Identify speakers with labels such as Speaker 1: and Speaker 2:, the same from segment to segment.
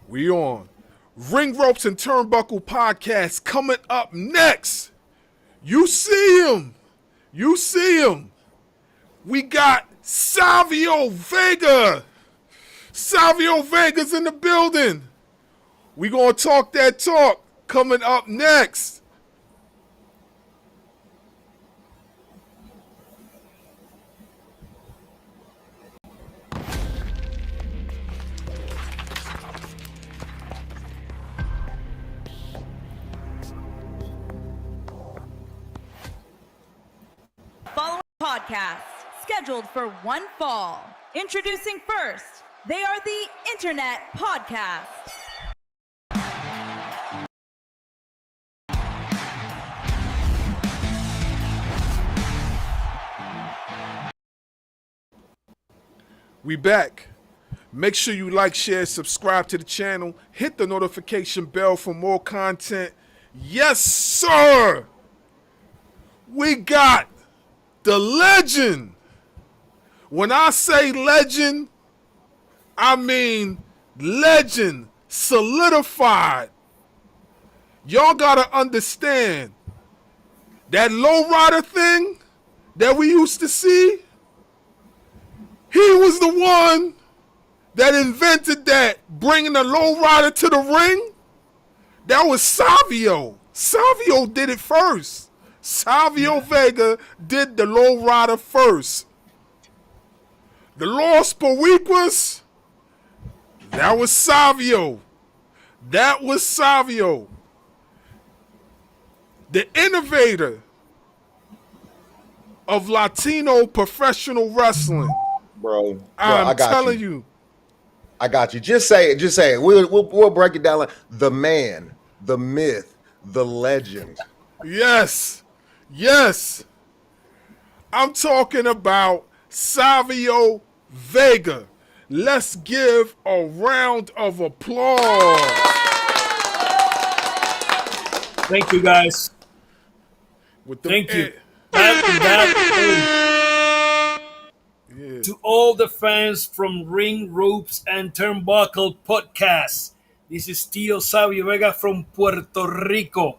Speaker 1: We on. Ring Ropes and Turnbuckle Podcast coming up next. You see him. You see him. We got Savio Vega. Savio Vega's in the building. We gonna talk that talk coming up next.
Speaker 2: Following podcast scheduled for one fall. Introducing first, they are the Internet Podcast.
Speaker 1: We back. Make sure you like, share, subscribe to the channel. Hit the notification bell for more content. Yes, sir. We got the legend. When I say legend, I mean legend, solidified. Y'all gotta understand that lowrider thing that we used to see. He was the one that invented that, bringing the lowrider to the ring. That was Savio. Savio did it first. Savio Vega did the lowrider first. The Los Periquas, that was Savio. That was Savio. The innovator of Latino professional wrestling.
Speaker 3: Bro,
Speaker 1: I'm telling you.
Speaker 3: I got you. Just say it. Just say it. We'll break it down. Like the man, the myth, the legend.
Speaker 1: Yes. Yes. I'm talking about Savio Vega. Let's give a round of applause.
Speaker 4: Thank you, guys. Thank you.
Speaker 1: Yeah.
Speaker 4: To all the fans from Ring Ropes and Turnbuckle Podcast. This is Tio Savio Vega from Puerto Rico.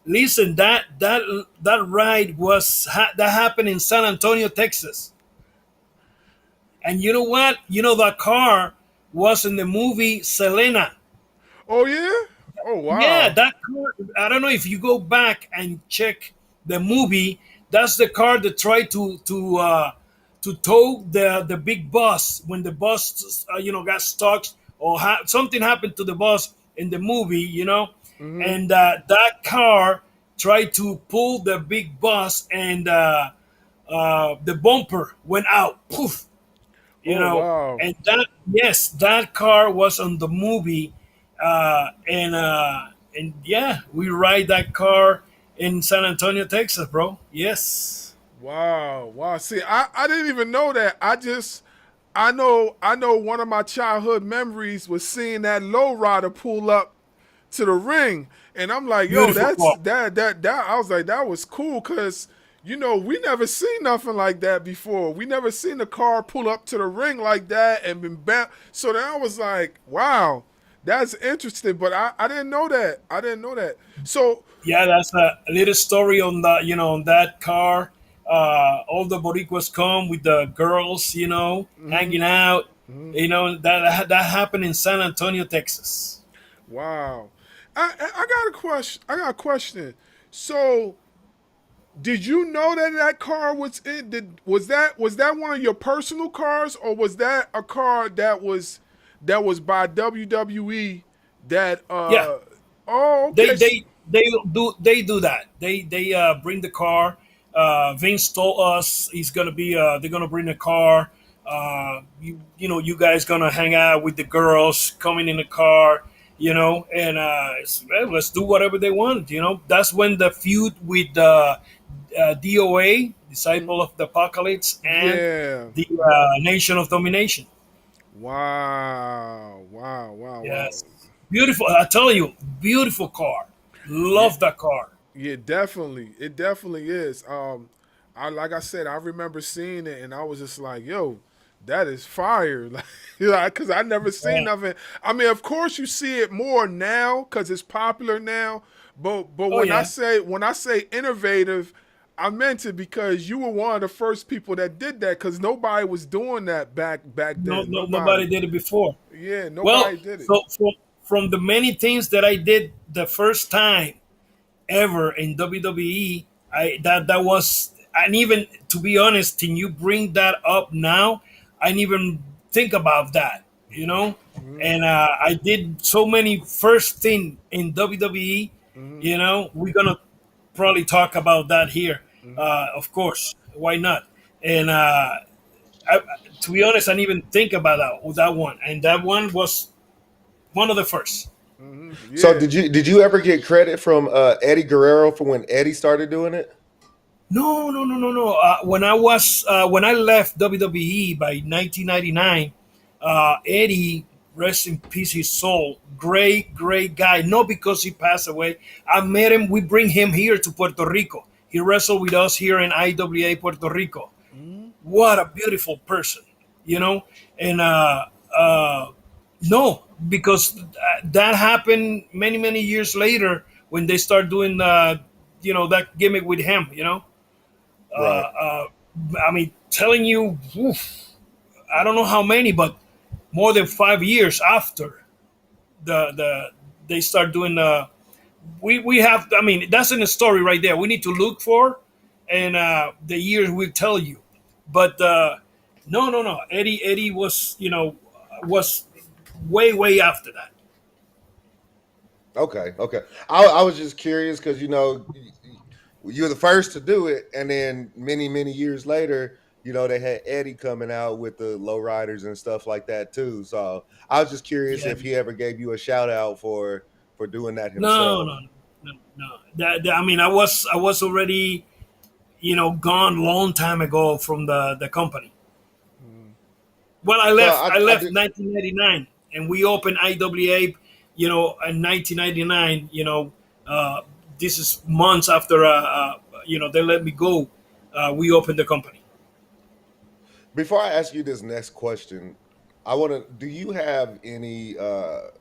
Speaker 4: Listen, that ride that happened in San Antonio, Texas. And you know what? You know that car was in the movie Selena.
Speaker 1: Oh yeah? Oh wow.
Speaker 4: Yeah, that car. I don't know if you go back and check the movie. That's the car that tried to tow the big bus when the bus got stuck or something happened to the bus in the movie, and that car tried to pull the big bus and the bumper went out, poof,
Speaker 1: wow.
Speaker 4: and that car was on the movie, and yeah, we ride that car in San Antonio, Texas, bro. Yes.
Speaker 1: Wow. See, I didn't even know that. I know one of my childhood memories was seeing that lowrider pull up to the ring. And I'm like, yo,
Speaker 4: Beautiful
Speaker 1: that I was like, that was cool because we never seen nothing like that before. We never seen a car pull up to the ring like that and been back. So then I was like, wow, that's interesting. But I didn't know that. I didn't know that. So
Speaker 4: yeah, that's a little story on that, on that car. All the Boricuas come with the girls, hanging out. That happened in San Antonio, Texas.
Speaker 1: wow. I got a question. So did you know that car was in? Was that one of your personal cars, or was that a car that was by WWE? That
Speaker 4: Yeah.
Speaker 1: Oh, okay.
Speaker 4: They do that. They bring the car. Vince told us he's gonna be. They're gonna bring the car. You guys gonna hang out with the girls coming in the car. And let's do whatever they want. That's when the feud with DOA, Disciple of the Apocalypse, and the Nation of Domination.
Speaker 1: Wow.
Speaker 4: Yes, beautiful. I tell you, beautiful car. Love that car.
Speaker 1: Yeah, definitely. It definitely is. Like I said, I remember seeing it, and I was just like, yo, That is fire. Like, cause I never seen
Speaker 4: Yeah.
Speaker 1: nothing. I mean, of course you see it more now because it's popular now. But
Speaker 4: Oh yeah.
Speaker 1: when I say innovative, I meant it because you were one of the first people that did that. Because nobody was doing that back
Speaker 4: No,
Speaker 1: then.
Speaker 4: no, nobody did it before.
Speaker 1: Yeah,
Speaker 4: Well,
Speaker 1: nobody did it.
Speaker 4: so from the many things that I did the first time ever in WWE, that was, and even to be honest, can you bring that up now? I didn't even think about that, you know. And I did so many first thing in WWE. You know, we're gonna probably talk about that here. Of course, why not? And I, to be honest, I didn't even think about that one, and that one was one of the first.
Speaker 3: So
Speaker 1: Yeah.
Speaker 3: did you ever get credit from Eddie Guerrero for when Eddie started doing it?
Speaker 4: No, no, no, no, no. When I left WWE by 1999, Eddie, rest in peace, his soul, great, great guy. Not because he passed away. I met him. We bring him here to Puerto Rico. He wrestled with us here in IWA Puerto Rico. What a beautiful person, you know. And no, because that happened many years later when they start doing that gimmick with him, you know.
Speaker 3: Right.
Speaker 4: I mean, telling you, oof, I don't know how many, but more than 5 years after the they start doing we have. I mean, that's in the story right there. We need to look for, and the years will tell you. But no. Eddie was way after that.
Speaker 3: Okay. I was just curious because you're the first to do it, and then many years later, they had Eddie coming out with the lowriders and stuff like that too. So I was just curious
Speaker 4: Yeah.
Speaker 3: if he ever gave you a shout out for doing that
Speaker 4: No,
Speaker 3: himself.
Speaker 4: no, no. I mean, I was already gone long time ago from the company. Well, I
Speaker 3: So
Speaker 4: left.
Speaker 3: I,
Speaker 4: I
Speaker 3: I
Speaker 4: left
Speaker 3: did
Speaker 4: 1999, and we opened IWA. In 1999. This is months after. They let me go. We opened the company.
Speaker 3: before I ask you this next question, I want to. Do you have any? Are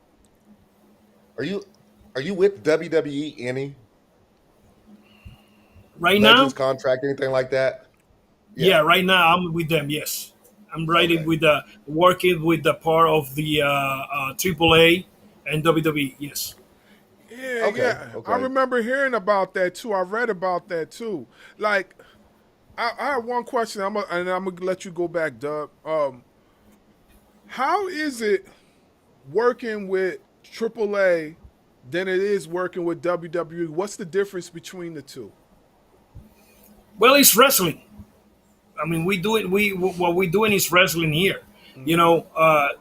Speaker 3: you are you with WWE any
Speaker 4: Right
Speaker 3: Legends
Speaker 4: now,
Speaker 3: contract anything like that?
Speaker 4: yeah.
Speaker 3: Yeah.
Speaker 4: Right now, I'm with them. Yes, I'm writing
Speaker 3: Okay.
Speaker 4: with working with the part of the AAA and WWE. Yes.
Speaker 1: Yeah,
Speaker 3: Okay.
Speaker 1: yeah. I
Speaker 3: Okay.
Speaker 1: remember hearing about that too. I read about that too. Like, I have one question. And I'm gonna let you go back, Dub. How is it working with AAA than it is working with WWE? What's the difference between the two?
Speaker 4: Well, it's wrestling. I mean, we do it. We what we're doing is wrestling here.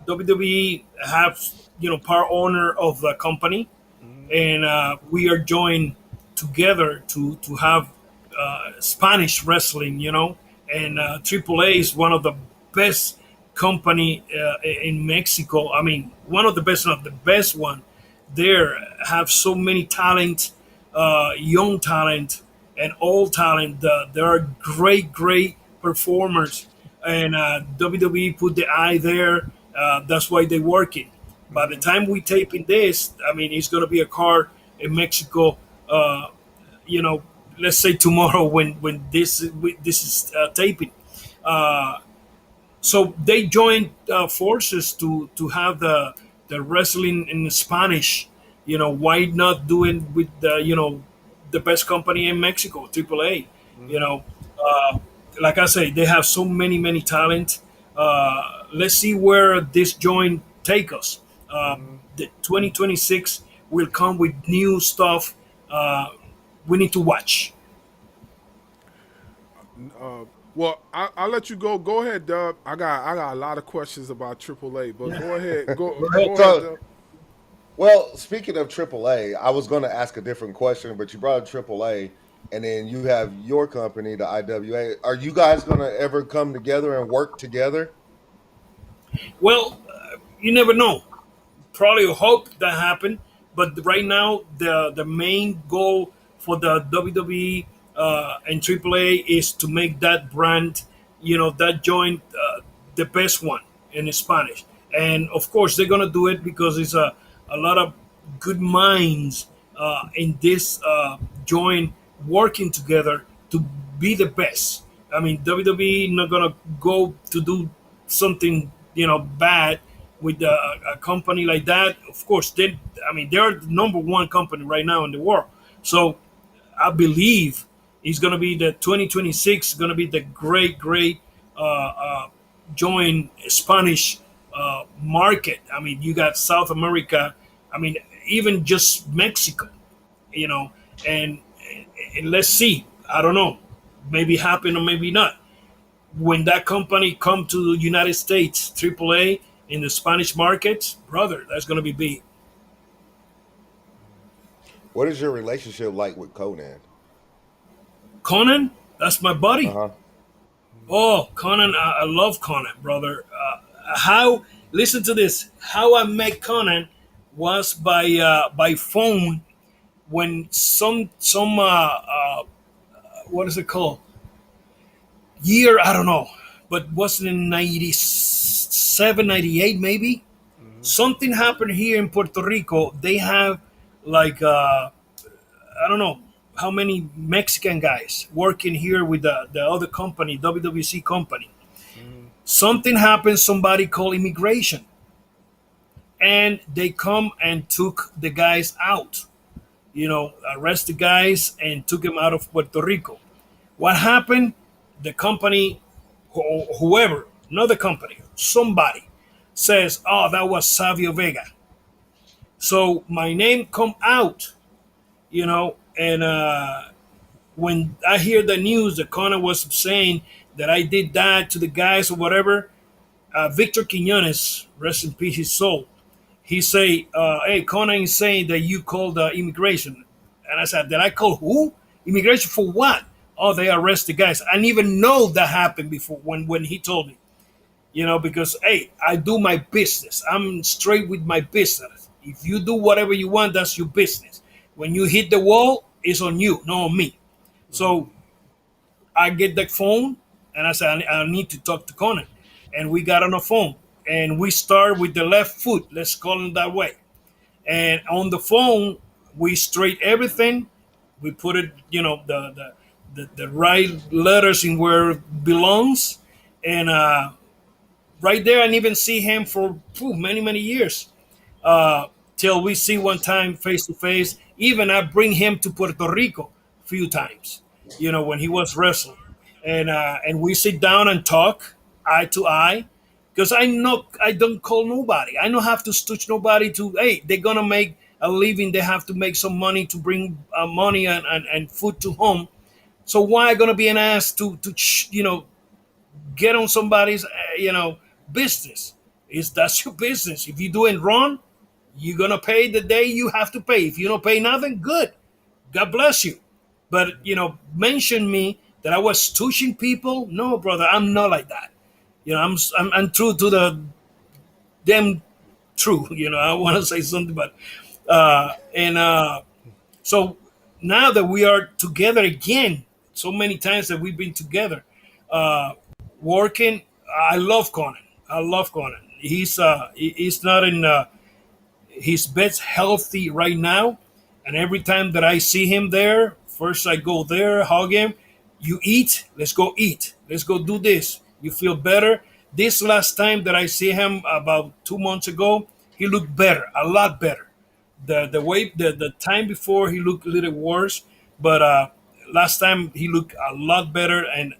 Speaker 4: WWE have part owner of the company, and we are joined together to have Spanish wrestling. And AAA is one of the best company in Mexico. I mean, one of the best, not the best one. There have so many talent, young talent and old talent. There are great performers, and WWE put the eye there. That's why they work it. By the time we taping this, I mean it's gonna be a car in Mexico. You know, let's say tomorrow when this is taping. Uh, so they joined forces to have the wrestling in Spanish. Why not do it with the best company in Mexico, AAA? You know, uh, like I say, they have so many talent. Let's see where this joint take us. The 2026 will come with new stuff. We need to watch.
Speaker 1: Well, I'll let you go. Go ahead, Dub. I got a lot of questions about AAA, but go ahead.
Speaker 4: Go ahead.
Speaker 1: Go ahead,
Speaker 3: So,
Speaker 1: Dub.
Speaker 3: well, speaking of AAA, I was going to ask a different question, but you brought up AAA, and then you have your company, the IWA. Are you guys going to ever come together and work together?
Speaker 4: Well, you never know. Probably hope that happen, but right now the main goal for the WWE and AAA is to make that brand, that joint. the best one in Spanish. And of course, they're gonna do it because it's a lot of good minds in this joint working together to be the best. I mean, WWE not gonna go to do something bad with a company like that. Of course, they're the number one company right now in the world. So I believe it's gonna be the 2026 gonna be the great joint Spanish market. I mean, you got South America. I mean, even just Mexico, you know, and, and let's see. I don't know, maybe happen or maybe not. When that company come to the United States, AAA in the Spanish markets, brother, that's gonna be big.
Speaker 3: What is your relationship like with Conan?
Speaker 4: Conan, that's my buddy.
Speaker 3: Uh huh.
Speaker 4: Oh, Conan, I love Conan, brother. How? Listen to this. How I met Conan was by phone when some what is it called? Year I don't know, but was it in 97, 98 maybe? Something happened here in Puerto Rico. They have like I don't know how many Mexican guys working here with the other company, WWC company. Something happened, somebody called immigration. And they come and took the guys out, arrest the guys and took them out of Puerto Rico. What happened? The company, whoever, another company, somebody says, oh, that was Savio Vega. So my name come out, and when I hear the news that Connor was saying that I did that to the guys or whatever, Victor Quinones, rest in peace, his soul, he say, hey, Connor is saying that you called immigration. And I said, did I call who? Immigration for what? Oh, they arrest the guys. I didn't even know that happened before when he told me, because, hey, I do my business. I'm straight with my business. If you do whatever you want, that's your business. When you hit the wall, it's on you, not on me. So I get the phone and I said, I need to talk to Conan. And we got on the phone and we start with the left foot. Let's call it that way. And on the phone, we straight everything. We put it, the right letters in where it belongs. And right there, I didn't even see him for many, many years. Till we see one time face to face. Even I bring him to Puerto Rico a few times, when he was wrestling. And we sit down and talk eye to eye. Because I don't call nobody. I don't have to stooge nobody to, hey, they're going to make a living. They have to make some money to bring money and food to home. So why going to be an ass to get on somebody's, business? That's your business. If you're doing wrong, you're going to pay the day you have to pay. If you don't pay nothing, good. God bless you. But, mention me that I was stooging people. No, brother, I'm not like that. I'm true to the damn true. I want to say something, but so now that we are together again, so many times that we've been together, working. I love Conan. He's not in his best healthy right now, and every time that I see him there, first I go there, hug him. You eat? Let's go eat. Let's go do this. You feel better? This last time that I see him about 2 months ago, he looked better, a lot better. The time before he looked a little worse, but last time he looked a lot better. And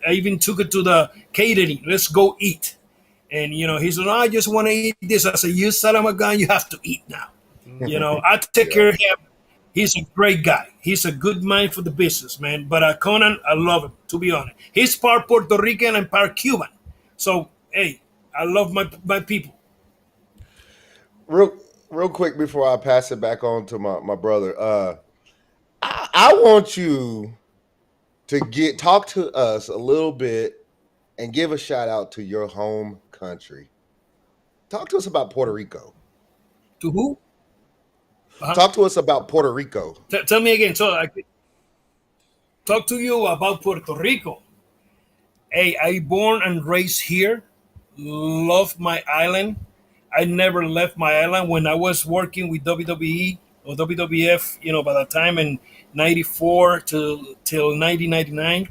Speaker 4: I even took it to the catering. Let's go eat. And he said, no, I just want to eat this. I said, you son of a gun, you have to eat now. I take care of him. He's a great guy. He's a good mind for the business, man. But Conan, I love him, to be honest. He's part Puerto Rican and part Cuban. So, hey, I love my people.
Speaker 3: Real quick before I pass it back on to my brother. I want you to talk to us a little bit and give a shout out to your home country. Talk to us about Puerto Rico.
Speaker 4: To who? Uh-huh.
Speaker 3: Talk to us about Puerto Rico.
Speaker 4: Tell me again. So I talk to you about Puerto Rico. Hey, I born and raised here. love my island. I never left my island. When I was working with WWE or WWF, by the time in '94 to till 1999,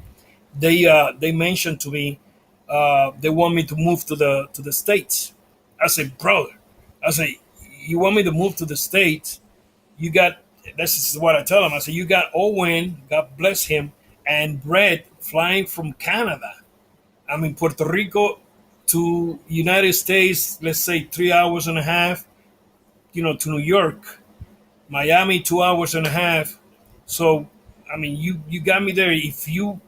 Speaker 4: they mentioned to me they want me to move to the states. I said, brother, I say, you want me to move to the states? You got, this is what I tell them. I said, you got Owen, God bless him, and Brett flying from Canada. I mean, Puerto Rico to United States, let's say 3 hours and a half, to New York, Miami, 2 hours and a half. So, I mean, you got me there. If you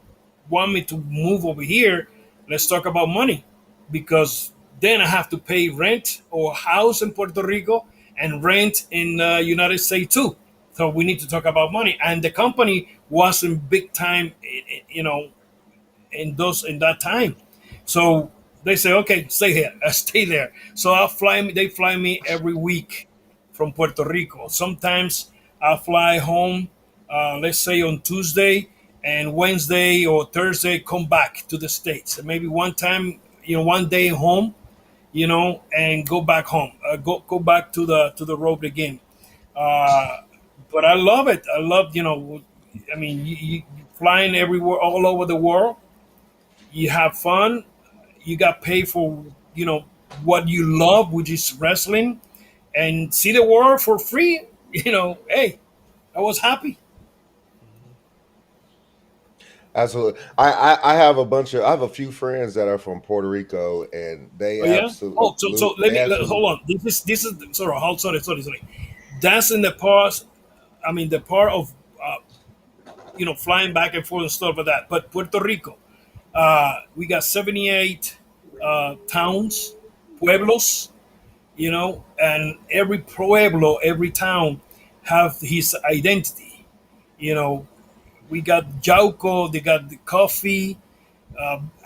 Speaker 4: want me to move over here, let's talk about money, because then I have to pay rent or house in Puerto Rico and rent in United States too. So we need to talk about money. And the company wasn't big time, in that time. So they say, okay, stay here, stay there. So they fly me every week from Puerto Rico. Sometimes I fly home, let's say on Tuesday, and Wednesday or Thursday come back to the States. And maybe one time, one day home, and go back home, go back to the road again. But I love it. I love, I mean, you flying everywhere, all over the world. You have fun. You got paid for, what you love, which is wrestling, and see the world for free. Hey, I was happy.
Speaker 3: Absolutely. I have a few friends that are from Puerto Rico, and they
Speaker 4: Oh yeah. Oh, so let
Speaker 3: they
Speaker 4: me
Speaker 3: absolutely.
Speaker 4: hold on. This is sorry. Sorry. That's in the part. I mean, the part of flying back and forth and stuff like that. But Puerto Rico, we got 78 towns, pueblos, and every pueblo, every town have his identity. You know, we got Jauco, they got the coffee.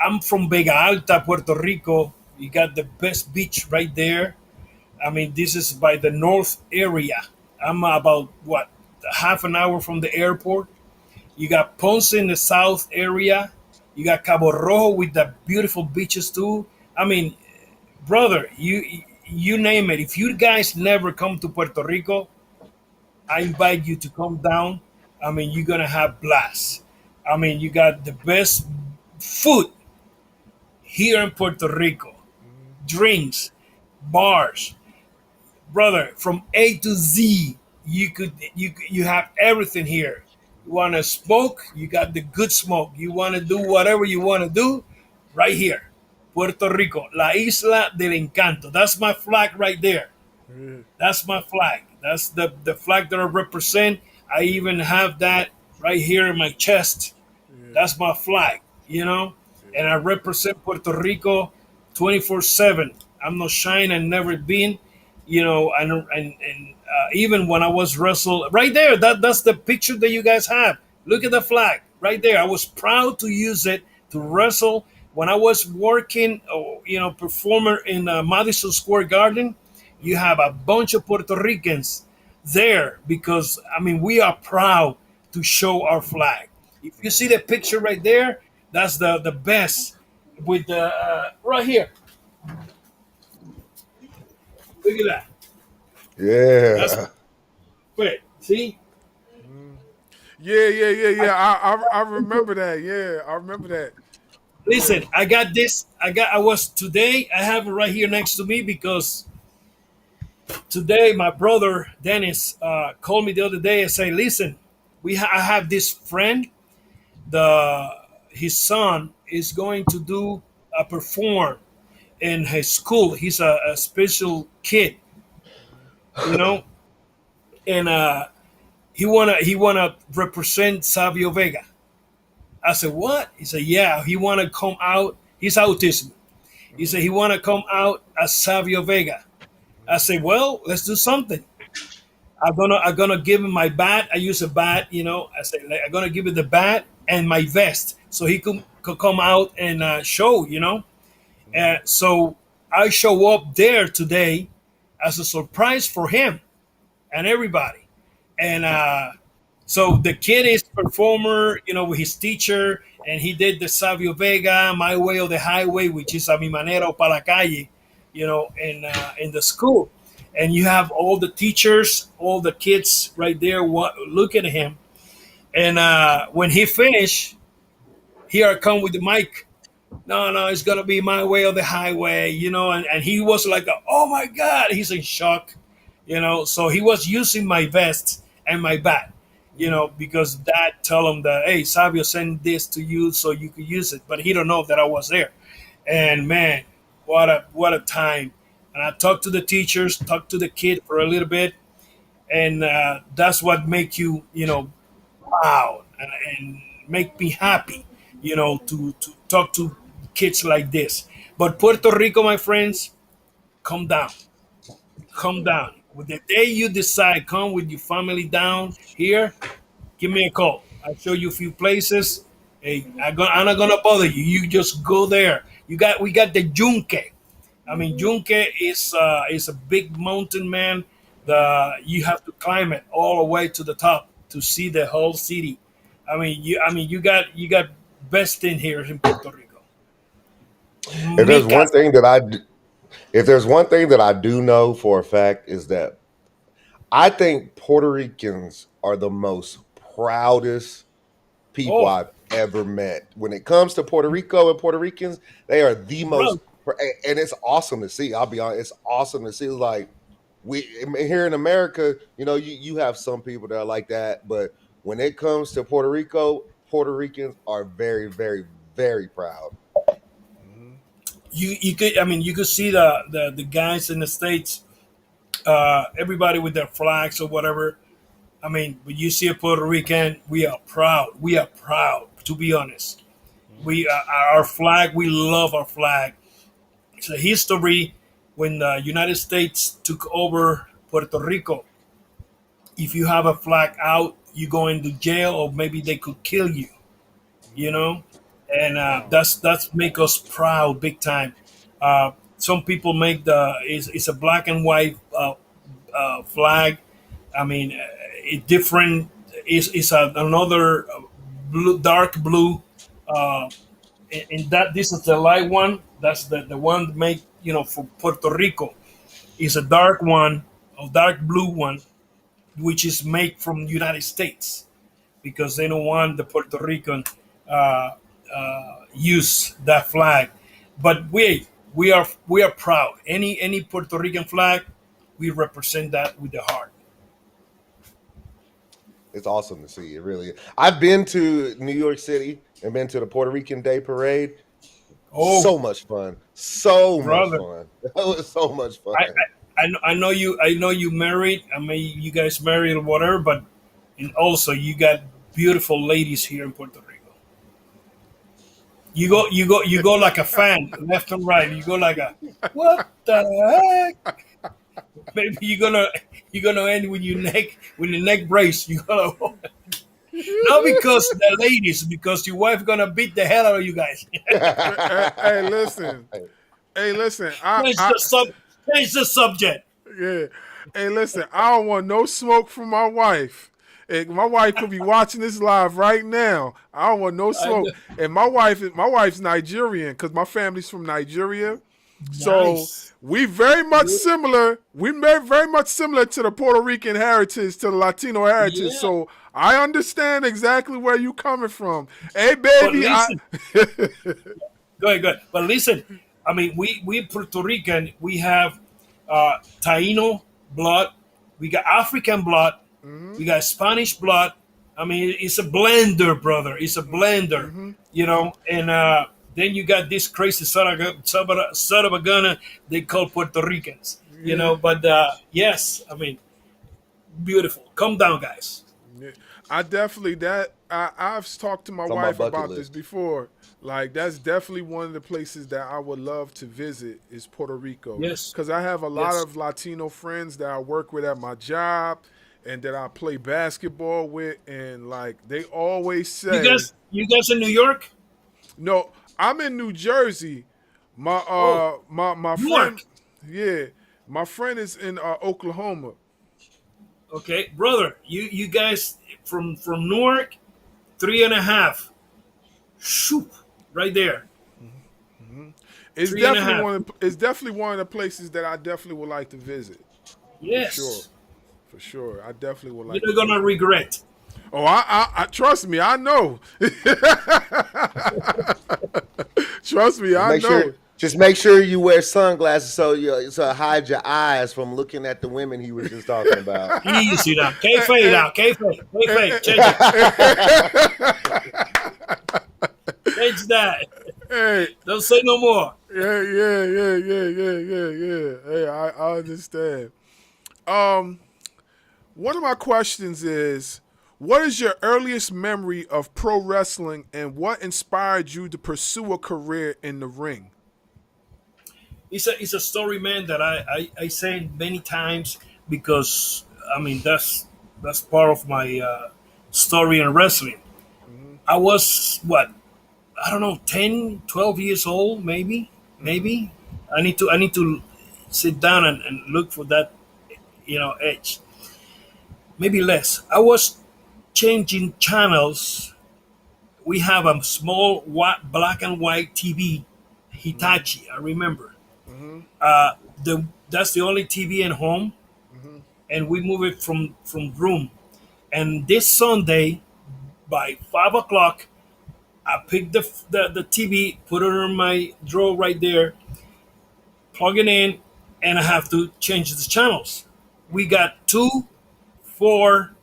Speaker 4: I'm from Vega Alta, Puerto Rico. You got the best beach right there. I mean, this is by the north area. I'm about what, half an hour from the airport. You got Ponce in the south area. You got Cabo Rojo with the beautiful beaches too. I mean, brother, you name it. If you guys never come to Puerto Rico, I invite you to come down. I mean, you're gonna have blast. I mean, you got the best food here in Puerto Rico, drinks, bars, brother, from A to Z. You have everything here. You want to smoke? You got the good smoke. You want to do whatever you want to do, right here, Puerto Rico, La Isla del Encanto. That's my flag right there. That's my flag. That's the flag that I represent. I even have that right here in my chest. That's my flag, and I represent Puerto Rico 24/7. I'm not shy and never been, and even when I was wrestled right there, that's the picture that you guys have. Look at the flag right there. I was proud to use it to wrestle when I was working, performer in Madison Square Garden. You have a bunch of Puerto Ricans there because I mean we are proud to show our flag. If you see the picture right there, that's the best with the right here. Look at that. That's
Speaker 3: Yeah.
Speaker 4: wait. See,
Speaker 1: Yeah. I remember that. Yeah, I remember that.
Speaker 4: listen. I got this. I was today. I have it right here next to me because today my brother Dennis called me the other day and say, "Listen, I have this friend. His son is going to do a perform in his school. He's a special kid, you know, and he wanna represent Savio Vega." I said, "What?" He said, "Yeah, he wanna come out. He's autism." He said he wanna come out as Savio Vega. I said, "Well, let's do something. I'm gonna give him my bat. I use a bat, I said like, I'm gonna give it the bat and my vest so he could come out and show. So I show up there today as a surprise for him and everybody. And So the kid is performer, with his teacher, and he did the Savio Vega, My Way or the Highway, which is A Mi Manera o Pa la Calle, in the school. And you have all the teachers, all the kids right there looking at him. And when he finished, here I come with the mic. No, it's gonna be My Way or the Highway, and he was like, oh my God, he's in shock, So he was using my vest and my bat, because Dad tell him that, hey, Savio sent this to you so you could use it, but he don't know that I was there. And man, what a time! And I talked to the teachers, talked to the kid for a little bit, and that's what make you, proud and make me happy, to talk to kids like this. But Puerto Rico, my friends, come down. Come down. With the day you decide, come with your family down here, give me a call. I'll show you a few places. Hey, I'm not gonna bother you. You just go there. We got the Yunque. I mean, Yunque is a big mountain, man. You have to climb it all the way to the top to see the whole city. You got best thing here in Puerto Rico.
Speaker 3: If there's one thing that if there's one thing that I do know for a fact is that I think Puerto Ricans are the most proudest people I've ever met. When it comes to Puerto Rico and Puerto Ricans, they are the most, and it's awesome to see. I'll be honest, it's awesome to see. Like we here in America, you have some people that are like that, but when it comes to Puerto Rico, Puerto Ricans are very, very, very proud.
Speaker 4: You could see the guys in the States, everybody with their flags or whatever. But you see a Puerto Rican, we are proud. We are proud, to be honest. Our flag, we love our flag. It's a history when the United States took over Puerto Rico. If you have a flag out, you go into jail or maybe they could kill you, And that's make us proud big time. Some people make it's a black and white flag. It different is another blue, dark blue. And that this is the light one. That's the one made for Puerto Rico. Is a dark one, a dark blue one, which is made from the United States because they don't want the Puerto Rican use that flag. But we are proud. Any Puerto Rican flag, we represent that with the heart.
Speaker 3: It's awesome to see. It really is. I've been to New York City and been to the Puerto Rican Day Parade. Oh, so much fun. Much fun. That was so much fun.
Speaker 4: I know you married. You guys married or whatever, but and also you got beautiful ladies here in Puerto Rico. You go like a fan, left and right. You go like a what the heck? Maybe you're gonna end with your neck brace. You gonna not because the ladies, because your wife gonna beat the hell out of you guys.
Speaker 1: Hey, listen.
Speaker 4: Change the subject.
Speaker 1: Yeah. Hey, listen. I don't want no smoke from my wife. And my wife could be watching this live right now. I don't want no smoke. And my wife's Nigerian because my family's from Nigeria. So nice. We very much similar. We're very much similar to the Puerto Rican heritage, to the Latino heritage. Yeah. So I understand exactly where you're coming from. Hey, baby.
Speaker 4: Go ahead. But listen, we Puerto Rican, we have Taino blood, we got African blood, we got Spanish blood. It's a blender, brother. It's a blender, and then you got this crazy son of a gunner they call Puerto Ricans, But yes, beautiful. Come down, guys.
Speaker 1: Yeah. I definitely I've talked to my wife about this before. Like that's definitely one of the places that I would love to visit is Puerto Rico. Yes, because I have a lot of Latino friends that I work with at my job and that I play basketball with, and like they always say,
Speaker 4: "You guys in New York?"
Speaker 1: No, I'm in New Jersey. My friend, yeah, my friend is in Oklahoma.
Speaker 4: Okay, brother, you guys from Newark, 3.5. Shoop, right there.
Speaker 1: It's
Speaker 4: Three and a
Speaker 1: definitely
Speaker 4: half.
Speaker 1: one of the places that I definitely would like to visit. For sure.
Speaker 4: Yes.
Speaker 1: For sure. I definitely would like
Speaker 4: You're
Speaker 1: to
Speaker 4: not gonna
Speaker 1: visit.
Speaker 4: regret.
Speaker 1: Oh, I trust me, I know. Trust me, I know.
Speaker 3: Just make sure you wear sunglasses so it hides your eyes from looking at the women he was just talking about.
Speaker 4: Easy now. K-fade now. K-fade. K-fade. Change it. Change that.
Speaker 1: Hey,
Speaker 4: Don't say no more.
Speaker 1: yeah. Hey, I understand. One of my questions is, what is your earliest memory of pro wrestling and what inspired you to pursue a career in the ring?
Speaker 4: It's a story, man, that I say many times because I mean that's part of my story in wrestling. I was what, I don't know, 10, 12 years old, maybe. I need to sit down and look for that, age. Maybe less. I was changing channels. We have a small black and white TV, Hitachi. I remember. That's the only TV at home, and we move it from room. And this Sunday, by 5 o'clock, I picked the TV, put it in my drawer right there, plug it in, and I have to change the channels. We got 2, 4,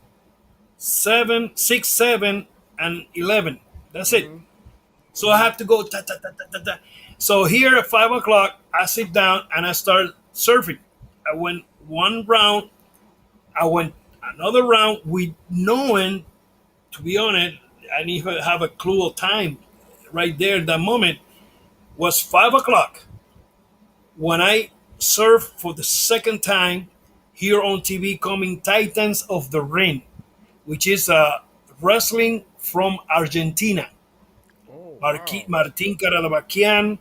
Speaker 4: 7, 6, 7, and 11. That's it. So I have to go. Ta, ta, ta, ta, ta, ta. So here at 5 o'clock, I sit down and I start surfing. I went one round. I went another round with knowing, to be honest, I didn't even have a clue of time. Right there, that moment was 5 o'clock when I surfed for the second time here on TV, coming Titans of the Ring, which is wrestling from Argentina.
Speaker 1: Oh,
Speaker 4: Martin Caradabakian,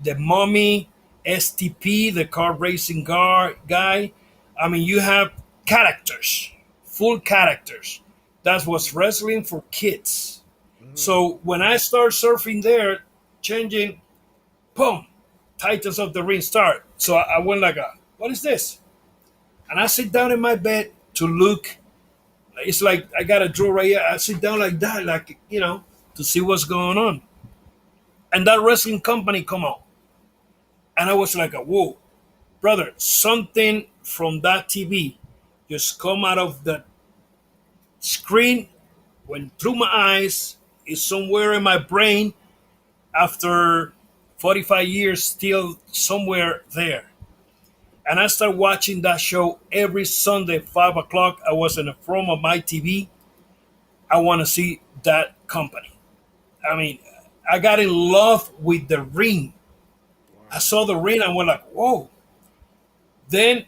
Speaker 4: the Mummy, STP, the car racing guy. I mean, you have characters, full characters. That was wrestling for kids. So when I start surfing there, changing, boom, Titans of the Ring start. So I went like, what is this? And I sit down in my bed to look. It's like I got a drawer right here. I sit down like that, like, to see what's going on. And that wrestling company come out. And I was like, whoa, brother, something from that TV just come out of the screen, went through my eyes, is somewhere in my brain after 45 years, still somewhere there. And I started watching that show every Sunday, 5 o'clock. I was in the front of my TV. I want to see that company. I mean, I got in love with the ring. I saw the ring and went like, whoa. Then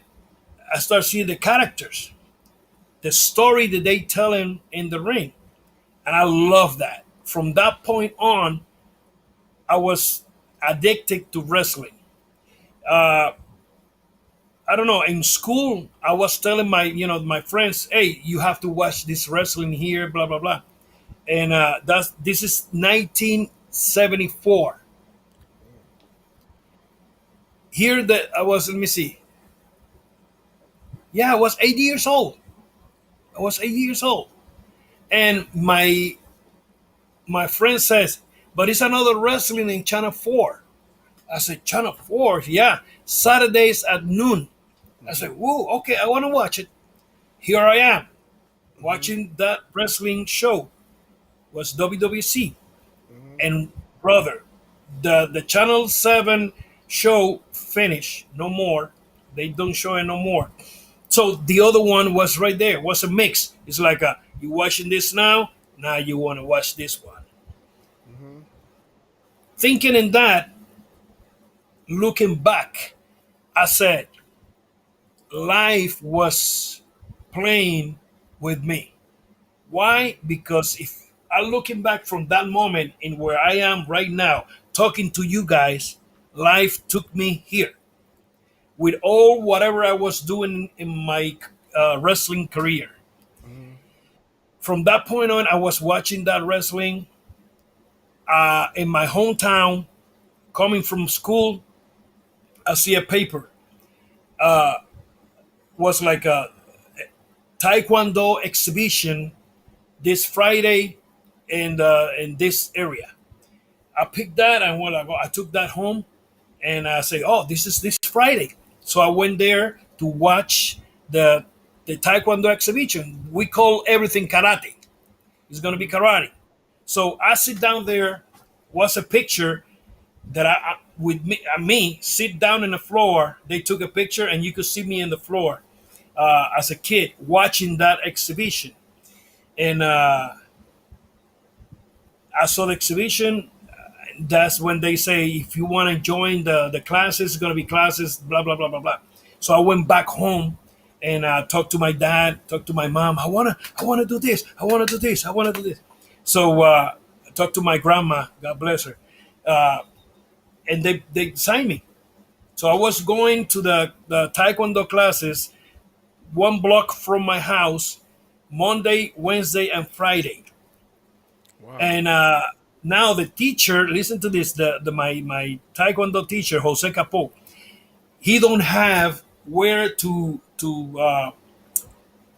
Speaker 4: I started seeing the characters, the story that they tell in the ring. And I love that. From that point on, I was addicted to wrestling. I don't know. In school, I was telling my friends, "Hey, you have to watch this wrestling here, blah blah blah." And this is 1974. Here that I was. Let me see. Yeah, I was 80 years old. And my friend says, "But it's another wrestling in Channel 4." I said, "Channel 4? Yeah, Saturdays at noon." I said, whoa, okay, I want to watch it. Here I am, watching that wrestling show. Was WWC. And brother, the Channel 7 show finished. No more. They don't show it no more. So the other one was right there. Was a mix. It's like, you watching this now you want to watch this one. Thinking in that, looking back, I said, life was playing with me. Why? Because if I'm looking back from that moment in where I am right now, talking to you guys, life took me here. With all whatever I was doing in my wrestling career. From that point on, I was watching that wrestling in my hometown. Coming from school, I see a paper. Was like a Taekwondo exhibition this Friday in this area. I picked that and I took that home and I say, oh, this is this Friday. So I went there to watch the Taekwondo exhibition. We call everything karate. It's going to be karate. So I sit down there, was a picture that I with me sit down in the floor. They took a picture and you could see me in the floor as a kid watching that exhibition. And I saw the exhibition. That's when they say, if you want to join the classes, it's going to be classes, blah, blah, blah, blah, blah. So I went back home and talked to my dad, talked to my mom. I want to do this. I want to do this. I want to do this. So I talked to my grandma, God bless her. And they signed me. So I was going to the Taekwondo classes 1 block from my house, Monday, Wednesday, and Friday.
Speaker 1: Wow.
Speaker 4: And now the teacher, listen to this, my Taekwondo teacher, Jose Capo, he don't have where to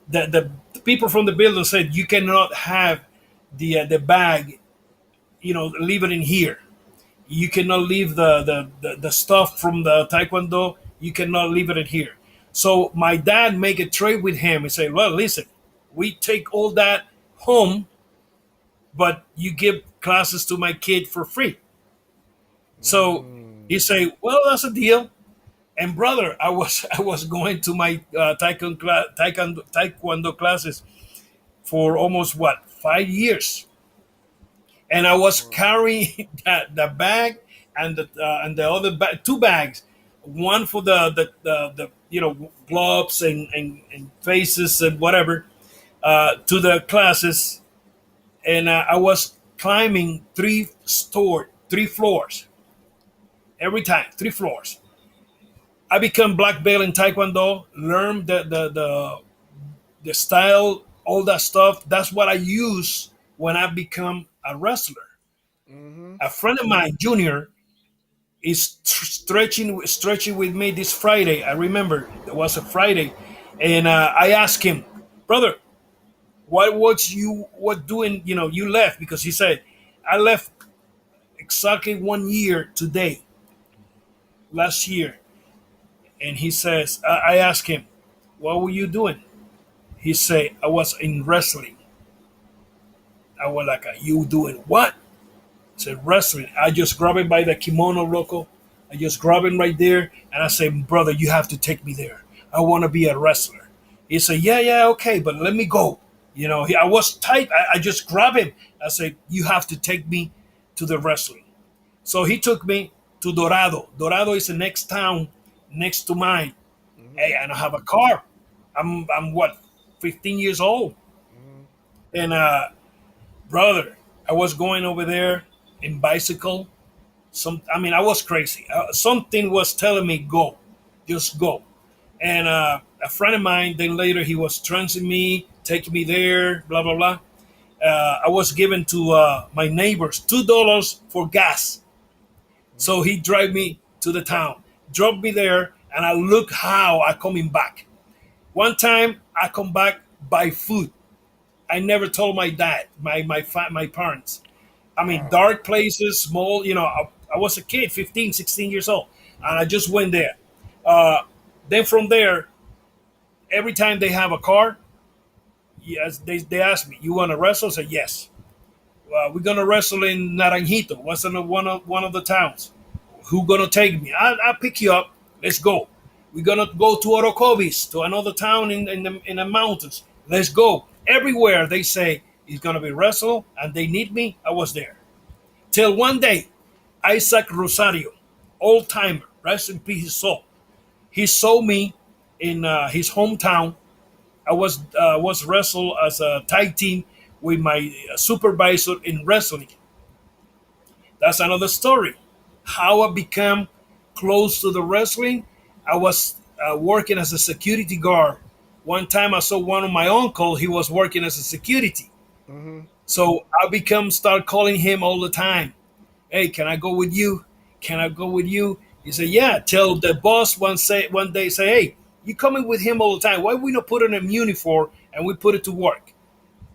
Speaker 4: the people from the building said you cannot have the bag, leave it in here. You cannot leave the stuff from the Taekwondo. You cannot leave it in here. So my dad make a trade with him and say, well, listen, we take all that home, but you give classes to my kid for free. So he say, well, that's a deal. And brother, I was going to my taekwondo classes for almost 5 years. And I was carrying the bag and the other two bags, one for the gloves and faces and whatever to the classes, and I was climbing three floors every time, 3 floors. I become black belt in Taekwondo, learn the style, all that stuff. That's what I use when I become a wrestler. A friend of mine, Junior, is stretching with me this Friday. I remember it was a Friday, and I asked him, brother, what doing? You left, because he said I left exactly 1 year today, last year, and he says I asked him, what were you doing? He said I was in wrestling. I was like, you doing what? I said, wrestling. I just grab him by the kimono, loco. I just grab him right there. And I say, brother, you have to take me there. I want to be a wrestler. He said, yeah, okay, but let me go. I was tight. I just grab him. I said, you have to take me to the wrestling. So he took me to Dorado. Dorado is the next town next to mine. Hey, and I have a car. I'm 15 years old. And brother, I was going over there in bicycle. I was crazy. Something was telling me, go, just go. And a friend of mine, then later he was transing me, taking me there, blah, blah, blah. I was given to my neighbors $2 for gas. So he drive me to the town, drop me there, and I look how I coming back. One time I come back by foot. I never told my dad, my parents. Dark places, small, I was a kid, 15, 16 years old, and I just went there. Then from there, every time they have a car, yes, they ask me, you want to wrestle? I say, yes. We're going to wrestle in Naranjito, what's in one of the towns. Who going to take me? I'll pick you up. Let's go. We're going to go to Orocovis, to another town in the mountains. Let's go. Everywhere they say it's going to be wrestle and they need me, I was there. Till one day, Isaac Rosario, old timer, rest in peace his soul. He saw me in his hometown. I was wrestle as a tag team with my supervisor in wrestling. That's another story. How I became close to the wrestling. I was working as a security guard One time I saw one of my uncle. He was working as a security, so start calling him all the time. Hey, can I go with you? Can I go with you? He said, yeah. Tell the boss one day, say, hey, you coming with him all the time. Why we not put on a uniform and we put it to work?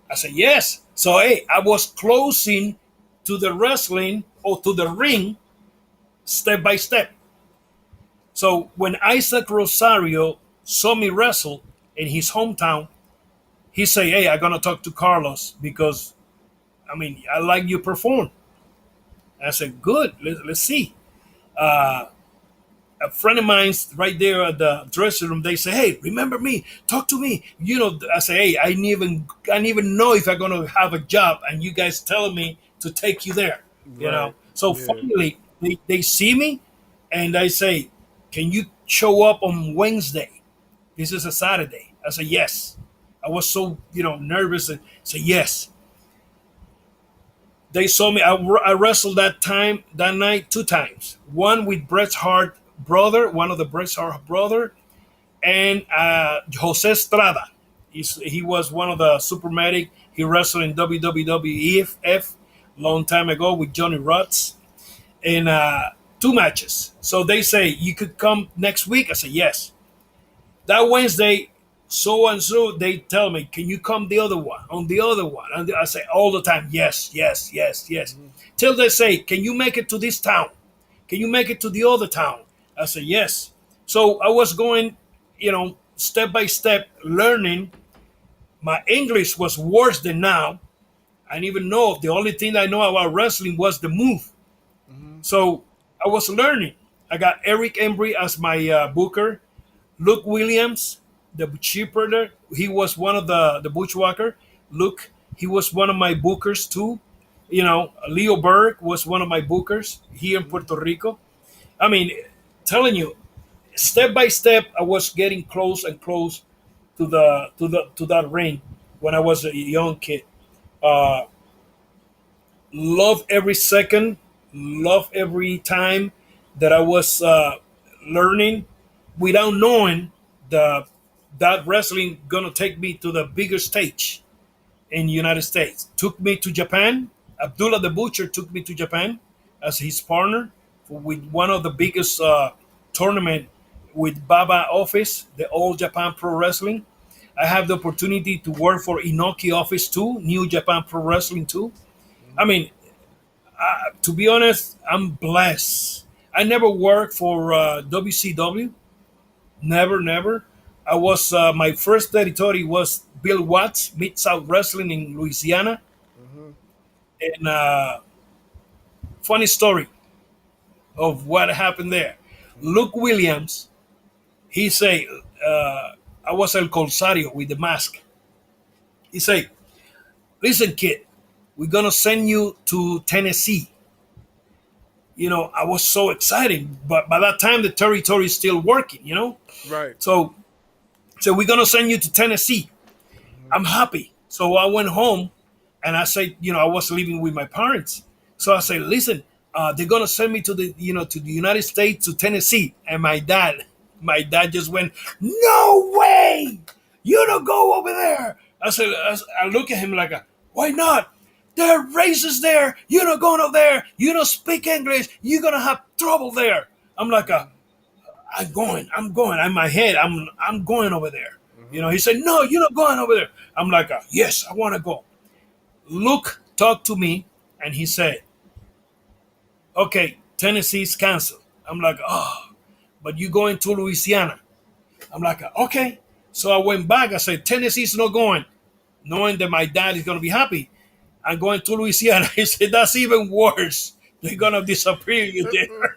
Speaker 4: I said, yes. So, hey, I was closing to the wrestling or to the ring step by step. So when Isaac Rosario saw me wrestle in his hometown, he said, hey, I'm going to talk to Carlos because, I like you perform. I said, good, let's see. A friend of mine's right there at the dressing room, they say, hey, remember me? Talk to me. I say, hey, I didn't even know if I'm going to have a job, and you guys telling me to take you there.
Speaker 1: Right.
Speaker 4: So
Speaker 1: Yeah.
Speaker 4: finally, they see me, and I say, can you show up on Wednesday? This is a Saturday. I say, yes. I was so, nervous. And say, yes. They saw me. I wrestled that night 2 times. One with Bret Hart brother, one of the Bret Hart brother, and Jose Estrada. He was one of the super medic. He wrestled in WWF long time ago with Johnny Rutz in 2 matches. So they say, you could come next week. I said, yes. That Wednesday, so and so, they tell me, can you come the other one, on the other one? And I say all the time, yes, yes, yes, yes. Till they say, can you make it to this town? Can you make it to the other town? I say, yes. So I was going, step by step, learning. My English was worse than now. I didn't even know. The only thing I know about wrestling was the move. So I was learning. I got Eric Embry as my booker. Luke Williams, the sheepherder, he was one of the bushwhacker. Luke, he was one of my bookers too. Leo Berg was one of my bookers here in Puerto Rico. Telling you, step by step, I was getting close and close to that ring when I was a young kid. Love every second, love every time that I was learning, without knowing that wrestling gonna take me to the bigger stage in the United States. Took me to Japan. Abdullah the Butcher took me to Japan as his partner with one of the biggest tournament with Baba office, the All Japan Pro Wrestling. I have the opportunity to work for Inoki office too, New Japan Pro Wrestling too. To be honest, I'm blessed. I never worked for WCW. Never. I was my first territory was Bill Watts, Mid South Wrestling in Louisiana. And funny story of what happened there. Luke Williams, he say, I was El Corsario with the mask. He say, listen, kid, we're gonna send you to Tennessee. I was so excited, but by that time the territory is still working.
Speaker 1: Right.
Speaker 4: So we're gonna send you to Tennessee. I'm happy. So I went home, and I said, I was living with my parents. So I said, listen, they're gonna send me to the United States, to Tennessee. And my dad just went, no way, you don't go over there. I look at him like, why not? There are races there. You're not going over there. You don't speak English. You're gonna have trouble there. I'm like, I'm going. In my head, I'm going over there. He said, no, you're not going over there. I'm like, yes, I want to go. Luke talked to me, and he said, okay, Tennessee's canceled. I'm like, oh, but you going to Louisiana. I'm like, okay. So I went back. I said, Tennessee's not going, knowing that my dad is going to be happy. I'm going to Louisiana. He said, that's even worse. They're going to disappear you there.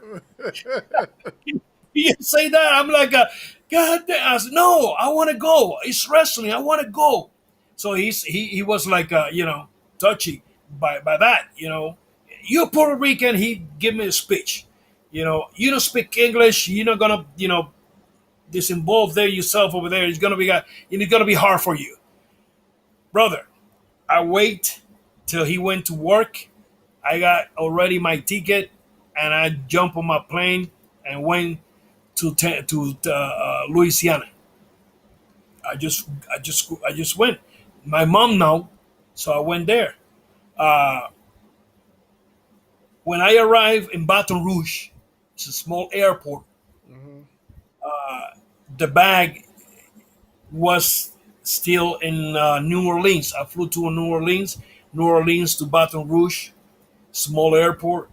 Speaker 4: You say that? I'm like, God damn. I said, no, I want to go. It's wrestling. I want to go. So he was like, touchy by that. You're Puerto Rican. He give me a speech. You don't speak English. You're not gonna, disinvolve there yourself over there. It's gonna be hard for you, brother. I wait till he went to work. I got already my ticket, and I jumped on my plane and went to Louisiana. I just went. My mom now, so I went there. Uh, when I arrived in Baton Rouge, it's a small airport. The bag was still in New Orleans. I flew to New Orleans to Baton Rouge, small airport,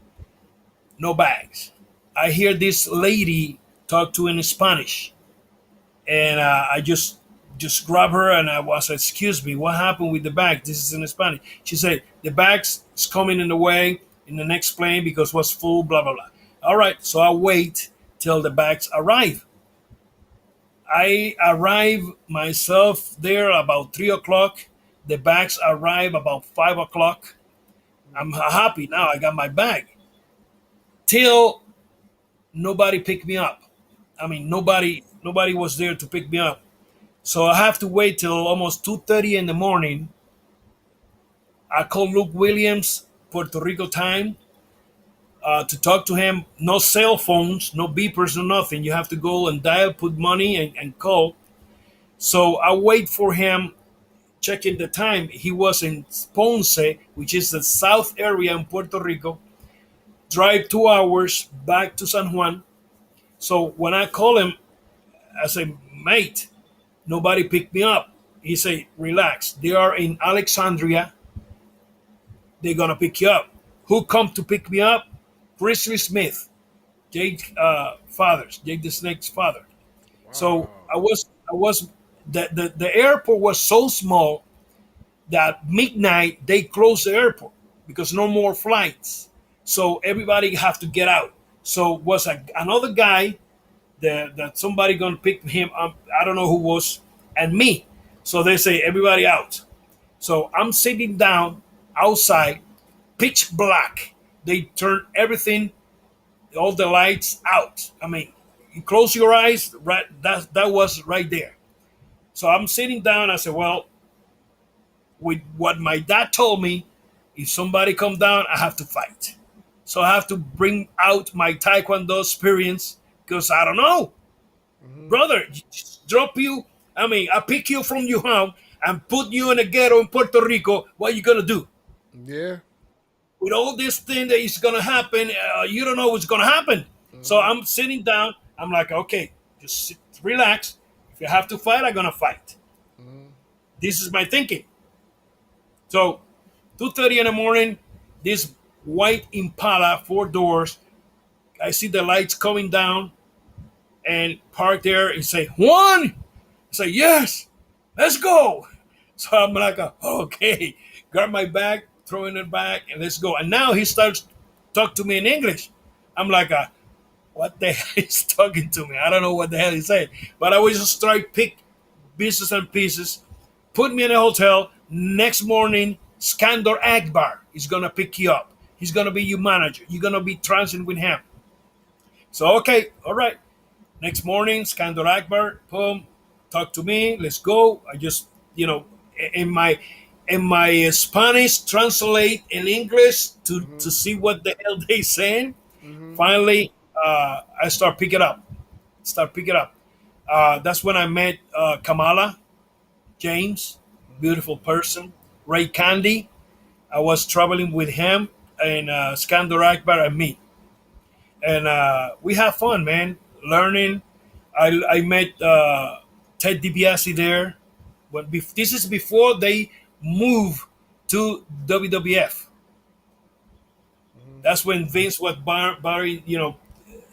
Speaker 4: no bags. I hear this lady talk to in Spanish, and I just grab her and I was, excuse me, what happened with the bag? This is in Spanish. She said the bags is coming in the way in the next plane because it was full, blah blah blah. All right, so I wait till the bags arrive. I arrive myself there about 3 o'clock. The bags arrive about 5 o'clock. I'm happy now. I got my bag. Till nobody picked me up. I mean, nobody was there to pick me up. So I have to wait till almost 2:30 in the morning. I call Luke Williams, Puerto Rico time, to talk to him. No cell phones, no beepers, no nothing. You have to go and dial, put money, and call. So I wait for him, checking the time. He was in Ponce, which is the south area in Puerto Rico. Drive 2 hours back to San Juan. So when I call him, I say, mate, nobody picked me up. He say, relax. They are in Alexandria. They're gonna pick you up. Who come to pick me up? Presley Smith, Jake Jake the Snake's father. Wow. So I was the airport was so small that midnight they closed the airport because no more flights. So everybody have to get out. So was another guy that somebody gonna pick him up. I don't know who was, and me. So they say everybody out. So I'm sitting down outside, pitch black. They turn everything, all the lights out. I mean, you close your eyes, right? That was right there. So I'm sitting down. I said, well, with what my dad told me, if somebody come down, I have to fight. So I have to bring out my Taekwondo experience because I don't know. Brother, just drop you. I mean, I pick you from your home and put you in a ghetto in Puerto Rico. What are you going to do?
Speaker 1: Yeah.
Speaker 4: With all this thing that is going to happen, you don't know what's going to happen. So I'm sitting down. I'm like, okay, just relax. If you have to fight, I'm going to fight. This is my thinking. So 2:30 in the morning, this white Impala, 4 doors. I see the lights coming down and park there and say, Juan? I say, yes, let's go. So I'm like, okay, grab my bag, throwing it back, and let's go. And now he starts talking to me in English. I'm like, what the hell is talking to me? I don't know what the hell he's saying. But I was just trying to pick pieces and pieces, put me in a hotel. Next morning, Skandar Akbar is going to pick you up. He's going to be your manager. You're going to be transiting with him. So, okay, all right. Next morning, Skandar Akbar, boom, talk to me. Let's go. I just, in my Spanish, translate in English to see what the hell they saying. Finally, I start picking up. That's when I met Kamala James, beautiful person. Ray Candy, I was traveling with him and Skandar Akbar and me. And we have fun, man, learning. I met Ted DiBiase there. But this is before they move to WWF. That's when Vince was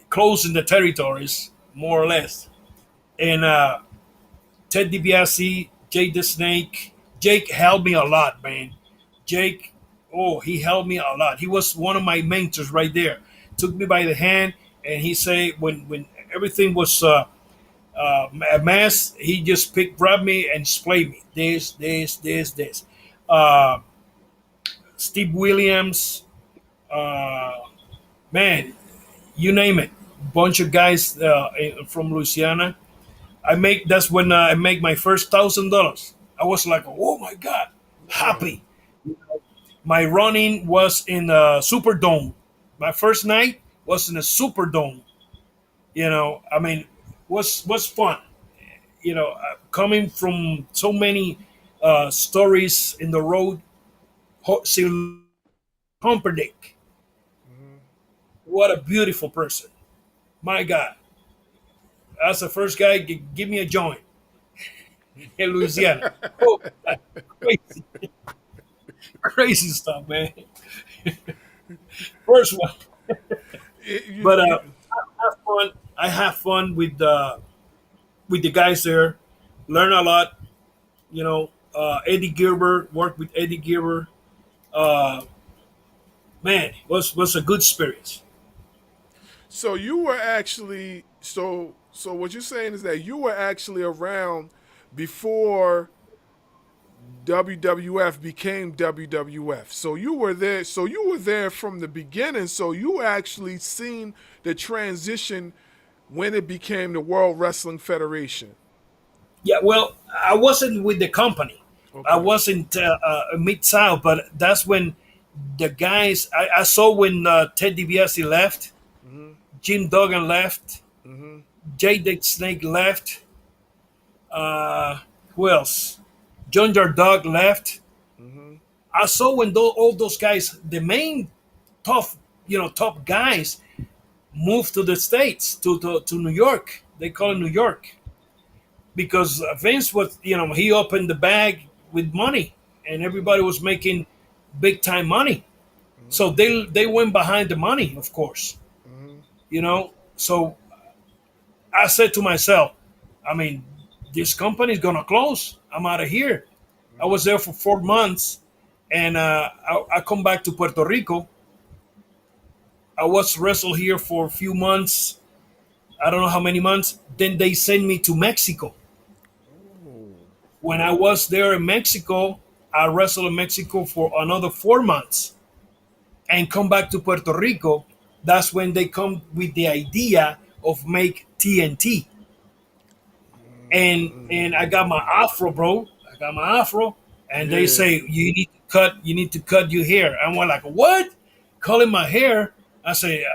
Speaker 4: closing the territories, more or less. And Ted DiBiase, Jake the Snake. Jake helped me a lot, man. Jake, he helped me a lot. He was one of my mentors right there. Took me by the hand, and he said when everything was a mess, he just grabbed me and displayed me. This. Steve Williams, man, you name it. Bunch of guys from Louisiana. That's when I make my first $1,000. I was like, oh my God, happy. My running was in the Superdome. My first night was in a Superdome. Was fun. coming from so many stories in the road, Sir Humperdinck. What a beautiful person. My God. That's the first guy. Give me a joint in Louisiana. Oh, crazy, crazy stuff, man. First one. But I have fun with the guys there. Learn a lot. Eddie Gilbert, worked with Eddie Gilbert. Uh, Man, was a good experience.
Speaker 1: So you were actually so what you're saying is that you were actually around before WWF became WWF. So you were there. So you were there from the beginning. So you actually seen the transition when it became the World Wrestling Federation.
Speaker 4: Yeah, well, I wasn't with the company. I
Speaker 1: Okay.
Speaker 4: wasn't Mid South, but that's when the guys I saw when Ted DiBiase left, Jim Duggan left, Jay Dick Snake left. Who else? John Dog left. I saw when all those guys, the main tough, top guys, moved to the States, to New York. They call it New York because Vince was, he opened the bag with money, and everybody was making big time money. So they went behind the money, of course. So I said to myself, I mean, this company is gonna close. I'm out of here. I was there for 4 months, and I come back to Puerto Rico. I was wrestled here for a few months. I don't know how many months. Then they sent me to Mexico. When I was there in Mexico, I wrestled in Mexico for another 4 months, and come back to Puerto Rico. That's when they come with the idea of make TNT. And I got my afro, bro. I got my afro, and they
Speaker 1: Yeah.
Speaker 4: say you need to cut your hair. I'm like, what? Cutting my hair? I say,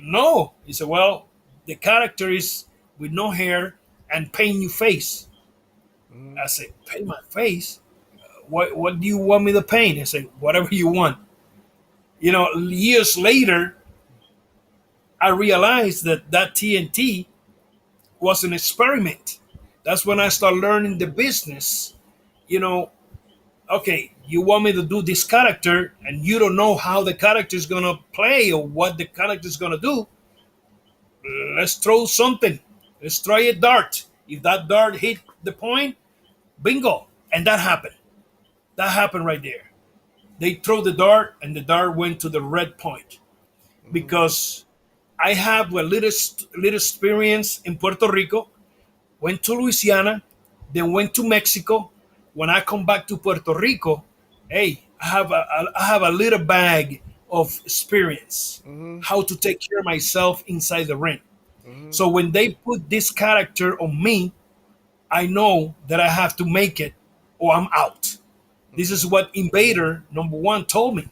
Speaker 4: no. He said, well, the character is with no hair and paint your face. I said, paint my face? What do you want me to paint? He said, whatever you want. Years later, I realized that TNT was an experiment. That's when I started learning the business. Okay, you want me to do this character and you don't know how the character is going to play or what the character is going to do. Let's throw something. Let's try a dart. If that dart hit the point, bingo. And that happened. That happened right there. They throw the dart and the dart went to the red point because I have a little experience in Puerto Rico, went to Louisiana, then went to Mexico. When I come back to Puerto Rico, hey, I have a little bag of experience, how to take care of myself inside the ring. So when they put this character on me, I know that I have to make it or I'm out. This is what Invader #1 told me.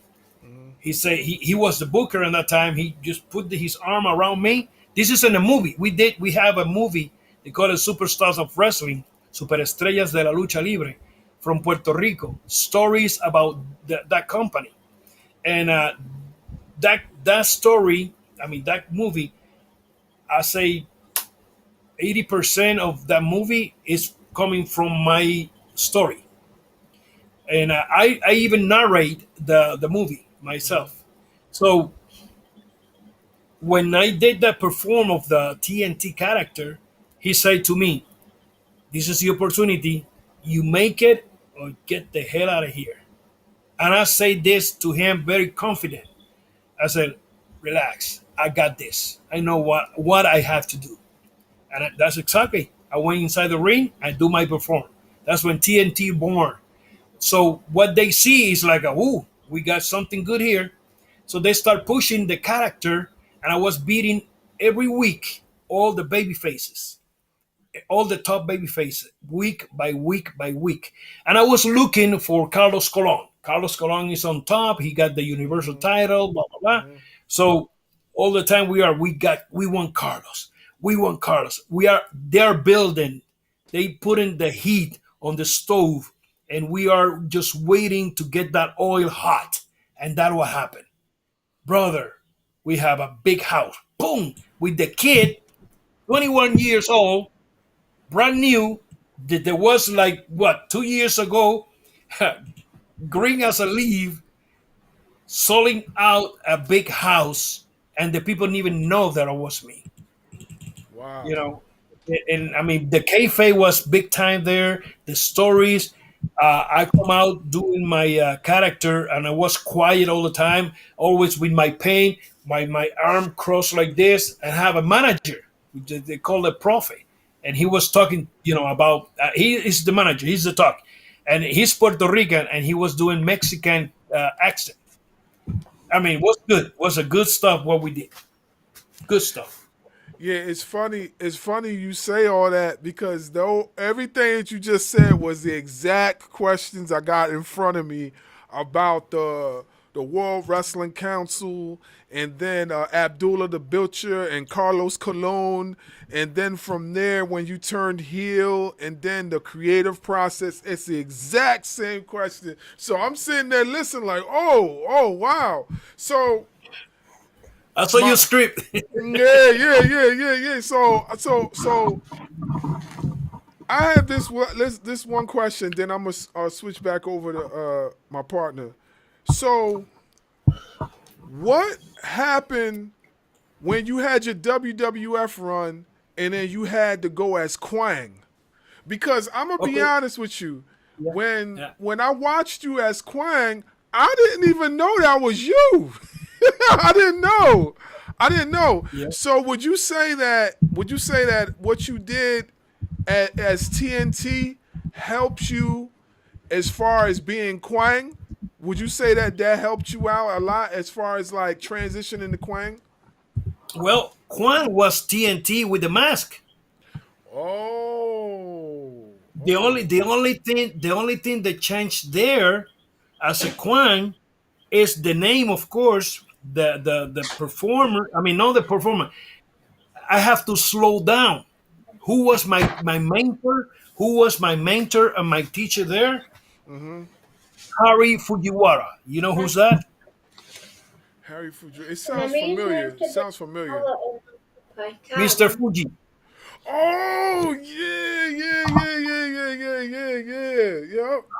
Speaker 4: He said he was the booker at that time. He just put his arm around me. This is in a movie. We have a movie. They call it Superstars of Wrestling, Superestrellas de la Lucha Libre, from Puerto Rico. Stories about that company. And that story, I mean, that movie, I say 80% of that movie is coming from my story. And I even narrate the movie myself. So when I did that perform of the TNT character, he said to me, this is the opportunity. You make it or get the hell out of here. And I say this to him very confident. I said, relax. I got this. I know what I have to do. And that's exactly. I went inside the ring. I do my perform. That's when TNT born. So what they see is like, ooh, we got something good here. So they start pushing the character, and I was beating every week all the baby faces, all the top baby faces, week by week by week. And I was looking for Carlos Colon. Carlos Colon is on top. He got the Universal title, blah, blah, blah. So all the time we want Carlos. We want Carlos. They are building they put in the heat on the stove, and we are just waiting to get that oil hot, and that what happened, brother. We have a big house, boom, with the kid, 21 years old, brand new. That there was like what 2 years ago, green as a leaf, selling out a big house, and the people didn't even know that it was me.
Speaker 1: Wow.
Speaker 4: You know, and I mean the cafe was big time there. The stories, I come out doing my character, and I was quiet all the time, always with my pain, my arm crossed like this, and have a manager, which they call a prophet, and he was talking, about he is the manager, he's the talk, and he's Puerto Rican, and he was doing Mexican accent. I mean, it was good, was a good stuff what we did, good stuff.
Speaker 1: Yeah, it's funny. It's funny you say all that because though everything that you just said was the exact questions I got in front of me about the World Wrestling Council, and then Abdullah the Butcher and Carlos Colon, and then from there when you turned heel, and then the creative process. It's the exact same question. So I'm sitting there listening like, oh, wow. So
Speaker 4: I saw your script.
Speaker 1: yeah. So I have this one question. Then I'm gonna switch back over to my partner. So, what happened when you had your WWF run and then you had to go as Quang? Because I'm gonna be
Speaker 4: Okay.
Speaker 1: honest with you,
Speaker 4: Yeah.
Speaker 1: when
Speaker 4: Yeah.
Speaker 1: when I watched you as Quang, I didn't even know that was you. I didn't know. I didn't know.
Speaker 4: Yeah.
Speaker 1: So would you say that? Would you say that what you did as TNT helped you as far as being Quang? Would you say that helped you out a lot as far as like transitioning to Quang?
Speaker 4: Well, Juan was TNT with the mask.
Speaker 1: Oh,
Speaker 4: The only thing that changed there as a Quan is the name, of course. The performer. I mean, not the performer. I have to slow down. Who was my mentor? Who was my mentor and my teacher there? Harry Fujiwara. You know who's that?
Speaker 1: Harry Fuji. It sounds familiar. Sounds familiar.
Speaker 4: Mr. Fuji.
Speaker 1: Oh yeah.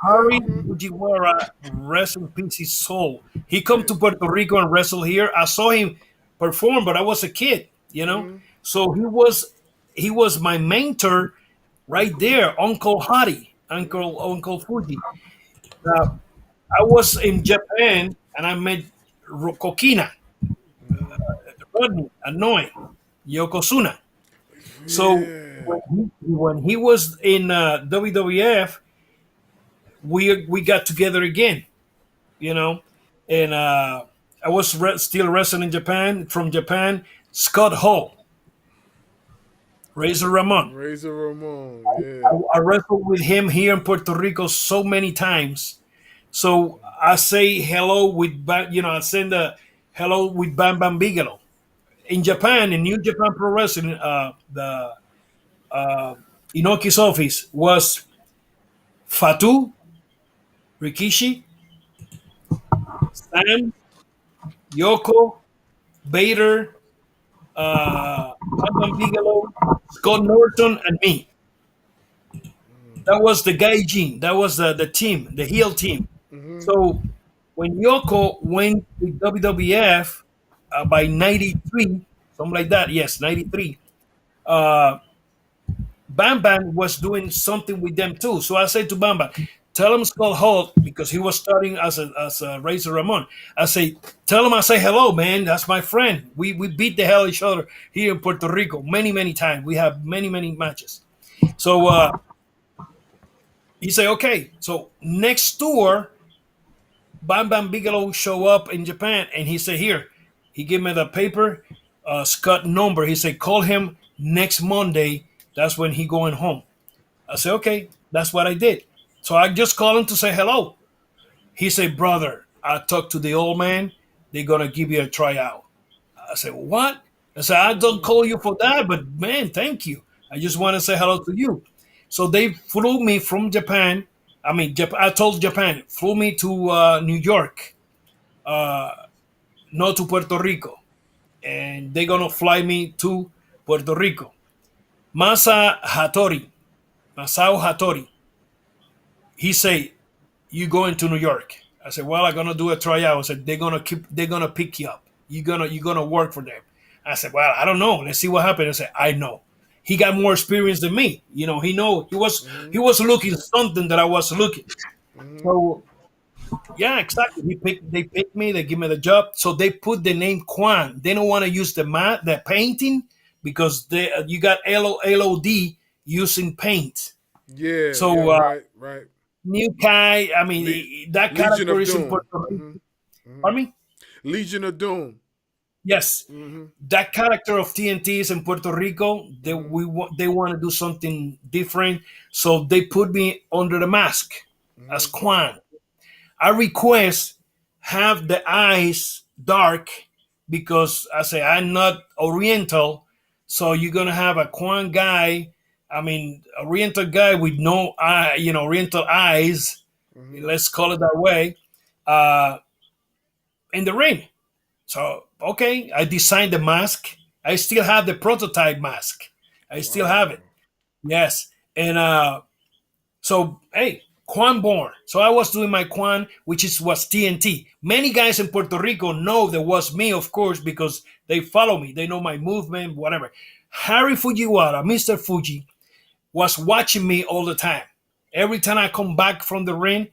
Speaker 4: Harry Fujiwara, rest in peace his soul. He come to Puerto Rico and wrestle here. I saw him perform, but I was a kid. So he was my mentor right there, Uncle Hari, Uncle Fuji. I was in Japan and I met Kokina, Rodney, Annoy, Yokozuna. So
Speaker 1: Yeah.
Speaker 4: when he was in WWF, we got together again, you know, and I was still wrestling in Japan. From Japan, Scott Hall, Razor Ramon.
Speaker 1: Razor Ramon.
Speaker 4: I,
Speaker 1: Yeah.
Speaker 4: I wrestled with him here in Puerto Rico so many times. So I say hello with, I send a hello with Bam Bam Bigelow. In Japan, in New Japan Pro Wrestling, the Inoki's office was Fatu, Rikishi, Sam, Yoko, Bader, Bam Bam Bigelow, Scott Norton, and me. That was the Gaijin. That was the team, the heel team. So when Yoko went with WWF by 93, something like that, yes, 93, Bam Bam was doing something with them too. So I said to Bam Bam, tell him Skull Hulk, because he was starting as a Razor Ramon. I say, tell him I say hello, man. That's my friend. We beat the hell each other here in Puerto Rico many times. We have many matches. So he say, okay. So next tour, Bam Bam Bigelow show up in Japan, and he said, here, he gave me the paper, Scott number. He said, call him next Monday. That's when he going home. I said, okay, that's what I did. So I just called him to say hello. He said, brother, I talked to the old man. They're going to give you a tryout. I said, what? I said, I don't call you for that, but man, thank you. I just want to say hello to you. So they flew me from Japan. I mean, I told Japan, flew me to New York, not to Puerto Rico. And they're going to fly me to Puerto Rico. Masao Hattori, he said, you going to New York. I said, well, I'm gonna do a tryout. I said, they're gonna pick you up. You're gonna work for them. I said, well, I don't know. Let's see what happens. I said, I know. He got more experience than me. He was looking something that I was looking. So yeah, exactly. They picked me, they give me the job. So they put the name Quan. They don't want to use the painting because you got LOD using paint.
Speaker 1: Yeah,
Speaker 4: So
Speaker 1: right.
Speaker 4: New Kai, I mean, that
Speaker 1: Legion
Speaker 4: character
Speaker 1: of
Speaker 4: is in
Speaker 1: Doom.
Speaker 4: Puerto Rico. Pardon me?
Speaker 1: Legion of Doom.
Speaker 4: Yes, that character of TNT is in Puerto Rico. They want to do something different, so they put me under the mask as Quan. I request have the eyes dark because I say I'm not Oriental, so you're gonna have a Quan guy. I mean, Oriental guy with no eye, Oriental eyes. Let's call it that way. In the ring. So okay, I designed the mask. I still have the prototype mask. I still have it. Yes, and so hey, Quan born. So I was doing my Quan, which was TNT. Many guys in Puerto Rico know that was me, of course, because they follow me. They know my movement, whatever. Harry Fujiwara, Mr. Fuji, was watching me all the time. Every time I come back from the ring, he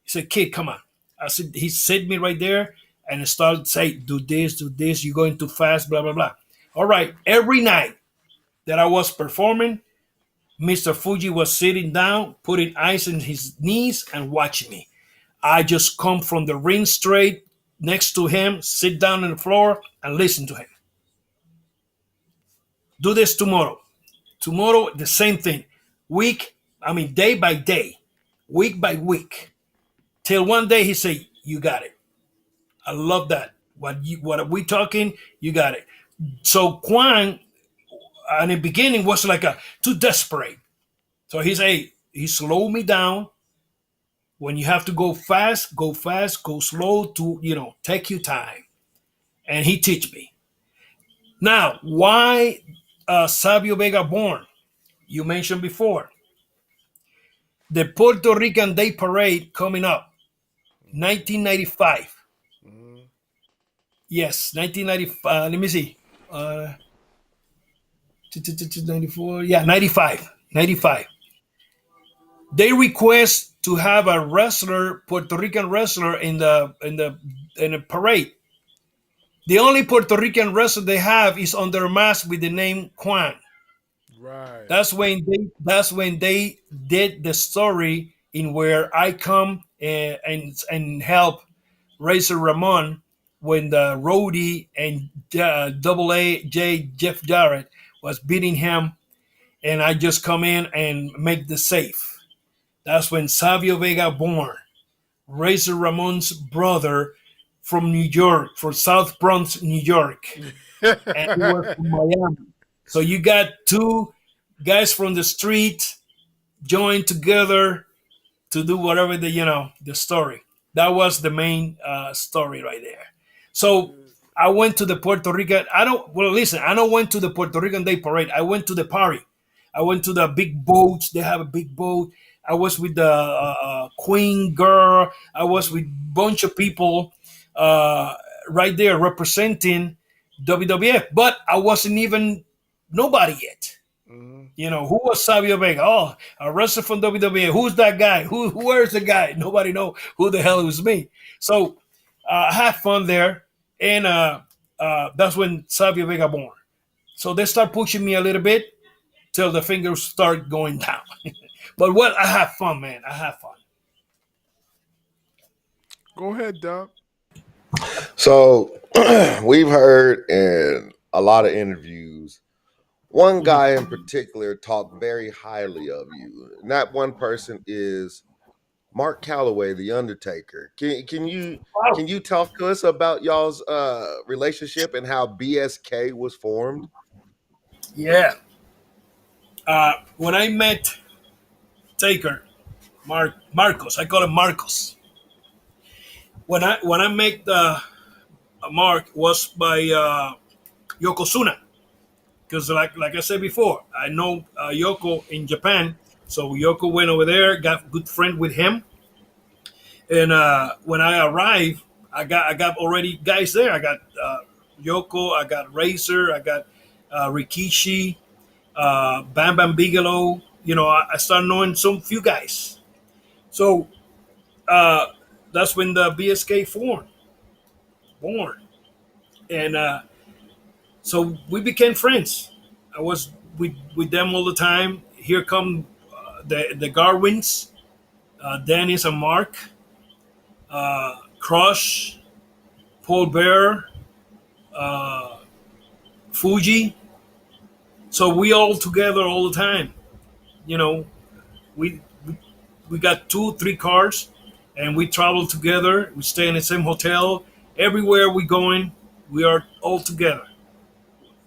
Speaker 4: said, "Kid, come on." I said, he set me right there and started saying, do this, you're going too fast, blah, blah, blah. All right. Every night that I was performing, Mr. Fuji was sitting down, putting ice in his knees and watching me. I just come from the ring straight next to him, sit down on the floor and listen to him. Do this tomorrow. Tomorrow, the same thing. Day by day, week by week. Till one day he said, you got it. I love that. What are we talking? You got it. So Quan, in the beginning, was like too desperate. So he slowed me down. When you have to go fast, go slow to, take your time. And he teach me. Now, why Savio Vega born? You mentioned before. The Puerto Rican Day Parade coming up, 1995. Yes, 1995. Let me see. 94. Yeah, 95. 95. They request to have a wrestler, Puerto Rican wrestler, in the parade. The only Puerto Rican wrestler they have is on their mask with the name Quan.
Speaker 1: Right.
Speaker 4: That's when they did the story in where I come and help Razor Ramon when the roadie and Double A J Jeff Jarrett was beating him, and I just come in and make the save. That's when Savio Vega born, Razor Ramon's brother from New York, from South Bronx, New York, and he was from Miami. So you got two guys from the street joined together to do whatever the story. That was the main story right there. So I went to the Puerto Rican. I don't went to the Puerto Rican Day Parade. I went to the party. I went to the big boats. They have a big boat. I was with the Queen girl. I was with a bunch of people right there representing WWF, but I wasn't even nobody yet. Who was Savio Vega? Oh, a wrestler from WWE. Who's that guy? Where's the guy? Nobody know who the hell it was me. So I had fun there, and that's when Savio Vega born. So they start pushing me a little bit till the fingers start going down. But I have fun, man. I have fun.
Speaker 1: Go ahead, Doc.
Speaker 3: So we've heard in a lot of interviews, one guy in particular talked very highly of you. And that one person is Mark Calloway, the Undertaker. Can you talk to us about y'all's relationship and how BSK was formed?
Speaker 4: Yeah. When I met Taker, Marcos. I call him Marcos. When I make the mark was by Yokozuna, because like I said before, I know Yoko in Japan, so Yoko went over there, got good friend with him, and when I arrived, I got already guys there. I got Yoko, I got Razor, I got Rikishi, Bam Bam Bigelow. I started knowing some few guys. So uh, that's when the BSK born, and so we became friends. I was with them all the time. Here come the Garwins, Dennis and Mark, Crush, Paul Bear, Fuji. So we all together all the time. You know, we we got 2, 3 cars, and we travel together. We stay in the same hotel. Everywhere we going, we are all together.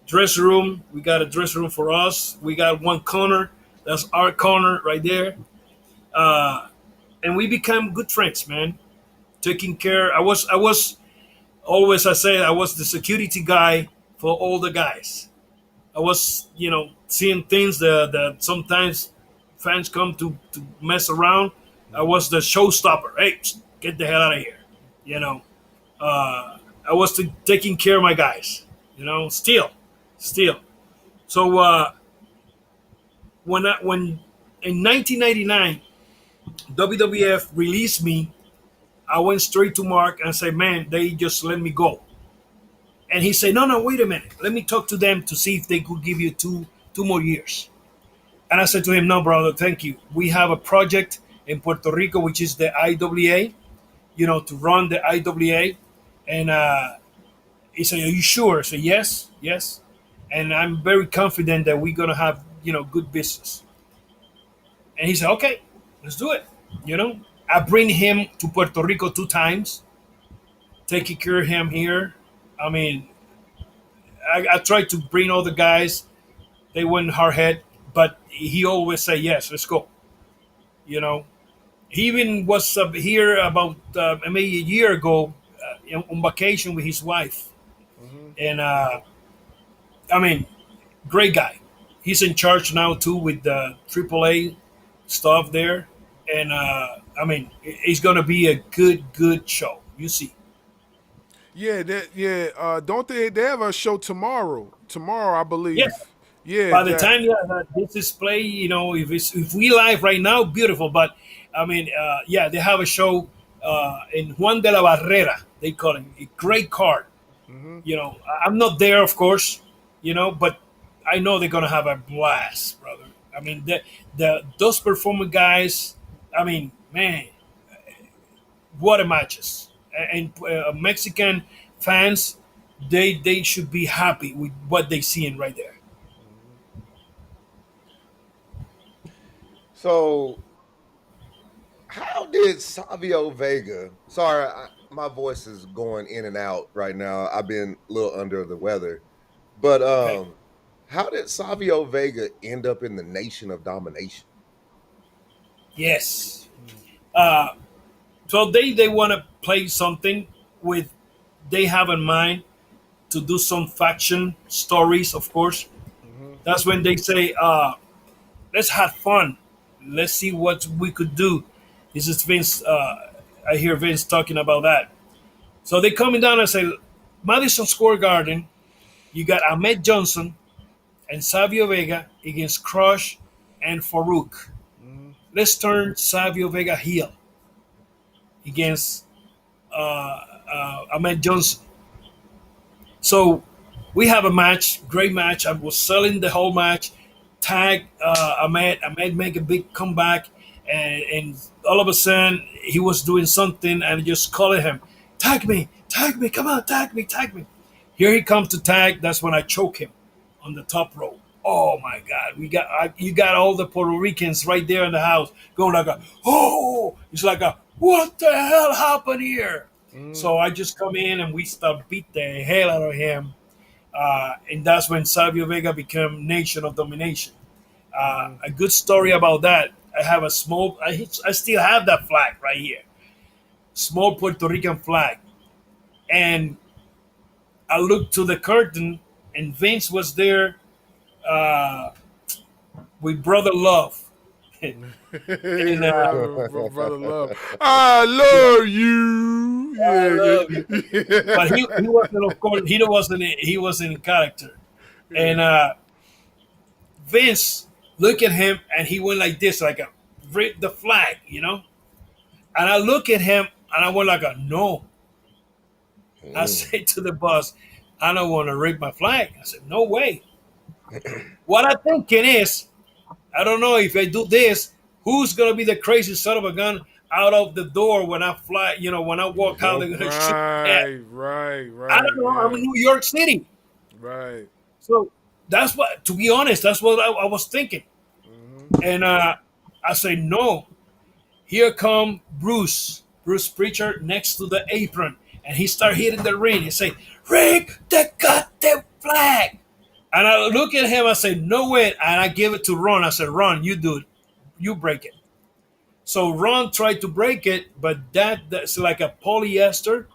Speaker 4: Dressing room, we got a dressing room for us. We got one corner. That's our corner right there. And we become good friends, man. Taking care. I was always, I say, I was the security guy for all the guys. I was, seeing things that sometimes fans come to mess around. I was the showstopper. Hey, get the hell out of here. I was taking care of my guys. Still. So when in 1999 WWF released me, I went straight to Mark and said, "Man, they just let me go." And he said, "No, wait a minute. Let me talk to them to see if they could give you two more years." And I said to him, "No, brother, thank you. We have a project in Puerto Rico, which is the IWA, to run the IWA." And he said, "Are you sure?" I said, yes. And I'm very confident that we're going to have, good business. And he said, "Okay, let's do it." I bring him to Puerto Rico 2 times, taking care of him here. I mean, I tried to bring all the guys. They went hard head, but he always say, "Yes, let's go." He even was here about maybe a year ago on vacation with his wife. And I mean, great guy. He's in charge now too with the AAA stuff there. And I mean, it's gonna be a good show. You see.
Speaker 1: Yeah, don't they have a show tomorrow? Tomorrow, I believe.
Speaker 4: Yeah.
Speaker 1: Yeah.
Speaker 4: By the time this is play, if we live right now, beautiful. But I mean, they have a show in Juan de la Barrera. They call it a great card. I'm not there, of course. But I know they're gonna have a blast, brother. I mean, those performer guys. I mean, man, what a matches! And Mexican fans, they should be happy with what they seeing right there.
Speaker 3: So, how did Savio Vega? Sorry, my voice is going in and out right now. I've been a little under the weather, but
Speaker 4: Okay.
Speaker 3: how did Savio Vega end up in the Nation of Domination?
Speaker 4: Yes. So they want to play something with. They have in mind to do some faction stories, of course. That's when they say, "Let's have fun. Let's see what we could do." This is Vince. I hear Vince talking about that. So they coming down and say, Madison Square Garden. You got Ahmed Johnson and Savio Vega against Crush and Farouk. Let's turn Savio Vega heel against Ahmed Johnson. So we have a match, great match. I was selling the whole match. Tag Ahmed. Ahmed make a big comeback, and all of a sudden he was doing something, and just calling him, tag me, come on, tag me. Here he comes to tag. That's when I choke him on the top rope. Oh my God! You got all the Puerto Ricans right there in the house going like it's like what the hell happened here? So I just come in and we start beat the hell out of him. And that's when Savio Vega became Nation of Domination. A good story about that. I have a small. I still have that flag right here, small Puerto Rican flag, and I looked to the curtain, and Vince was there uh, with Brother Love, and
Speaker 1: Brother Love. I love you.
Speaker 4: I
Speaker 1: Yeah.
Speaker 4: love you. But he wasn't, of course, he wasn't in character, and Vince looked at him, and he went like this, like a rip the flag, And I look at him, and I went like a no. I said to the boss, I don't want to rip my flag. I said, no way. What I'm thinking is, I don't know if I do this, who's gonna be the crazy son of a gun out of the door when I fly? When I walk out, they're gonna shoot me dead.
Speaker 1: Right.
Speaker 4: I don't know. I'm in New York City,
Speaker 1: Right.
Speaker 4: so that's what. To be honest, that's what I was thinking. And I say no. Here come Bruce Pritchard next to the apron, and he start hitting the ring. He say, "Rick, the goddamn flag!" And I look at him. I say, "No way!" And I give it to Ron. I said, "Ron, you do it. You break it." So Ron tried to break it, but that's like a polyester.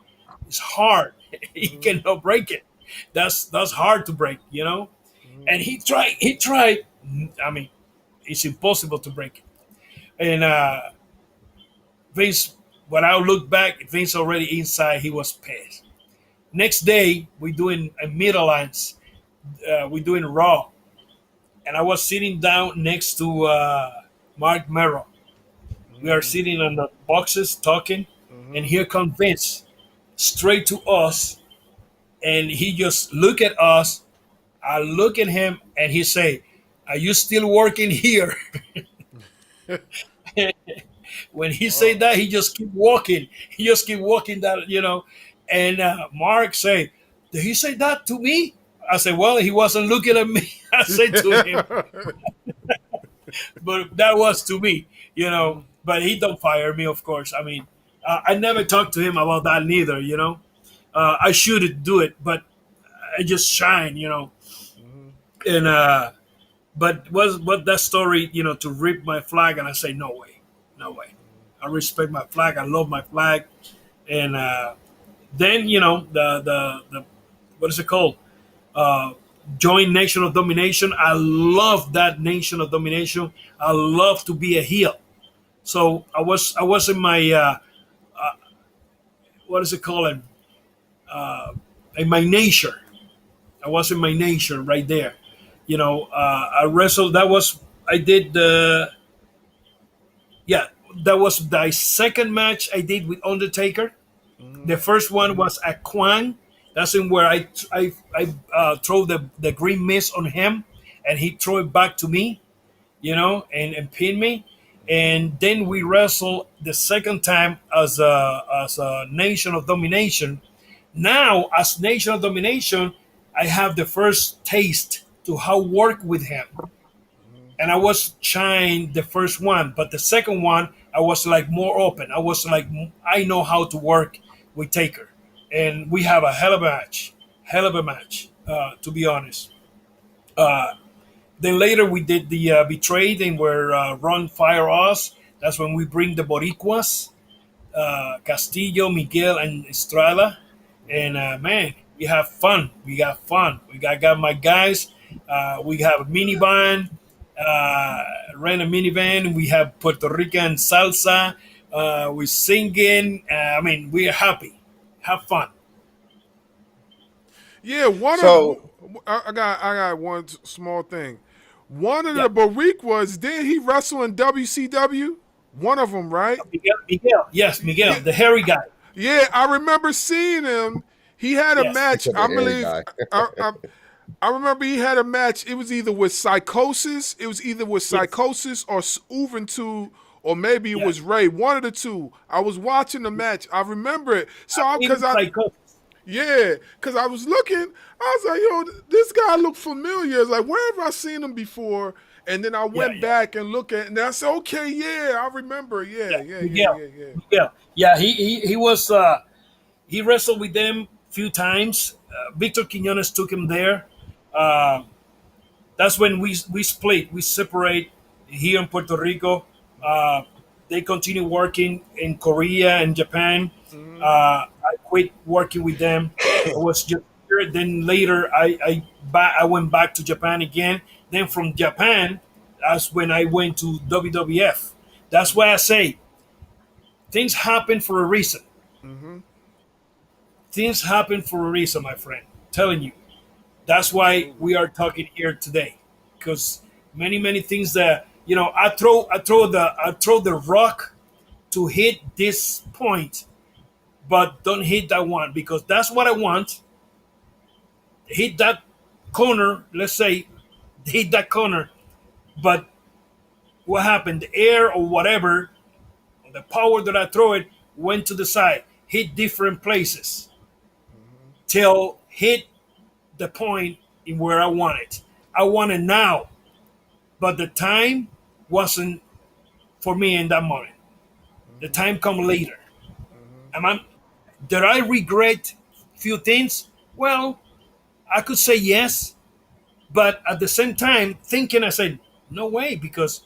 Speaker 4: It's hard. He cannot break it. That's hard to break, And he tried. I mean, it's impossible to break it. And Vince, when I look back, Vince already inside. He was pissed. Next day, we doing a mid-alliance. We doing Raw, and I was sitting down next to Mark Merrow. We are sitting on the boxes talking, and here comes Vince, straight to us, and he just look at us. I look at him, and he say, "Are you still working here?" When he said that, he just keep walking. He just keep walking that, And Mark say, "Did he say that to me?" I said, "Well, he wasn't looking at me." I said to him, but that was to me, But he don't fire me, of course. I mean, I never talked to him about that neither, I should do it, but I just shine, And but what that story, to rip my flag, and I say, no way. I respect my flag. I love my flag, and then the what is it called? Join Nation of Domination. I love that Nation of Domination. I love to be a heel. So I was in my what is it called? In my nature. I was in my nature right there. I wrestled. I did the. Yeah, that was the second match I did with Undertaker. The first one was at Kwan. That's in where I throw the green mist on him, and he throw it back to me, and pin me. And then we wrestle the second time as a Nation of Domination. Now, as Nation of Domination, I have the first taste to how work with him. And I was shying the first one, but the second one, I was like more open. I was like, I know how to work with Taker. And we have a hell of a match, to be honest. Then later we did the Betrayed, and where Ron fire us. That's when we bring the Boricuas, Castillo, Miguel, and Estrada. And man, we have fun. We got fun. Got my guys. We have a minivan, rent a minivan. We have Puerto Rican salsa. We're singing. I mean, we're happy. Have fun.
Speaker 1: Yeah, I got one small thing. One of the Boricuas, did he wrestle in WCW? One of them, right?
Speaker 4: Miguel. Yes, Miguel, the hairy guy.
Speaker 1: Yeah, I remember seeing him. He had a match, I believe. I remember he had a match. It was either with Psychosis. Or Uventu, or maybe it was Ray. One of the two. I was watching the match. I remember it. Because I was looking. I was like, yo, this guy looked familiar. It's like, where have I seen him before? And then I went back and looked at it, and I said, okay, yeah, I remember. Yeah.
Speaker 4: He was he wrestled with them a few times. Victor Quiñones took him there. That's when we split. We separate here in Puerto Rico. Uh, they continue working in Korea and Japan.
Speaker 1: Mm-hmm.
Speaker 4: I quit working with them. I was just here. Then later, I went back to Japan again. Then from Japan, that's when I went to WWF. That's why I say things happen for a reason.
Speaker 1: Mm-hmm.
Speaker 4: Things happen for a reason, my friend. Telling you. That's why
Speaker 1: Absolutely.
Speaker 4: we are talking here today, because many things that I throw the rock to hit this point, but don't hit that one because that's what I want. Hit that corner, let's say, hit that corner, but what happened? The air or whatever, the power that I throw it went to the side, hit different places till hit the point in where I want it. I want it now, but the time wasn't for me in that moment. The time come later. Am I? Did I regret few things? Well, I could say yes, but at the same time, thinking, I said no way, because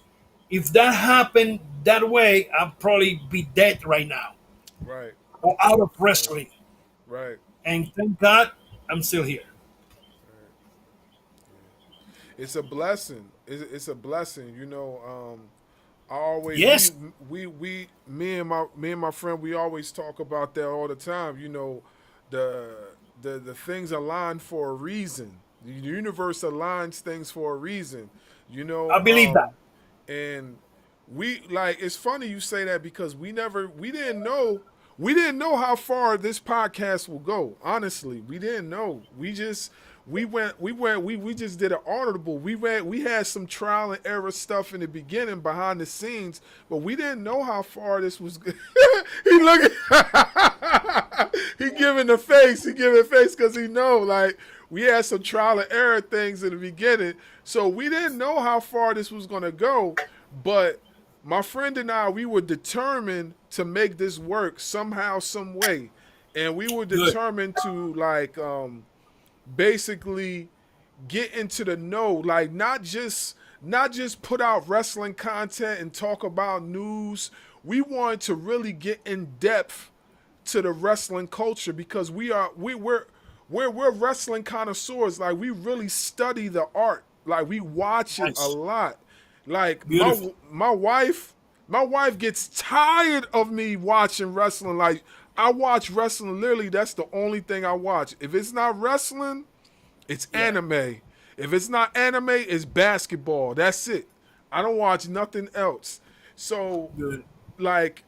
Speaker 4: if that happened that way, I'd probably be dead right now
Speaker 1: Right.
Speaker 4: or out of
Speaker 1: Right.
Speaker 4: wrestling.
Speaker 1: Right.
Speaker 4: And thank God I'm still here.
Speaker 1: It's a blessing. It's a blessing. I always
Speaker 4: Yes,
Speaker 1: me and my friend, we always talk about that all the time. The the things align for a reason. The universe aligns things for a reason. You know,
Speaker 4: I believe that.
Speaker 1: and we like it's funny you say that because we didn't know how far this podcast will go. Honestly, we didn't know. We just did an audible. We had some trial and error stuff in the beginning behind the scenes, but we didn't know how far this was. He looking, he giving face because he know like we had some trial and error things in the beginning, so we didn't know how far this was gonna go, but my friend and I, we were determined to make this work somehow, some way, and we were
Speaker 4: Good.
Speaker 1: determined to basically get into the know, like not just put out wrestling content and talk about news. We wanted to really get in depth to the wrestling culture because we're wrestling connoisseurs. Like we really study the art. Like we watch it a
Speaker 4: Nice.
Speaker 1: lot. Like
Speaker 4: Beautiful.
Speaker 1: my wife gets tired of me watching wrestling. Like I watch wrestling literally. That's the only thing I watch. If it's not wrestling, it's
Speaker 4: Yeah.
Speaker 1: anime. If it's not anime, it's basketball. That's it. I don't watch nothing else. So
Speaker 4: Good.
Speaker 1: like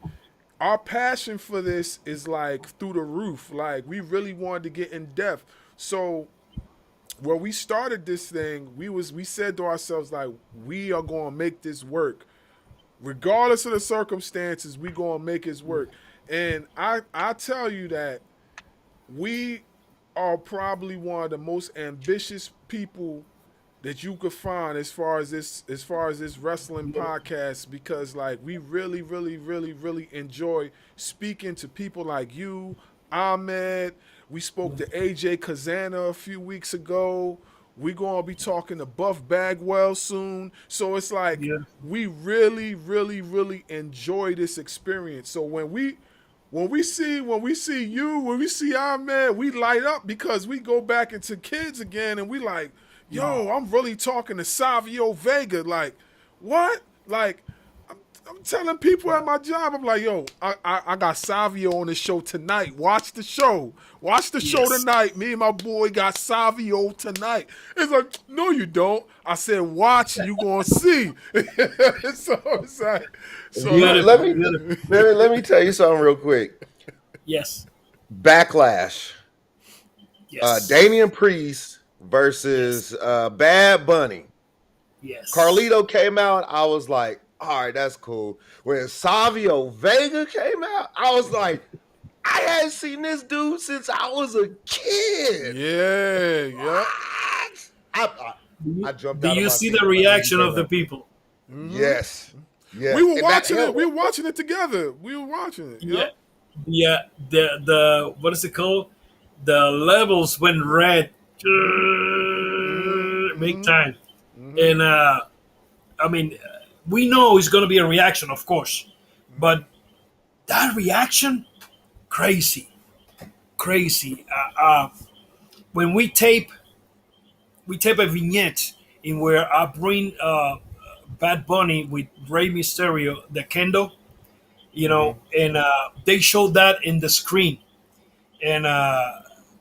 Speaker 1: our passion for this is like through the roof. Like we really wanted to get in depth. So when we started this thing, we said to ourselves like we are going to make this work regardless of the circumstances. We going to make it work. And I tell you that we are probably one of the most ambitious people that you could find as far as this wrestling podcast because like we really enjoy speaking to people like you, Ahmed. We spoke to AJ Kazana a few weeks ago. We're gonna be talking to Buff Bagwell soon. So it's like
Speaker 4: Yeah.
Speaker 1: we really enjoy this experience. So when we see Ahmed, we light up because we go back into kids again and we like, yo, I'm really talking to Savio Vega. Like, what? Like, I'm telling people at my job, I'm like, yo, I got Savio on the show tonight. Watch the show. Watch the show
Speaker 4: Yes.
Speaker 1: tonight. Me and my boy got Savio tonight. It's like, no, you don't. I said, watch, you gonna see. So it's like, so
Speaker 4: Beautiful.
Speaker 3: Let me
Speaker 4: Beautiful.
Speaker 3: let me tell you something real quick.
Speaker 4: Yes.
Speaker 3: Backlash.
Speaker 4: Yes.
Speaker 3: Damian Priest versus Bad Bunny.
Speaker 4: Yes.
Speaker 3: Carlito came out. I was like, all right, that's cool. When Savio Vega came out, I was like, I hadn't seen this dude since I was a kid.
Speaker 1: yeah.
Speaker 3: I jumped
Speaker 4: Do
Speaker 3: out of
Speaker 4: you
Speaker 3: my
Speaker 4: see
Speaker 3: seat
Speaker 4: the
Speaker 3: when I heard
Speaker 4: reaction
Speaker 3: that.
Speaker 4: of the people?
Speaker 3: Yes. Yes.
Speaker 1: We were
Speaker 3: And
Speaker 1: watching
Speaker 3: hell,
Speaker 1: it. We were watching it together. We were watching it.
Speaker 4: Yeah. Yeah. The what is it called? The levels went red. Big time. And I mean, we know it's going to be a reaction, of course, but that reaction, crazy, crazy. When we tape a vignette in where I bring Bad Bunny with Rey Mysterio, the Kendo, and they showed that in the screen. And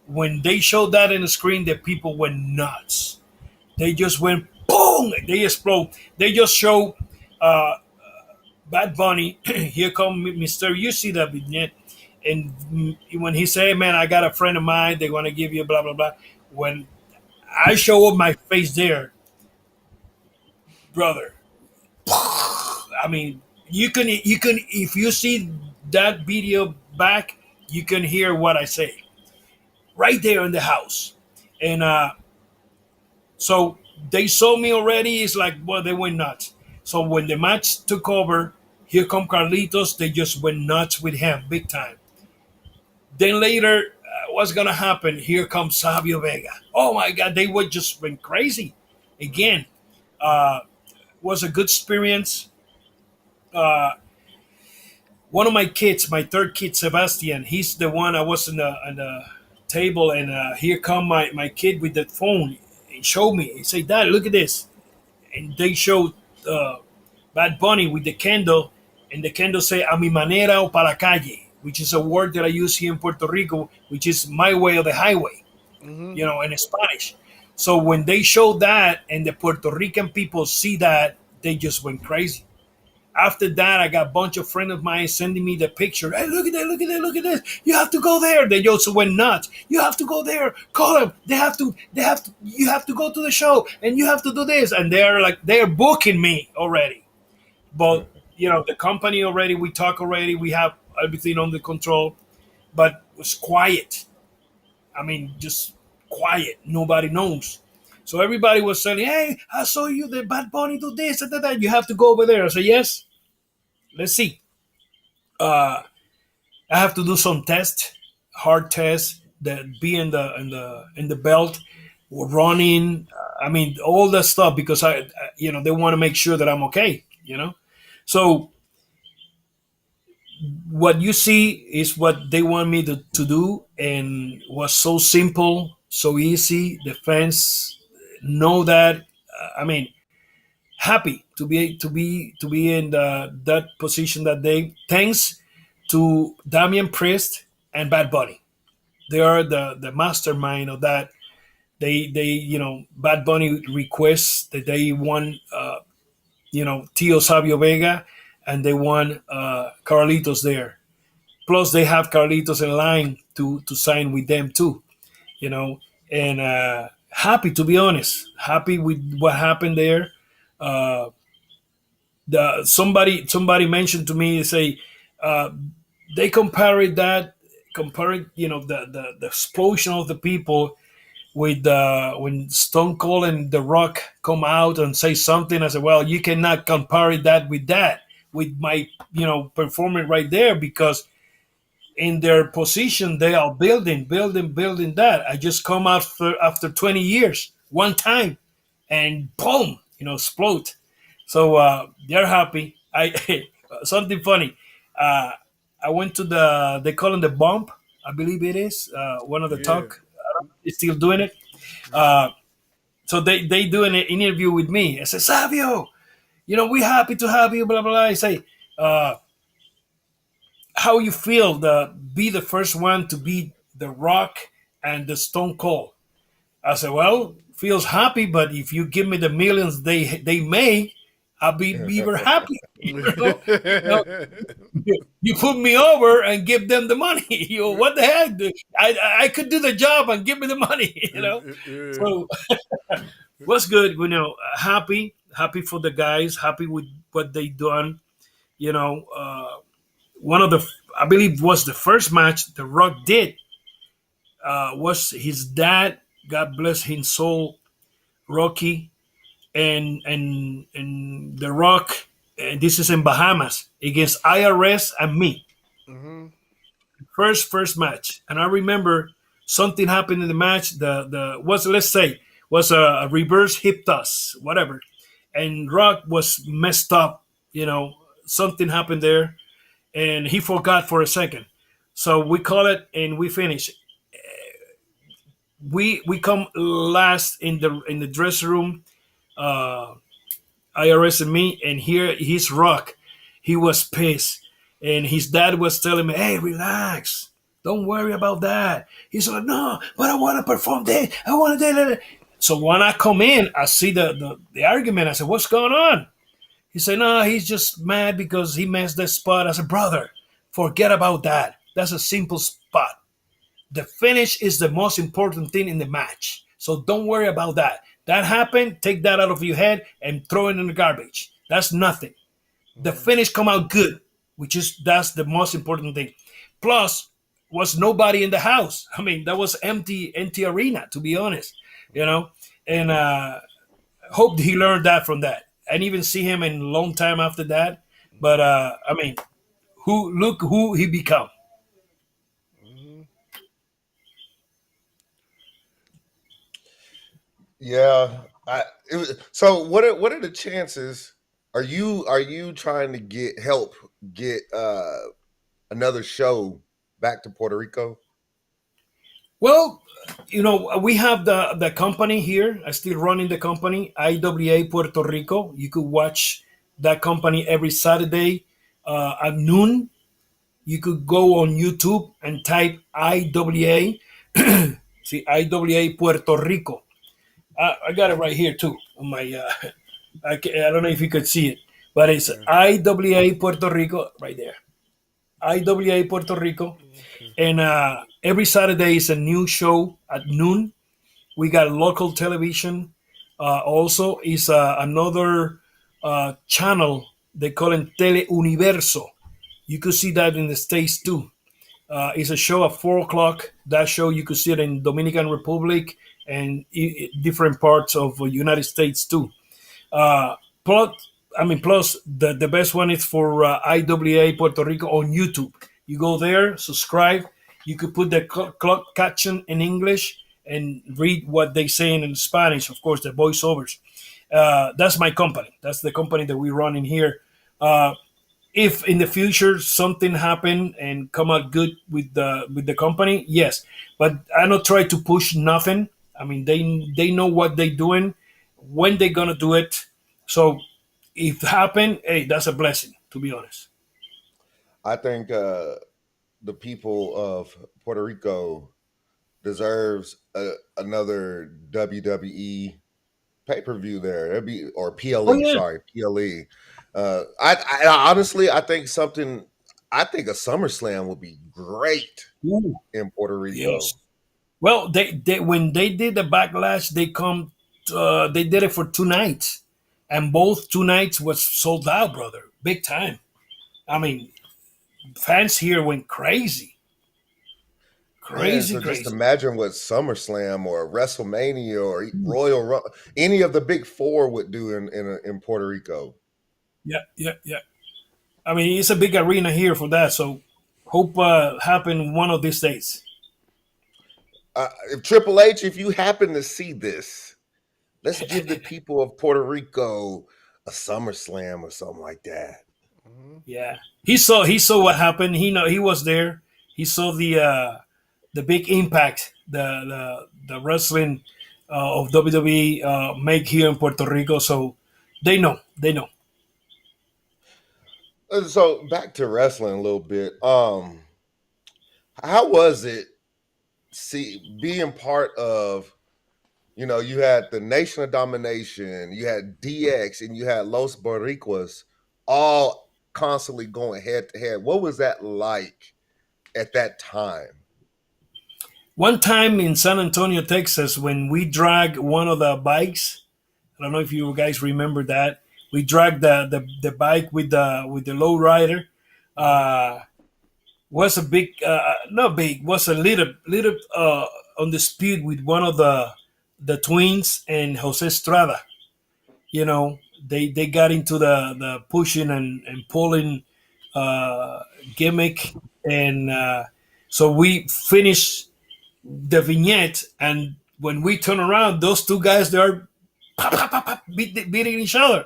Speaker 4: when they showed that in the screen, the people went nuts. They just went boom. They explode. They just show uh, Bad Bunny. Here come Mysterio. You see that vignette, and when he say, "Man, I got a friend of mine. They want to give you blah blah blah." When I show up my face there, brother. I mean, you can if you see that video back, you can hear what I say right there in the house, and so they saw me already. It's like, well, they went nuts. So when the match took over, here come Carlitos. They just went nuts with him, big time. Then later, what's gonna happen? Here comes Savio Vega. Oh my God, they were just went crazy. Again, was a good experience. Uh, One of my kids, my third kid, Sebastian, he's the one I was on the table, and here come my kid with the phone. He showed me. He said, "Dad, look at this." And they showed Bad Bunny with the candle, and the candle say "a mi manera o para calle," which is a word that I use here in Puerto Rico, which is my way or the highway, in Spanish. So when they showed that and the Puerto Rican people see that, they just went crazy. After that, I got a bunch of friends of mine sending me the picture. Hey, look at that, look at that, look at this. You have to go there. They also went nuts. You have to go there. Call them. You have to go to the show and you have to do this. And they're booking me already. But, the company already, we talk already. We have everything under control. But it was quiet. I mean, just quiet. Nobody knows. So everybody was saying, "Hey, I saw you, the Bad Bunny do this and that. You have to go over there." I said, "Yes, let's see." I have to do some tests, hard tests, that be in the belt, running. I mean, all that stuff because they want to make sure that I'm okay. So what you see is what they want me to do, and was so simple, so easy. The fans know that. I mean, happy to be in that position that day. Thanks to Damian Priest and Bad Bunny. They are the mastermind of that. They Bad Bunny requests that they want Tio Savio Vega, and they want Carlitos there. Plus, they have Carlitos in line to sign with them too. And happy, to be honest, happy with what happened there. Uh, somebody mentioned to me, say uh, they compared the explosion of the people with when Stone Cold and The Rock come out and say something. I said, well, you cannot compare that with my performance right there, because in their position they are building that. I just come out after 20 years one time, and boom, explode. So they're happy. I something funny. Uh, I went to they call it the bump. I believe it is one of the
Speaker 1: Yeah.
Speaker 4: talk. Is still doing it. Uh, so they do an interview with me. I said, Savio, we happy to have you. Blah blah blah. I say, how you feel to be the first one to beat the Rock and the Stone Cold? I said, well, feels happy, but if you give me the millions they make, I'll be even happy. You put me over and give them the money. What the heck? I could do the job and give me the money. So what's good? Happy for the guys. Happy with what they done. One of the, I believe, was the first match The Rock did. Was his dad, God bless his soul, Rocky, and The Rock. And this is in Bahamas against IRS and me. First match, and I remember something happened in the match. The was, let's say, was a reverse hip toss, whatever, and Rock was messed up. Something happened there, and he forgot for a second. So we call it, and we finish. We come last in the dressing room. Uh, IRS and me, and here he's Rock. He was pissed, and his dad was telling me, "Hey, relax. Don't worry about that." He's like, "No, but I want to perform this. I want to do that." So when I come in, I see the argument. I said, "What's going on?" He said, "No, he's just mad because he missed that spot." I said, "Brother, forget about that. That's a simple spot. The finish is the most important thing in the match. So don't worry about that. That happened. Take that out of your head and throw it in the garbage. That's nothing. The finish come out good, that's the most important thing. Plus, was nobody in the house. I mean, that was empty arena, to be honest. And hope he learned that from that. I didn't even see him in a long time after that. But I mean, look who he become.
Speaker 3: Yeah. So what are the chances? Are you trying to get another show back to Puerto Rico?
Speaker 4: Well, we have the company here. I still running the company, IWA Puerto Rico. You could watch that company every Saturday at noon. You could go on YouTube and type IWA. See, IWA Puerto Rico. I got it right here too on my. I don't know if you could see it, but it's IWA Puerto Rico right there. IWA Puerto Rico, and every Saturday is a new show at noon. We got local television. Also, is another channel they call it Teleuniverso. You could see that in the States too. It's a show at 4 o'clock. That show you could see it in Dominican Republic and different parts of the United States too. Plus the best one is for IWA Puerto Rico on YouTube. You go there, subscribe. You could put the clock caption in English and read what they say in Spanish. Of course, the voiceovers. That's my company. That's the company that we run in here. If in the future something happen and come out good with the company, yes. But I don't try to push nothing. I mean, they know what they're doing, when they're gonna do it. So if it happen, hey, that's a blessing, to be honest.
Speaker 3: I think the people of Puerto Rico deserves another WWE pay-per-view there. That'd be, or
Speaker 4: Oh
Speaker 3: PLE,
Speaker 4: yeah.
Speaker 3: sorry, PLE. I honestly, I think a SummerSlam would be great
Speaker 4: Ooh,
Speaker 3: in Puerto Rico.
Speaker 4: yes. Well, they when they did the backlash, they did it for 2 nights, and both 2 nights was sold out, brother, big time. I mean, fans here went crazy,
Speaker 3: Man,
Speaker 4: crazy,
Speaker 3: so just
Speaker 4: crazy.
Speaker 3: imagine what SummerSlam or WrestleMania or
Speaker 4: Mm.
Speaker 3: any of the big four would do in Puerto Rico.
Speaker 4: Yeah, yeah, yeah. I mean, it's a big arena here for that. So hope happen one of these days.
Speaker 3: If Triple H, if you happen to see this, let's give the people of Puerto Rico a SummerSlam or something like that.
Speaker 4: Yeah, he saw what happened. He was there. He saw the big impact the wrestling of WWE make here in Puerto Rico. So they know.
Speaker 3: So back to wrestling a little bit. How was it being part of, you had the Nation of Domination, you had DX, and you had Los Boricuas all constantly going head to head. What was that like at that time?
Speaker 4: One time in San Antonio, Texas, when we dragged one of the bikes, I don't know if you guys remember that. We dragged the bike with the low rider. Uh, was a big, not big, was a little on the speed with one of the twins and Jose Estrada. They got into the pushing and pulling uh, gimmick, and so we finished the vignette, and when we turn around, those two guys, they are pop, pop, pop, pop, beating each other.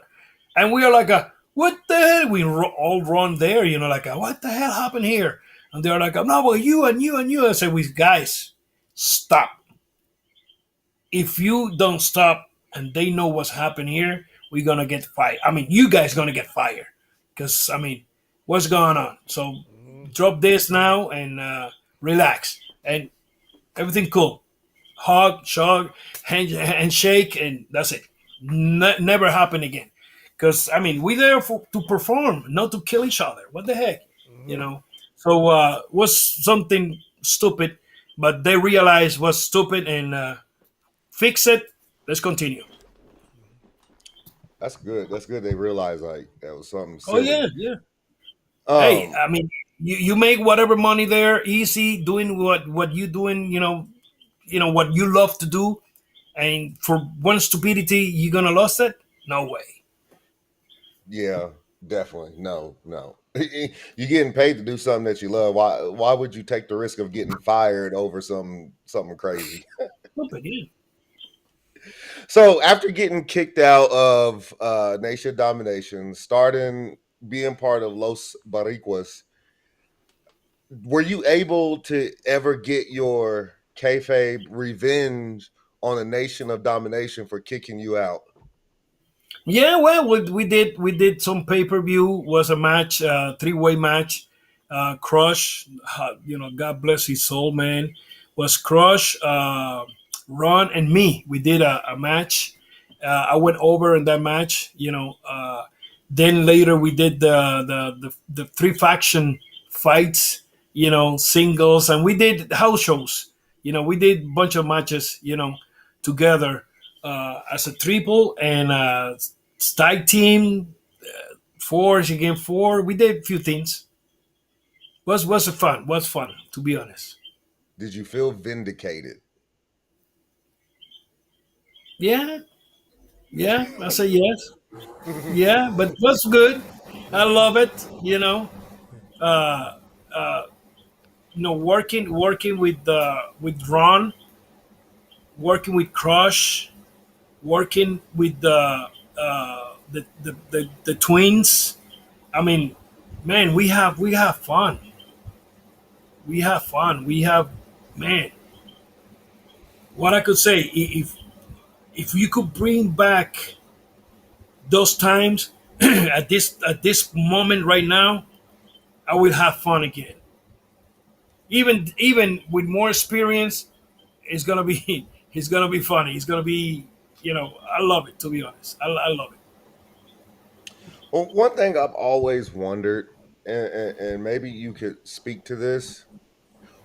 Speaker 4: And we are like, what the hell? We all run there, like, what the hell happened here? And they're like, no, well, you and you and you. I said, guys, stop. If you don't stop and they know what's happening here, we're going to get fired. I mean, you guys going to get fired. Because, I mean, what's going on? So drop this now and relax. And everything cool. Hug, shug, handshake, and that's it. Never happen again. Because, I mean, we're there to perform, not to kill each other. What the heck? So was something stupid, but they realized was stupid and fix it. Let's continue.
Speaker 3: That's good. That's good. They realized like that was something
Speaker 4: Oh
Speaker 3: silly.
Speaker 4: yeah. Hey, I mean, you make whatever money there easy doing what you doing. What you love to do, and for one stupidity you're gonna lose it. No way.
Speaker 3: Yeah, definitely. No. You're getting paid to do something that you love. Why would you take the risk of getting fired over something crazy?
Speaker 4: Stupid, yeah.
Speaker 3: So after getting kicked out of Nation Domination, starting being part of Los Baricuas, were you able to ever get your kayfabe revenge on a Nation of Domination for kicking you out?
Speaker 4: Yeah, well, we did some pay per view. Was a match, 3-way match. Crush, God bless his soul, man. Was Crush, Ron, and me. We did a match. I went over in that match. Then later we did the three faction fights. Singles, and we did house shows. We did a bunch of matches. Together as a triple and tag team, four against four. We did a few things. Was fun. Was fun, to be honest.
Speaker 3: Did you feel vindicated?
Speaker 4: Yeah, I say yes. Yeah, but it was good. I love it. Working with Ron, working with Crush, working with the twins. I mean, man, we have fun. We have fun. We have, man. What I could say, if you could bring back those times at this moment right now, I will have fun again. Even with more experience, it's gonna be it's gonna be funny. It's gonna be, I love it, to be honest. I love it.
Speaker 3: Well, one thing I've always wondered, and maybe you could speak to this.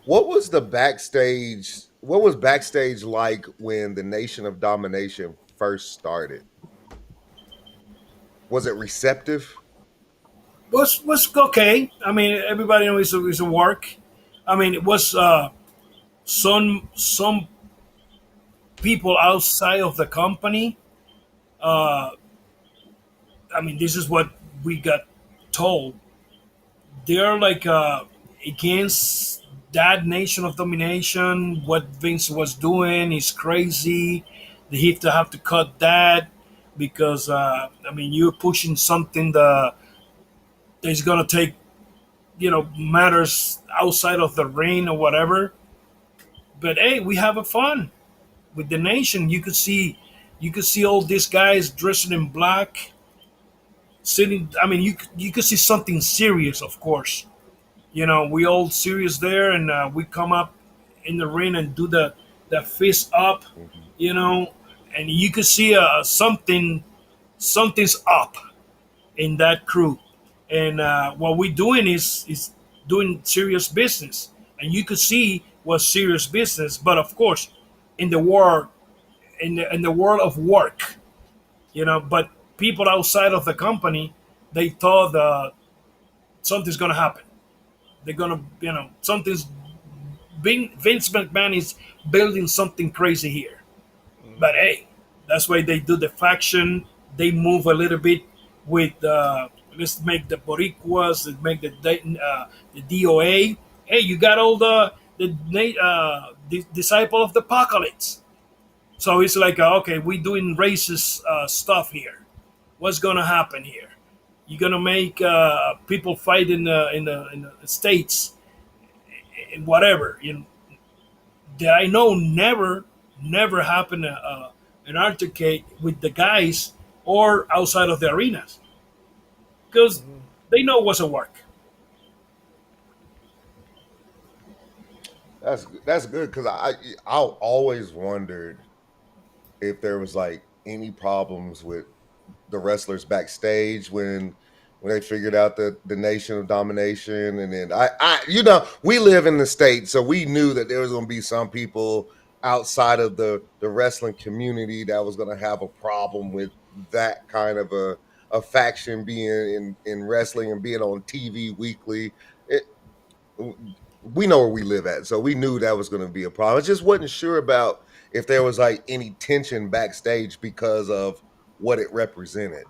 Speaker 3: What was backstage? What was backstage like when the Nation of Domination first started? Was it receptive?
Speaker 4: Was okay. I mean, everybody knows it's a work. I mean, it was some people outside of the company. I mean, this is what we got told. They're like against that Nation of Domination. What Vince was doing is crazy. They have to cut that because I mean, you're pushing something that's gonna take matters outside of the ring or whatever. But hey, we have a fun with the Nation. You could see all these guys dressing in black, sitting. I mean, you could see something serious, of course. We all serious there, and we come up in the ring and do the fist up, and you could see something's up in that crew, and what we're doing is doing serious business, and you could see what's serious business. But of course, in the world in the world of work, but people outside of the company, they thought something's gonna happen. They're gonna, something's being Vince McMahon is building something crazy here. But hey, that's why they do the faction. They move a little bit with let's make the Boricuas, let's make the DOA. Hey, you got all the disciple of the apocalypse. So it's like, okay, we doing racist stuff here. What's gonna happen here? You're gonna make people fight in the states and whatever. That I know never happened an altercate with the guys or outside of the arenas because they know what's a work.
Speaker 3: That's good because I always wondered if there was like any problems with the wrestlers backstage when they figured out the nation of domination. And then we live in the States, so we knew that there was going to be some people outside of the wrestling community that was going to have a problem with that kind of a faction being in wrestling and being on TV weekly. We know where we live at, so we knew that was going to be a problem. I just wasn't sure about if there was like any tension backstage because of what it represented.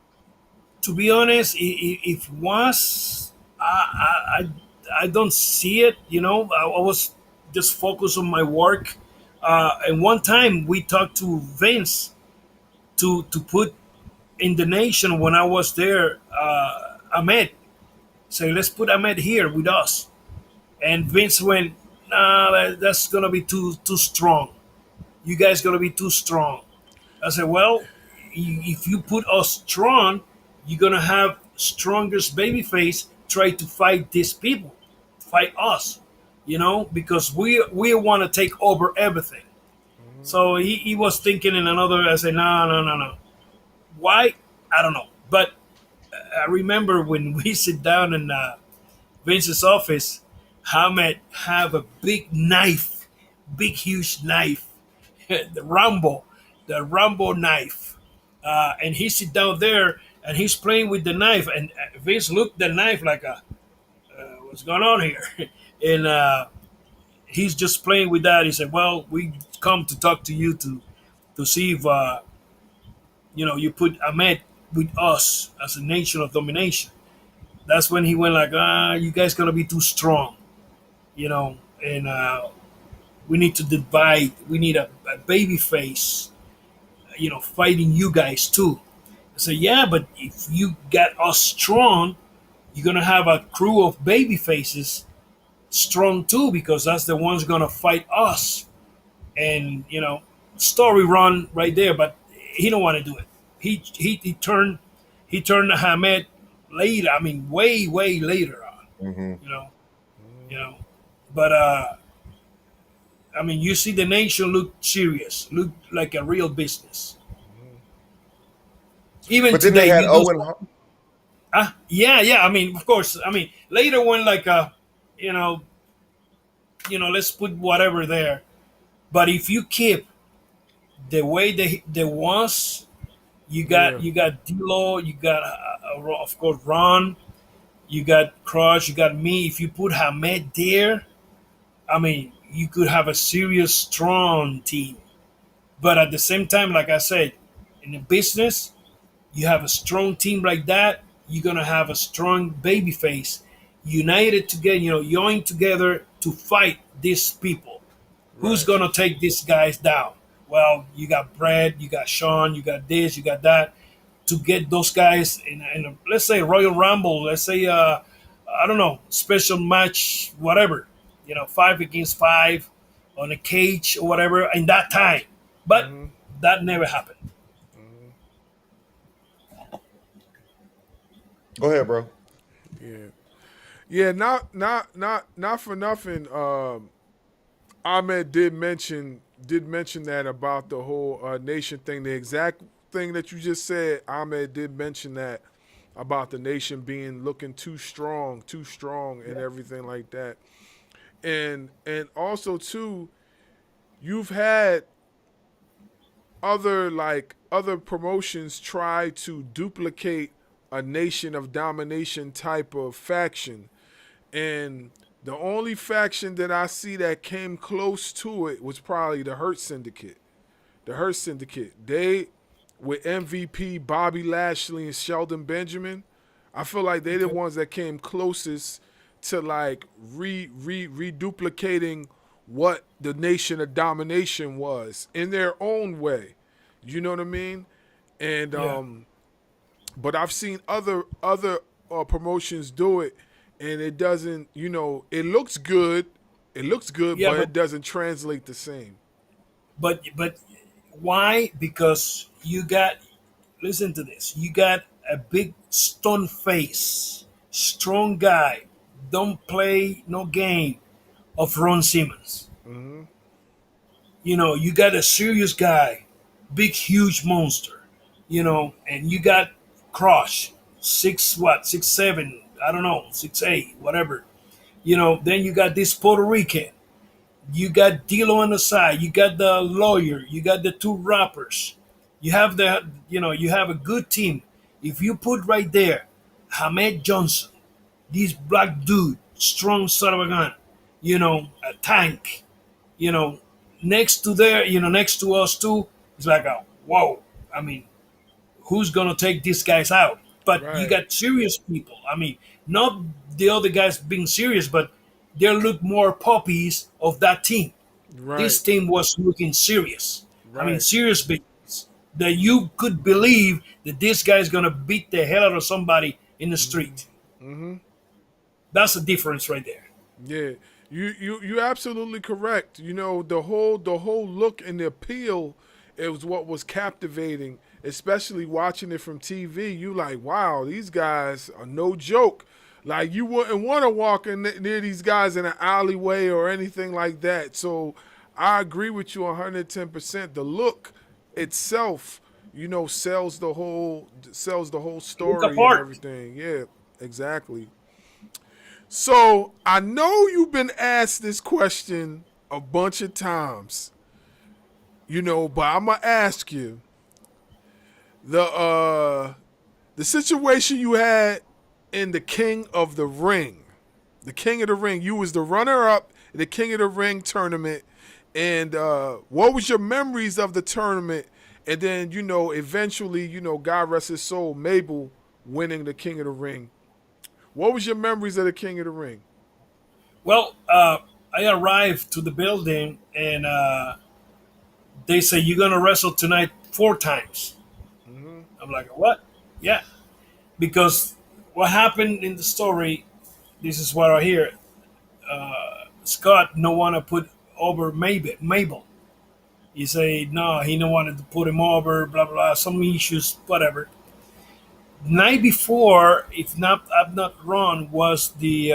Speaker 4: To be honest, if was I don't see it. I was just focused on my work. And one time we talked to Vince to put in the nation when I was there. Ahmed, say let's put Ahmed here with us, and Vince went, nah, that's gonna be too strong. You guys gonna be too strong. I said, well, if you put us strong, you're gonna have strongest babyface try to fight these people, fight us, because we want to take over everything. So he was thinking in another. I said, no. Why? I don't know. But I remember when we sit down in Vince's office, Hamed have a big knife, big huge knife, the Rambo knife, and he sit down there and he's playing with the knife, and Vince looked at the knife like, "What's going on here?" And he's just playing with that. He said, "Well, we come to talk to you to see if you put Ahmed with us as a nation of domination." That's when he went like, "You guys gonna be too strong, and we need to divide. We need a baby face, fighting you guys too." I said, "Yeah, but if you get us strong, you're gonna have a crew of baby faces strong too, because that's the ones gonna fight us." And story run right there, but he don't want to do it. He turned Hamed later. I mean, way later on.
Speaker 3: Mm-hmm.
Speaker 4: You know, you know. But I mean, you see the nation look serious, look like a real business. Even
Speaker 3: But then
Speaker 4: today,
Speaker 3: they had
Speaker 4: you
Speaker 3: Owen.
Speaker 4: yeah. I mean, of course. I mean, later when like let's put whatever there. But if you keep the way they was, you got D'Lo, you got of course Ron, you got Crush, you got me. If you put Hamed there, I mean, you could have a serious, strong team. But at the same time, like I said, in the business, you have a strong team like that, you're gonna have a strong baby face, united together, join together to fight these people. Right. Who's gonna take these guys down? Well, you got Brad, you got Sean, you got this, you got that, to get those guys in a, let's say Royal Rumble, let's say I don't know, special match, whatever, 5 against 5 on a cage or whatever in that time. But that never happened.
Speaker 3: Go ahead, bro.
Speaker 1: Yeah. Not for nothing. Ahmed did mention that about the whole nation thing. The exact thing that you just said, Ahmed did mention that about the nation being looking too strong, and everything like that. And also too, you've had other promotions try to duplicate a nation of domination type of faction, and the only faction that I see that came close to it was probably the Hurt Syndicate. The Hurt Syndicate. They, with MVP, Bobby Lashley, and Shelton Benjamin, I feel like they're the ones that came closest to like reduplicating what the Nation of Domination was in their own way. You know what I mean? And
Speaker 4: Yeah.
Speaker 1: but I've seen other promotions do it, and it doesn't. You know, it looks good. It looks good,
Speaker 4: Yeah,
Speaker 1: but it doesn't translate the same.
Speaker 4: but why? Because you got, listen to this. You got a big stone face, strong guy, don't play no game of Ron Simmons. You know, you got a serious guy, big huge monster, you know, and you got Crush, 6'7", I don't know, 6'8", whatever. You know, then you got this Puerto Rican. You got D'Lo on the side. You got the lawyer. You got the two rappers. You have you have a good team. If you put right there, Hamed Johnson, this black dude, strong son of a gun, you know, a tank, you know, next to us too, it's like a whoa. I mean, who's gonna take these guys out? But you
Speaker 1: Right,
Speaker 4: got serious people. I mean, not the other guys being serious, but they look more puppies of that team.
Speaker 1: right,
Speaker 4: This team was looking serious. I mean,
Speaker 1: right.
Speaker 4: serious business. That you could believe that this guy is gonna beat the hell out of somebody in the street. That's the difference right there.
Speaker 1: Yeah, you're absolutely correct. You know, the whole look and the appeal is what was captivating, especially watching it from TV. You like, wow, these guys are no joke. Like you wouldn't want to walk near these guys in an alleyway or anything like that. So I agree with you 110%. The look itself, you know, sells the whole
Speaker 4: Look
Speaker 1: story and
Speaker 4: apart.
Speaker 1: everything. Yeah, exactly. So I know you've been asked this question a bunch of times, you know, but I'm gonna ask you the situation you had in the King of the Ring, the King of the Ring. You was the runner up in the King of the Ring tournament, and what was your memories of the tournament? And then you know, eventually, you know, God rest his soul, Mabel winning the King of the Ring. What was your memories of the King of the Ring?
Speaker 4: Well, I arrived to the building and they say you're gonna wrestle tonight 4 times. I'm like, what? Yeah, because what happened in the story, this is what I hear. Scott no want to put over Mabel. He say no, he don't want to put him over. Blah blah. Some issues, whatever. Night before, if not I'm not wrong, was the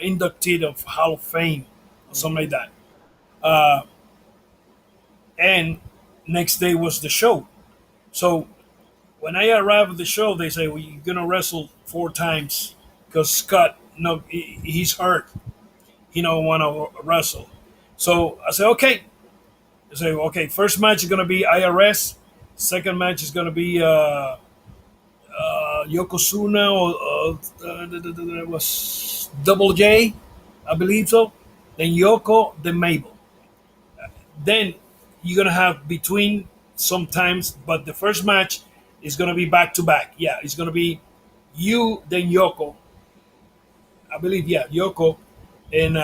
Speaker 4: inductee of Hall of Fame, or something like that. And next day was the show. So when I arrived at the show, they say, "Well, you're gonna wrestle 4 times because Scott, no, he's hurt. He don't want to wrestle." So I said, "Okay." I say, "Okay, first match is gonna be IRS. Second match is gonna be Yokozuna or it was Double J, I believe so. Then Yoko, then Mabel. Then you're gonna have between sometimes, but the first match is gonna be back to back. Yeah, it's gonna be you then Yoko. I believe Yoko, and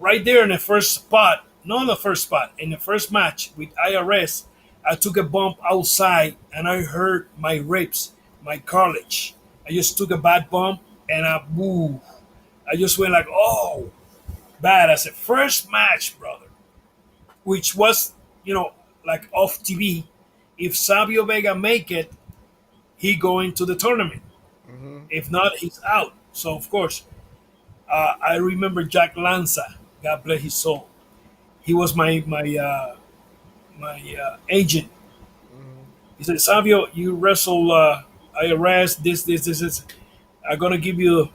Speaker 4: right there in the first spot, not in the first spot, in the first match with IRS, I took a bump outside and I hurt my ribs, my cartilage. I just took a bad bump and I moved. I just went like, oh, bad. I said, first match, brother, which was, like off TV. If Savio Vega make it, he go into the tournament. If not, he's out. So of course, I remember Jack Lanza. God bless his soul. He was my agent. He said, Savio, you wrestle IRS, this. I'm gonna give you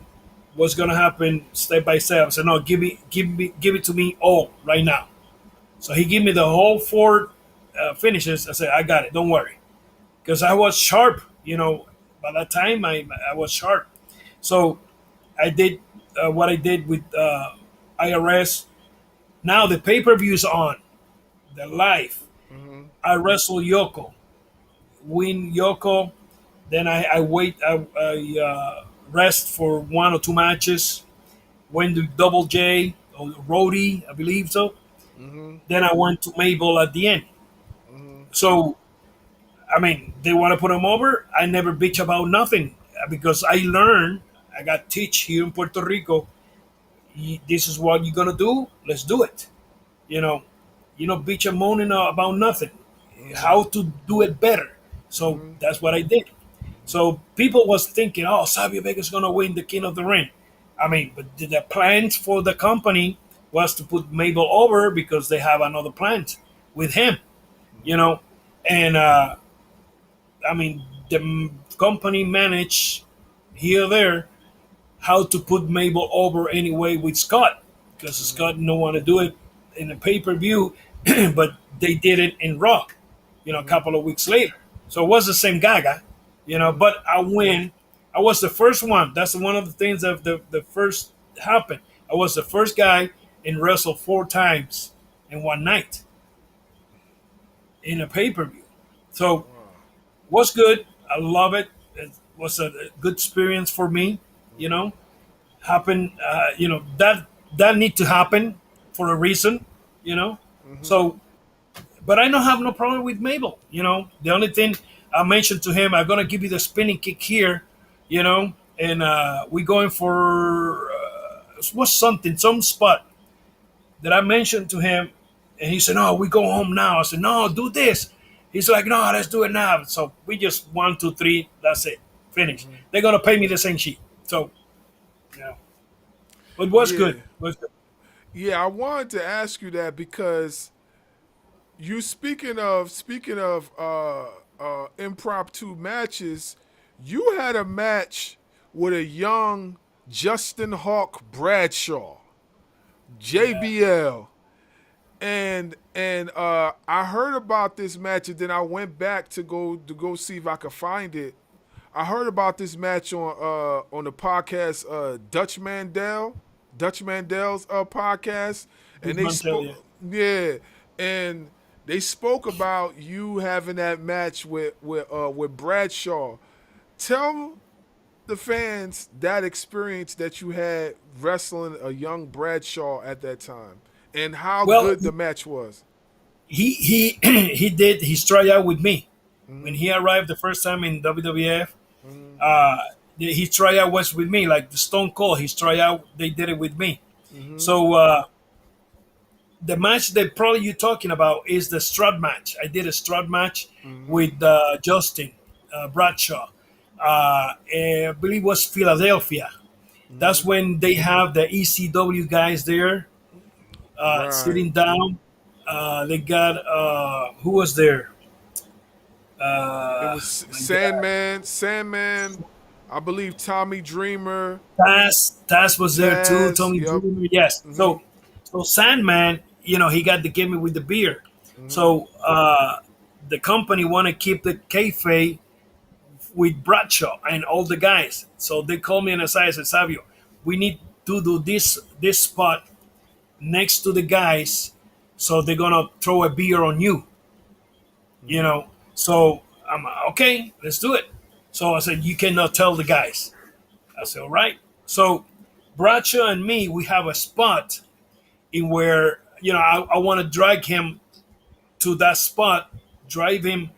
Speaker 4: what's gonna happen step by step. I said, no, give it to me all right now. So he gave me the whole 4 finishes. I said, I got it. Don't worry, because I was sharp. By that time I was sharp. So I did what I did with IRS. Now the pay per view is on, the live. I wrestle Yoko, win Yoko. Then I wait. I rest for 1 or 2 matches. Went to Double J or Rody, I believe so. Then I went to Mabel at the end. So, I mean, they want to put him over. I never bitch about nothing because I learned, I got teach here in Puerto Rico. This is what you're gonna do. Let's do it. You know, bitch and moaning about nothing. How to do it better. So that's what I did. So people was thinking, oh, Savio Vega is gonna win the King of the Ring. I mean, but the plans for the company was to put Mabel over because they have another plant with him. And I mean, the company managed here or there how to put Mabel over anyway with Scott because Scott didn't want to do it in a pay-per-view, but they did it in Raw, a couple of weeks later. So it was the same Gaga, but I win. I was the first one. That's one of the things that the first happened. I was the first guy in wrestle 4 times in one night in a pay-per-view. So was good. I love it. It was a good experience for me. Happened. That need to happen for a reason. So, but I don't have no problem with Mabel. The only thing I mentioned to him, I'm gonna give you the spinning kick here. And we going for some spot that I mentioned to him, and he said, "No, we go home now." I said, "No, do this." He's like, "No, let's do it now." So we just 1, 2, 3. That's it. Finish. They're gonna pay me the same shit. So, but it was good. It was good.
Speaker 1: Yeah, I wanted to ask you that because you speaking of impromptu matches, you had a match with a young Justin Hawk Bradshaw, JBL. And I heard about this match, and then I went back to go see if I could find it. I heard about this match on the podcast Dutch Mandel's podcast, and they spoke. Yeah, and they spoke about you having that match with Bradshaw. Tell the fans that experience that you had wrestling a young Bradshaw at that time, and how good the match was.
Speaker 4: He did his tryout with me when he arrived the first time in WWF. His tryout was with me, like the Stone Cold. His tryout, they did it with me. So the match that probably you're talking about is the strut match. I did a strut match with Justin Bradshaw. I believe it was Philadelphia. That's when they have the ECW guys there sitting down. They got who was there?
Speaker 1: It was Sandman. I believe Tommy Dreamer.
Speaker 4: Taz was there too. Tommy Dreamer. Yes. So Sandman, he got the gimme with the beer. So the company want to keep the kayfabe with Bradshaw and all the guys. So they called me on the side and said, "Savio, we need to do this spot next to the guys, so they're gonna throw a beer on you." So I'm like, okay, let's do it. So I said, "You cannot tell the guys." I said, "All right." So Bradshaw and me, we have a spot in where I want to drag him to that spot, drive him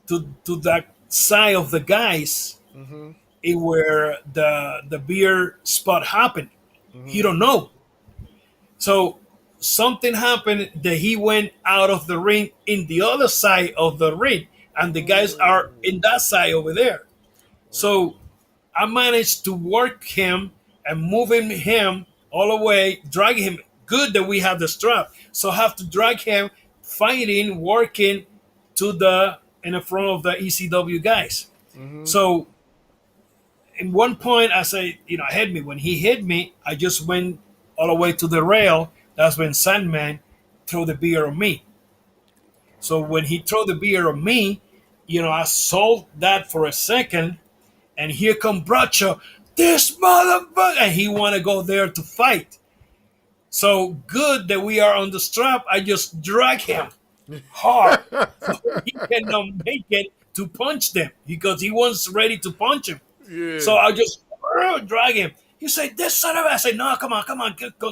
Speaker 4: to that side of the guys in where the beer spot happened. He don't know. So something happened that he went out of the ring in the other side of the ring, and the guys are in that side over there. So I managed to work him and moving him all the way, drag him. Good that we have the strap. So I have to drag him, fighting, working in the front of the ECW guys. So in one point I say, hit me. When he hit me, I just went all the way to the rail. That's when Sandman threw the beer on me. So when he threw the beer on me, I sold that for a second, and here come Bradshaw, this motherfucker, and he want to go there to fight. So good that we are on the strap. I just drag him hard, so he cannot make it to punch them because he was ready to punch him.
Speaker 1: Yeah.
Speaker 4: So I just drag him. He said, "This son of a," I said, "No, come on,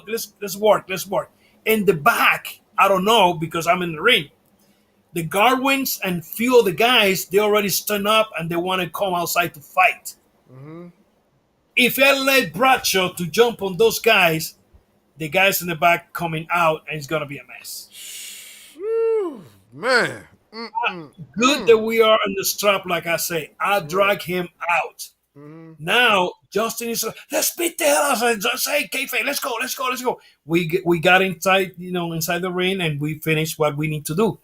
Speaker 4: let's work. In the back, I don't know because I'm in the ring. The Garwins and few of the guys, they already stand up and they want to come outside to fight. If I let Bradshaw to jump on those guys, the guys in the back coming out, and it's going to be a mess.
Speaker 1: Whew, man.
Speaker 4: Good that we are on the strap, like I say. I drag him out. Now, Justin is, let's beat the hell out of it. Say, kayfabe, let's go. We got inside, inside the ring, and we finished what we need to do.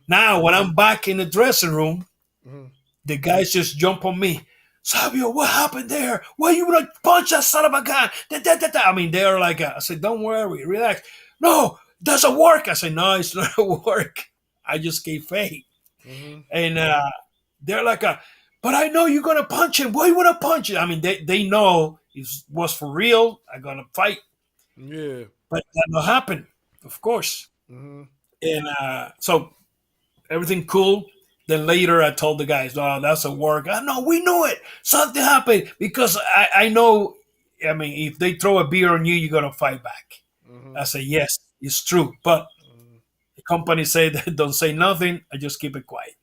Speaker 4: Now, when I'm back in the dressing room, the guys just jump on me. Savio, what happened there? Why you would punch that son of a gun? I mean, they're like, I said, don't worry, relax. No, doesn't work. I said, no, it's not a work. I just gave fake. And they're like, but I know you're going to punch him. Why you want to punch him? I mean, they know it was for real. I'm going to fight.
Speaker 1: Yeah.
Speaker 4: But that will happen, of course. And so everything cool. Then later I told the guys, oh, that's a work. No, we knew it. Something happened because I know, I mean, if they throw a beer on you, you're going to fight back. I say, yes, it's true. But the company said, don't say nothing. I just keep it quiet.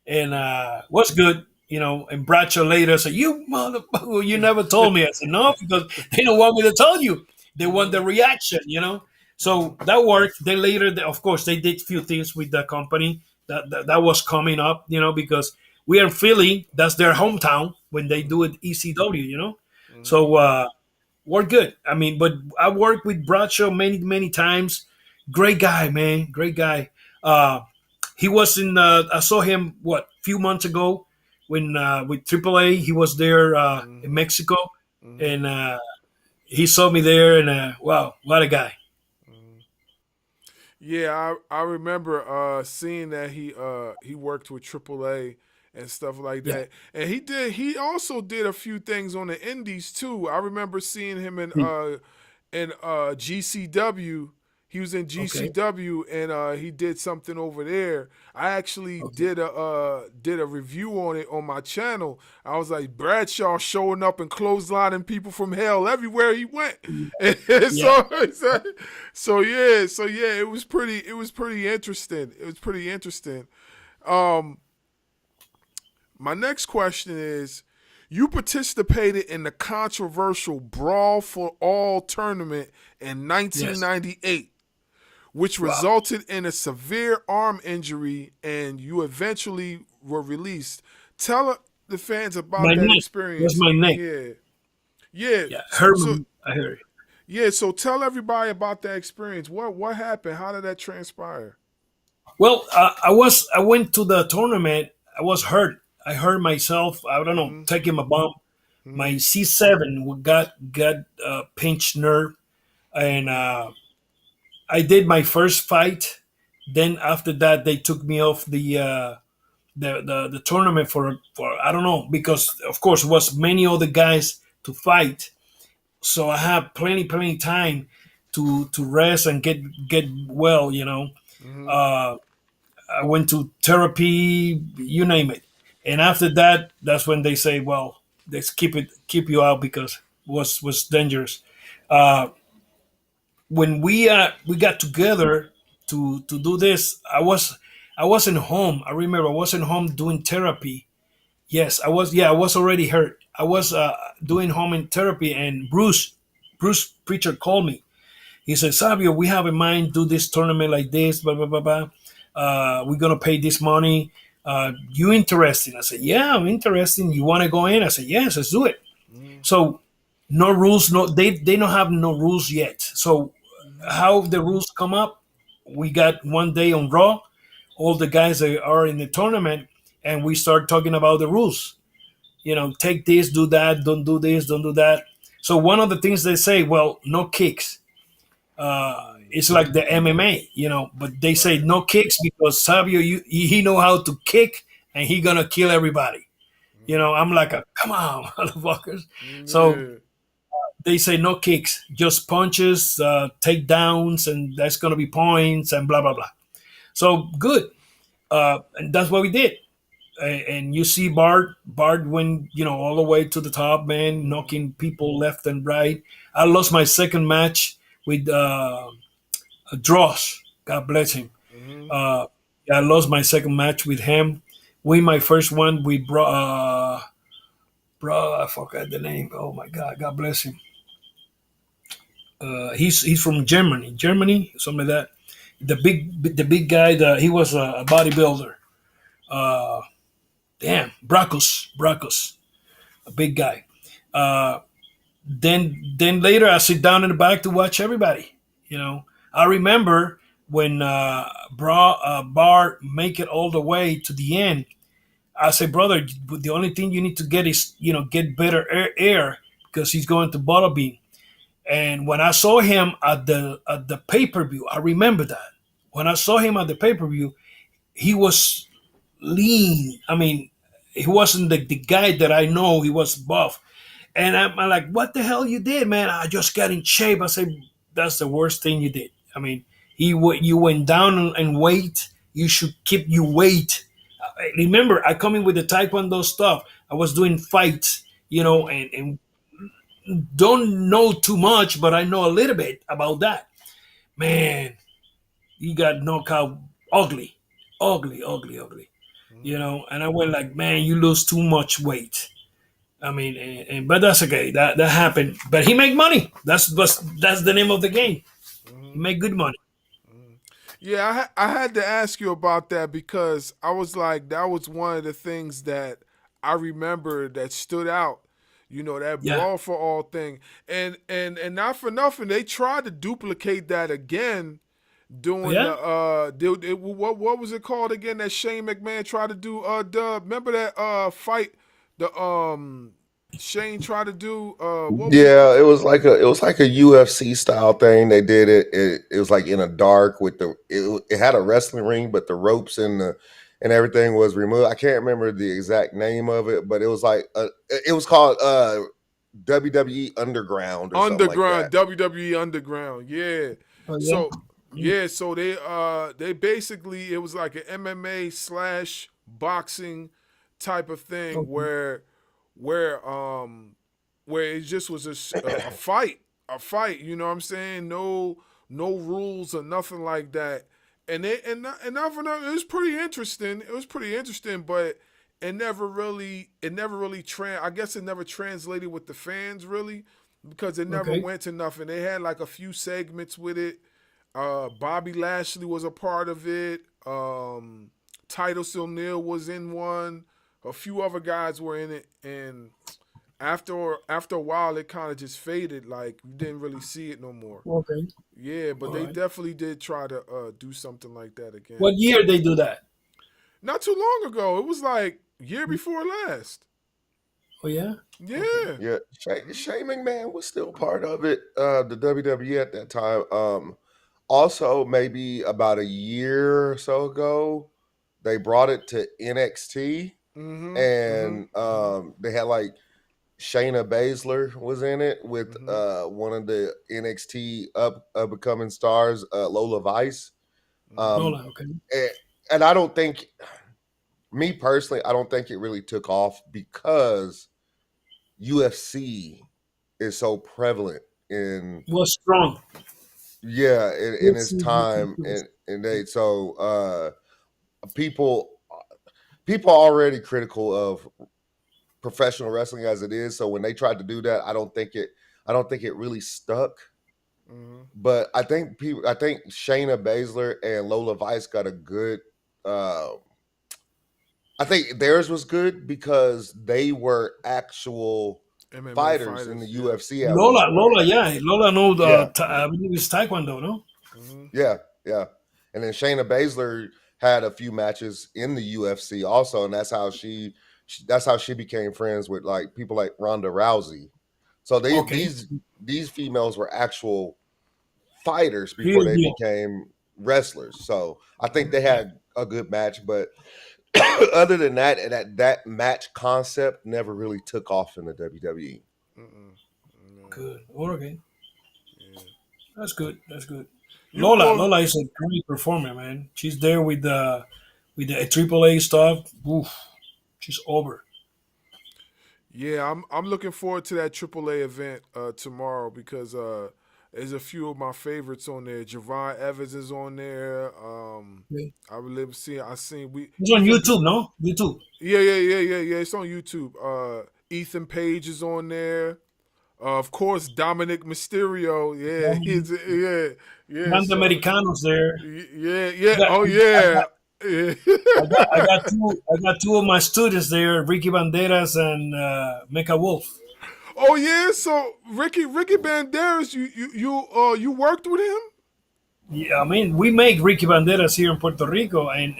Speaker 4: And what's good, and Bradshaw later said, you motherfucker, you never told me. I said, no, because they don't want me to tell you. They want the reaction, So that worked. Then later, of course, they did a few things with the company. That was coming up, because we are in Philly. That's their hometown when they do it ECW, So we're good. I mean, but I worked with Bradshaw many, many times. Great guy, man. Great guy. He was in. I saw him a few months ago when with AAA. He was there in Mexico, and he saw me there. And wow, what a guy.
Speaker 1: Yeah, I remember seeing that he worked with AAA and stuff like that. And he also did a few things on the indies too. I remember seeing him in GCW. He was in GCW and he did something over there. I actually did a review on it on my channel. I was like, Bradshaw showing up and clotheslining people from hell everywhere he went. So yeah, it was pretty interesting. My next question is, you participated in the controversial Brawl for All tournament in 1998. Which resulted in a severe arm injury, and you eventually were released. Tell the fans about that experience.
Speaker 4: That's my neck.
Speaker 1: Yeah.
Speaker 4: I heard it.
Speaker 1: Yeah, so tell everybody about that experience. What happened? How did that transpire?
Speaker 4: Well, I went to the tournament. I was hurt. I hurt myself. I don't know, taking a bump. My C7 got pinched nerve, and I did my first fight. Then after that, they took me off the tournament for I don't know, because of course it was many other guys to fight, so I had plenty time to rest and get well. I went to therapy, you name it, and after that, that's when they say, well, let's keep you out because it was dangerous. When we got together to do this, I wasn't home. I remember I wasn't home doing therapy. Yes, I was. Yeah, I was already hurt. I was doing home in therapy, and Bruce Preacher called me. He said, Savio, we have in mind do this tournament like this, blah blah blah blah. We're gonna pay this money. You interested? I said, yeah, I'm interested. You want to go in? I said, yes, let's do it. So no rules. No, they don't have no rules yet. So how the rules come up? We got one day on Raw, all the guys that are in the tournament, and we start talking about the rules. Take this, do that, don't do this, don't do that. So one of the things they say, well, no kicks. It's like the MMA, but they say no kicks because Savio, he know how to kick and he gonna kill everybody. I'm like, come on, motherfuckers. So they say no kicks, just punches, takedowns, and that's going to be points and blah, blah, blah. So good. And that's what we did. And you see Bart went, all the way to the top, man, knocking people left and right. I lost my second match with Dross. God bless him.
Speaker 1: Mm-hmm.
Speaker 4: Uh, I lost my second match with him. Win my first one with bro. I forgot the name. Oh my God. God bless him. He's from Germany, something like that. The big guy. He was a bodybuilder. Uh, Bracos, a big guy. Uh, then later I sit down in the back to watch everybody. I remember when Bar make it all the way to the end. I say, brother, the only thing you need to get is get better air because he's going to Butterbean. And when I saw him at the pay per view, I remember that. When I saw him at the pay per view, he was lean. I mean, he wasn't the guy that I know. He was buff. And I'm like, what the hell you did, man? I just got in shape. I said, that's the worst thing you did. I mean, you went down in weight. You should keep your weight. Remember, I come in with the Taekwondo stuff. I was doing fights, and don't know too much, but I know a little bit about that. Man, he got knocked out ugly, ugly, ugly, ugly. And I went like, man, you lose too much weight. I mean, but that's okay. That happened. But he make money. That's the name of the game. He make good money.
Speaker 1: Yeah, I had to ask you about that because I was like, that was one of the things that I remember that stood out. That
Speaker 4: Yeah.
Speaker 1: brawl for all thing, and not for nothing, they tried to duplicate that again doing
Speaker 4: Yeah.
Speaker 1: what was it called again that Shane McMahon tried to do? Dub, remember that fight? The Shane tried to do what was it
Speaker 3: Yeah,
Speaker 1: called?
Speaker 3: it was like a UFC style thing. They did it. It was like in a dark with it had a wrestling ring, but the ropes and everything was removed. I can't remember the exact name of it, but it was like it was called WWE Underground or something like
Speaker 1: Underground,
Speaker 3: that.
Speaker 1: WWE Underground, yeah.
Speaker 4: Oh yeah.
Speaker 1: So yeah, so they basically, it was like an MMA slash boxing type of thing
Speaker 4: Okay.
Speaker 1: where it just was a fight, you know what I'm saying? No rules or nothing like that. It was pretty interesting. It was pretty interesting, but I guess it never translated with the fans really because it never
Speaker 4: Okay.
Speaker 1: went to nothing. They had like a few segments with it. Bobby Lashley was a part of it. Titus O'Neil was in one. A few other guys were in it, and after a while, it kind of just faded. Like you didn't really see it no more.
Speaker 4: Okay.
Speaker 1: Yeah, but
Speaker 4: All
Speaker 1: they
Speaker 4: right.
Speaker 1: definitely did try to do something like that again.
Speaker 4: What year they do that?
Speaker 1: Not too long ago. It was like year before last.
Speaker 4: Oh yeah. Okay.
Speaker 1: Yeah.
Speaker 3: Yeah, Shane McMahon was still part of it, the WWE at that time. Also, maybe about a year or so ago, they brought it to NXT,
Speaker 1: Mm-hmm. Mm-hmm.
Speaker 3: and they had like Shayna Baszler was in it with
Speaker 1: Mm-hmm.
Speaker 3: one of the NXT up and coming stars, Lola Vice.
Speaker 1: Mm-hmm.
Speaker 3: Um,
Speaker 4: Lola. Okay.
Speaker 3: and, and I don't think, me personally, I don't think it really took off because UFC is so prevalent in
Speaker 4: Was strong.
Speaker 3: yeah in
Speaker 4: Let's
Speaker 3: its
Speaker 4: see.
Speaker 3: time and they so people people are already critical of professional wrestling as it is. So when they tried to do that, I don't think it really stuck.
Speaker 1: Mm-hmm.
Speaker 3: But I think Shayna Baszler and Lola Vice got a good. Uh, I think theirs was good because they were actual
Speaker 1: MMA
Speaker 3: fighters in the
Speaker 1: fighters. Yeah.
Speaker 3: UFC at one point.
Speaker 4: Lola. Yeah. Lola knows.
Speaker 3: Yeah,
Speaker 4: I believe it's Taekwondo. No.
Speaker 1: Mm-hmm.
Speaker 3: yeah, yeah. And then Shayna Baszler had a few matches in the UFC also, and that's how she became friends with like people like Ronda Rousey. So they
Speaker 4: Okay.
Speaker 3: these females were actual fighters before
Speaker 4: Real
Speaker 3: they
Speaker 4: deal.
Speaker 3: became wrestlers. So I think they
Speaker 4: Yeah.
Speaker 3: had a good match, but other than that, that match concept never really took off in the WWE.
Speaker 1: Mm-mm. No.
Speaker 4: Good. Okay.
Speaker 1: Yeah.
Speaker 4: That's good. That's good.
Speaker 1: You more.
Speaker 4: Lola is a great performer, man. She's there with the AAA stuff. Oof, she's over.
Speaker 1: Yeah, I'm looking forward to that AAA event tomorrow because There's a few of my favorites on there. Javon Evans is on there.
Speaker 4: Okay.
Speaker 1: I really see. I seen we
Speaker 4: It's on
Speaker 1: even
Speaker 4: YouTube, no? YouTube.
Speaker 1: yeah. It's on YouTube. Ethan Page is on there. Of course, Dominic Mysterio. Yeah,
Speaker 4: Um,
Speaker 1: he's yeah.
Speaker 4: Grand
Speaker 1: So
Speaker 4: Americanos there.
Speaker 1: yeah.
Speaker 4: I got,
Speaker 1: Oh
Speaker 4: I
Speaker 1: yeah.
Speaker 4: got,
Speaker 1: Yeah.
Speaker 4: I got two of my students there, Ricky Banderas and Mecha Wolf.
Speaker 1: Oh yeah. So Ricky Banderas, you worked with him?
Speaker 4: Yeah, I mean, we make Ricky Banderas here in Puerto Rico, and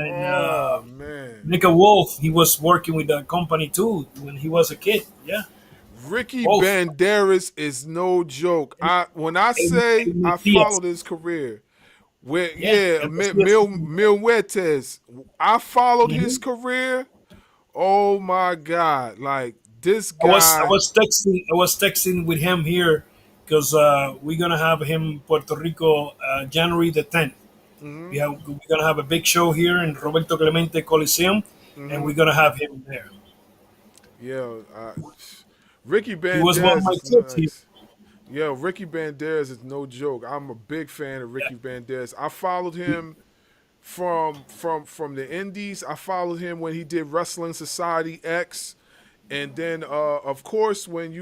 Speaker 1: Oh man.
Speaker 4: Mecha Wolf. He was working with the company too when he was a kid. Yeah,
Speaker 1: Ricky
Speaker 4: both.
Speaker 1: Banderas is no joke. I when I
Speaker 4: And,
Speaker 1: say
Speaker 4: and
Speaker 1: I
Speaker 4: Matias.
Speaker 1: followed his career, where
Speaker 4: Yeah,
Speaker 1: yeah,
Speaker 4: and Matias.
Speaker 1: Mil Muertes, I followed his
Speaker 4: Mhm.
Speaker 1: career. Oh my God! Like this
Speaker 4: I
Speaker 1: guy.
Speaker 4: was texting with him here because we're gonna have him in Puerto Rico January the 10th.
Speaker 1: Hmm
Speaker 4: We're gonna have a big show here in Roberto Clemente Coliseum, and
Speaker 1: hmm
Speaker 4: we're gonna have him there.
Speaker 1: Yeah, Ricky
Speaker 4: He was one of
Speaker 1: Banderas
Speaker 4: my
Speaker 1: is
Speaker 4: kids here.
Speaker 1: nice. Yo, Ricky Banderas is no joke. I'm a big fan of
Speaker 4: Yeah.
Speaker 1: Ricky Banderas. I followed him from the Indies. I followed him when he did Wrestling Society X, and then of course when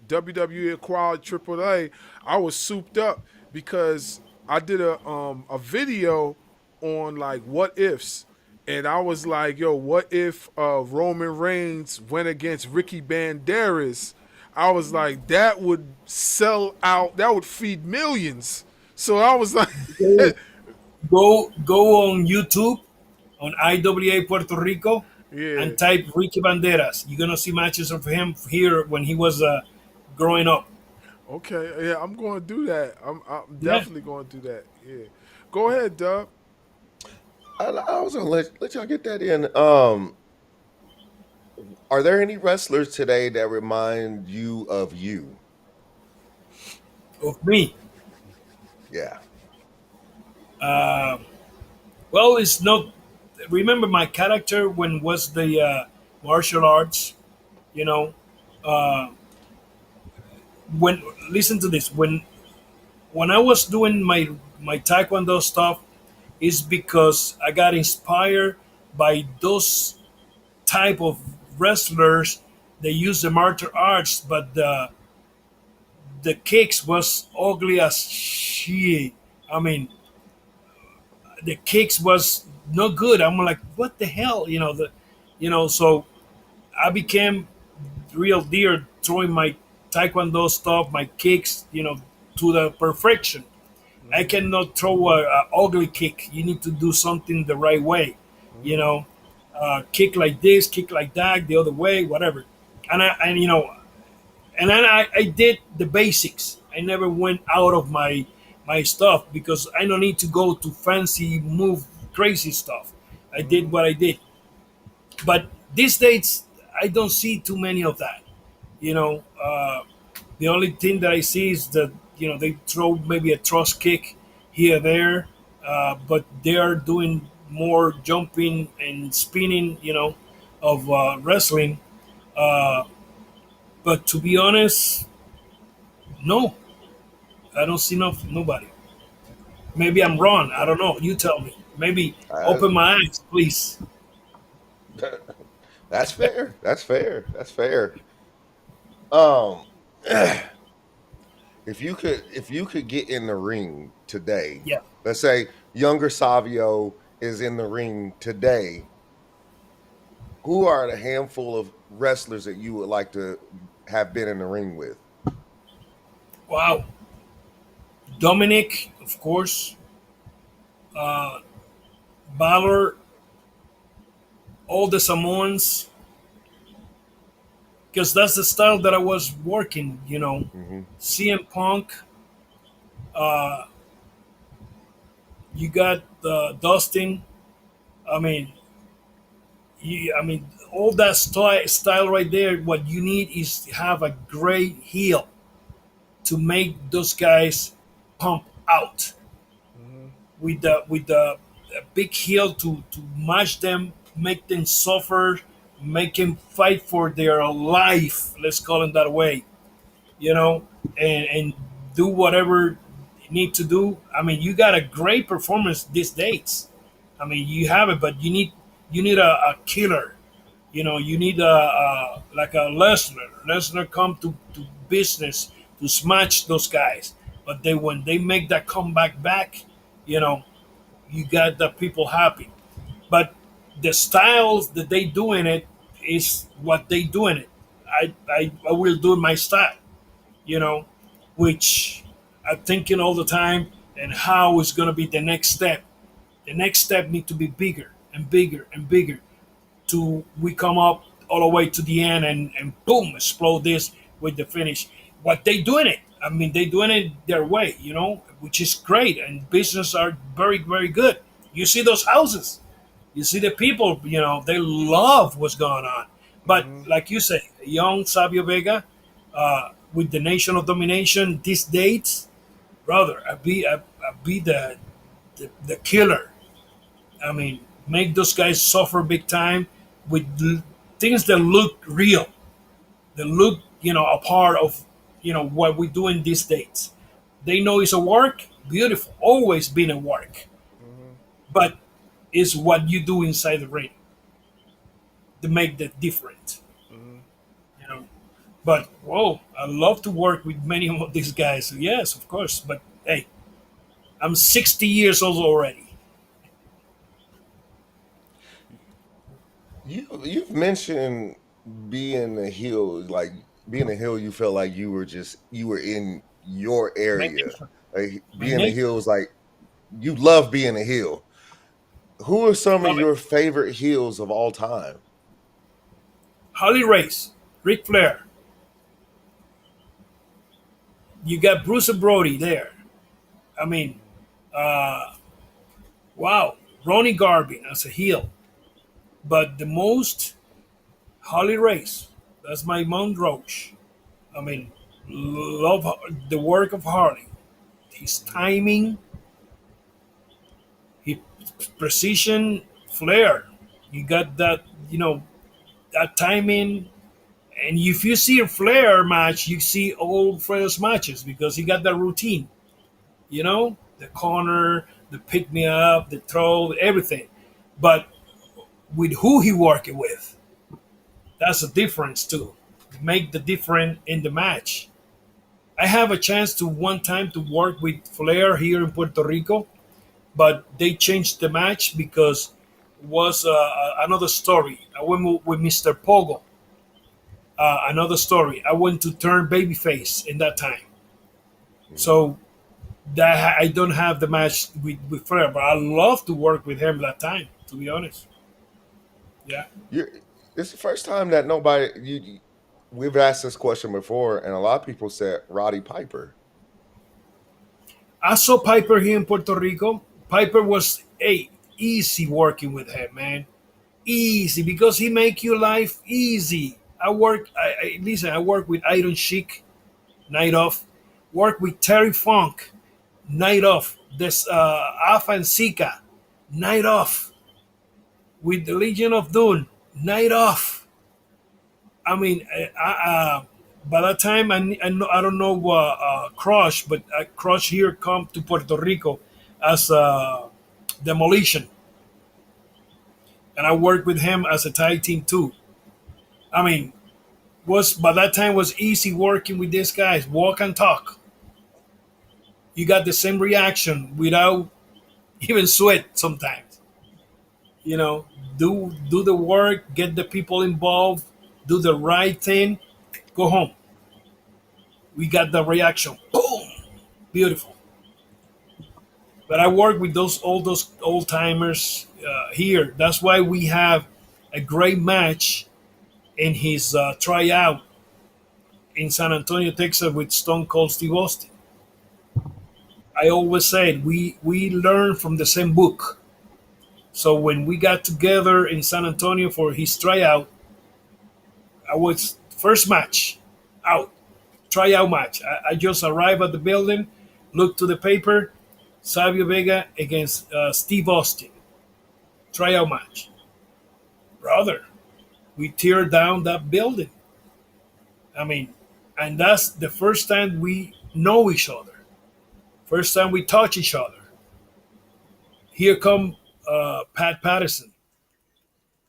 Speaker 1: WWE acquired AAA, I was souped up because I did a video on like what ifs. And I was like, yo, what if Roman Reigns went against Ricky Banderas? I was like, that would sell out, that would feed millions. So I was like,
Speaker 4: Go go on YouTube on IWA Puerto Rico
Speaker 1: yeah,
Speaker 4: and type Ricky Banderas. You're gonna see matches of him here when he was growing up.
Speaker 1: okay, yeah, I'm going to do that. I'm
Speaker 4: Yeah.
Speaker 1: definitely going to do that. Yeah, go ahead, Dub.
Speaker 3: I was gonna let y'all get that in. Are there any wrestlers today that remind you of you?
Speaker 4: Of me.
Speaker 3: Yeah.
Speaker 4: Uh, well, it's not. Remember my character when was the martial arts. You know, uh, when listen to this. When I was doing my taekwondo stuff, is because I got inspired by those type of wrestlers. They use the martial arts, but the kicks was ugly as shit. I mean, the kicks was no good. I'm like, what the hell, So I became real dear throwing my taekwondo stuff, my kicks, to the perfection. I
Speaker 1: Hmm
Speaker 4: cannot throw a ugly kick. You need to do something the right way, you
Speaker 1: hmm
Speaker 4: know. Kick like this, kick like that, the other way, whatever. And then I did the basics. I never went out of my stuff because I don't need to go to fancy move crazy stuff. I did
Speaker 1: hmm
Speaker 4: what I did. But these days I don't see too many of that. You know, the only thing that I see is that they throw maybe a thrust kick here there, but they are doing more jumping and spinning. Of wrestling. Uh, but to be honest, no, I don't see nobody. Maybe I'm wrong. I don't know. You tell me. Maybe
Speaker 3: Uh,
Speaker 4: open my eyes, please.
Speaker 3: that's fair. That's fair. That's fair. Um, if you could get in the ring today,
Speaker 4: Yeah.
Speaker 3: let's say younger Savio is in the ring today, who are the handful of wrestlers that you would like to have been in the ring with?
Speaker 4: Wow. Dominic, of course. Uh, Balor, all the Samoans, because that's the style that I was working.
Speaker 3: Hmm
Speaker 4: CM Punk. Uh, you got Dustin. I mean, all that style right there. What you need is to have a great heel to make those guys pump out
Speaker 1: hmm
Speaker 4: with the big heel to match them, make them suffer, make them fight for their life. Let's call it that way. you know, and do whatever you need to do. I mean, you got a great performance these days. I mean, you have it, but you need a killer. You know, you need a like a Lesnar. Lesnar come to business to smash those guys, but they when they make that comeback back, you know, you got the people happy. But the styles that they do in it is what they do in it. I will do my style, you know, which I'm thinking all the time and how is going to be the next step. The next step need to be bigger and bigger and bigger to we come up all the way to the end and boom, explode this with the finish. What they doing it? I mean, they doing it their way, you know, which is great, and business are very, very good. You see those houses, you see the people, you know, they love what's going on. But like you say, young Savio Vega, with the Nation of Domination, these dates, brother, I be the killer. I mean, make those guys suffer big time with things that look real, that look, you know, a part of, you know, what we do in these dates. They know it's a work, beautiful, always been a work, but it's what you do inside the ring to make that different, you know. But whoa, I love to work with many of these guys. So yes, of course. But hey, I'm 60 years old already.
Speaker 3: You've mentioned being a heel, like being a heel. You felt like you were in your
Speaker 4: My
Speaker 3: area.
Speaker 4: nation,
Speaker 3: Like
Speaker 4: my
Speaker 3: being a
Speaker 4: nation.
Speaker 3: heel was like you love being a heel. Who are some of
Speaker 4: Love it.
Speaker 3: your favorite heels of all time?
Speaker 4: Harley Race, Ric Flair. You got Bruce Brody there. I mean, wow, Ronnie Garvin as a heel. But the most Harley Race. That's my Mount Roche. I mean, love the work of Harley. His timing, his precision, flair. You got that, you know, that timing. And if you see a Flair match, you see all Flair's matches because he got that routine. You know, the corner, the pick me up, the throw, everything. But with who he working with, that's a difference too. Make the difference in the match. I have a chance to one time to work with Flair here in Puerto Rico, but they changed the match because it was another story. I went with Mr. Pogo. Another story. I went to turn babyface in that time, so that I don't have the match with Flair, but I love to work with him that time. To be honest, yeah.
Speaker 3: You're, it's the first time that we've asked this question before, and a lot of people said Roddy Piper.
Speaker 4: I saw Piper here in Puerto Rico. Piper was easy working with him, man. Easy because he make your life easy. Listen. I work with Iron Sheik, night off. Work with Terry Funk, night off. This Alpha and Sika, night off. With the Legion of Doom, night off. I mean, by that time, I don't know Crush, but Crush here come to Puerto Rico as Demolition, and I worked with him as a tag team too. I mean, was by that time was easy working with these guys. Walk and talk. You got the same reaction without even sweat sometimes. You know, do the work, get the people involved, do the right thing, go home. We got the reaction. Boom, beautiful. But I work with those old timers here. That's why we have a great match in his tryout in San Antonio, Texas, with Stone Cold Steve Austin. I always said we learn from the same book. So when we got together in San Antonio for his tryout, I was first match out, tryout match. I just arrived at the building, looked to the paper, Savio Vega against Steve Austin, tryout match. Brother, we tear down that building. I mean, And that's the first time we know each other. First time we touch each other. Here come Pat Patterson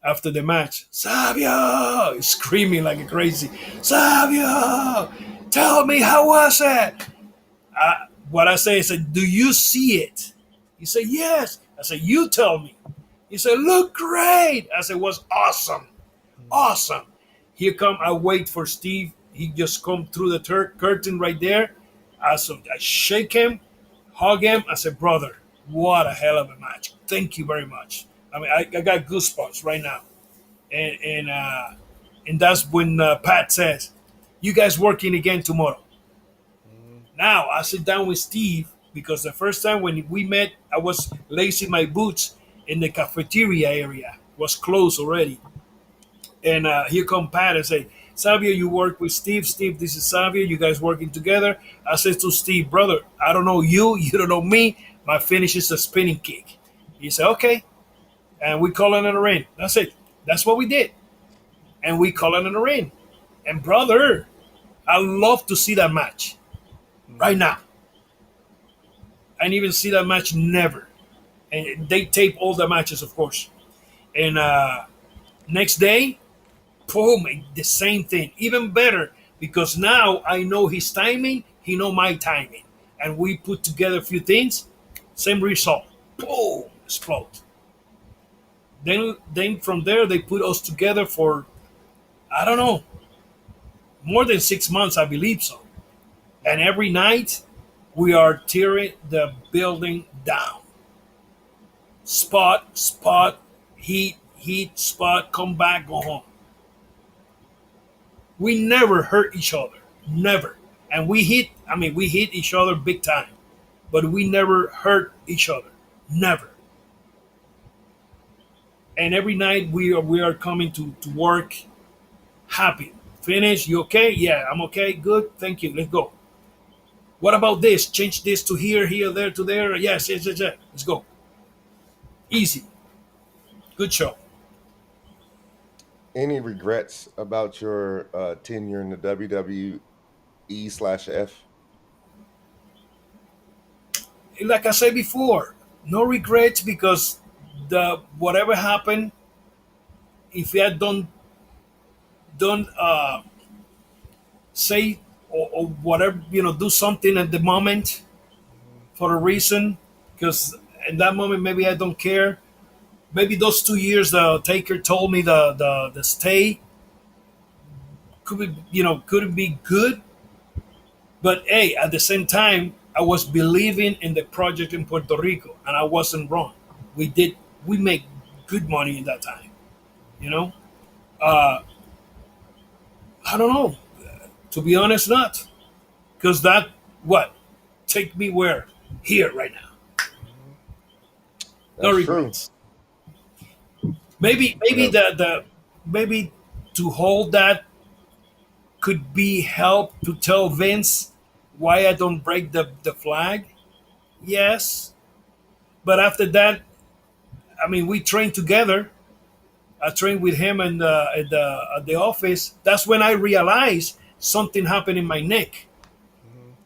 Speaker 4: after the match. Savio! Screaming like a crazy. Savio! Tell me, how was it? What I say is, do you see it? He said, yes. I said, you tell me. He said, look great. I said, it was awesome. Awesome. Here come, I wait for Steve. He just come through the curtain right there. I shake him, hug him. I said, brother, what a hell of a match. Thank you very much. I mean, I got goosebumps right now. And that's when Pat says, you guys working again tomorrow. Now I sit down with Steve because the first time when we met, I was lacing my boots in the cafeteria area. It was closed already. And here come Pat and say, Savio, you work with Steve. Steve, this is Savio. You guys working together. I said to Steve, brother, I don't know you. You don't know me. My finish is a spinning kick. He said, okay. And we call it in the ring. That's it. That's what we did. And we call it in the ring. And brother, I love to see that match right now. I didn't even see that match, never. And they tape all the matches, of course. And next day, boom, the same thing. Even better, because now I know his timing, he know my timing. And we put together a few things, same result. Boom, explode. Then from there, they put us together for, I don't know, more than 6 months, I believe so. And every night, we are tearing the building down. Spot, heat, spot, come back, go home. We never hurt each other. Never. And we hit each other big time. But we never hurt each other. Never. And every night we are coming to work happy. Finish, you okay? Yeah, I'm okay. Good. Thank you. Let's go. What about this? Change this to here, there to there. Yes. Let's go. Easy. Good show.
Speaker 3: Any regrets about your tenure in the WWE/F?
Speaker 4: Like I said before, no regrets because whatever happened, if we had don't say or whatever, do something at the moment for a reason, because in that moment maybe I don't care. Maybe those 2 years the Taker told me the stay couldn't be good, but hey, at the same time I was believing in the project in Puerto Rico, and I wasn't wrong. We make good money in that time, I don't know, to be honest, not because that take me where here right now. No regrets. Maybe maybe to hold that could be help to tell Vince why I don't break the flag. Yes, but after that, I mean, we trained together. I trained with him at the office. That's when I realized something happened in my neck.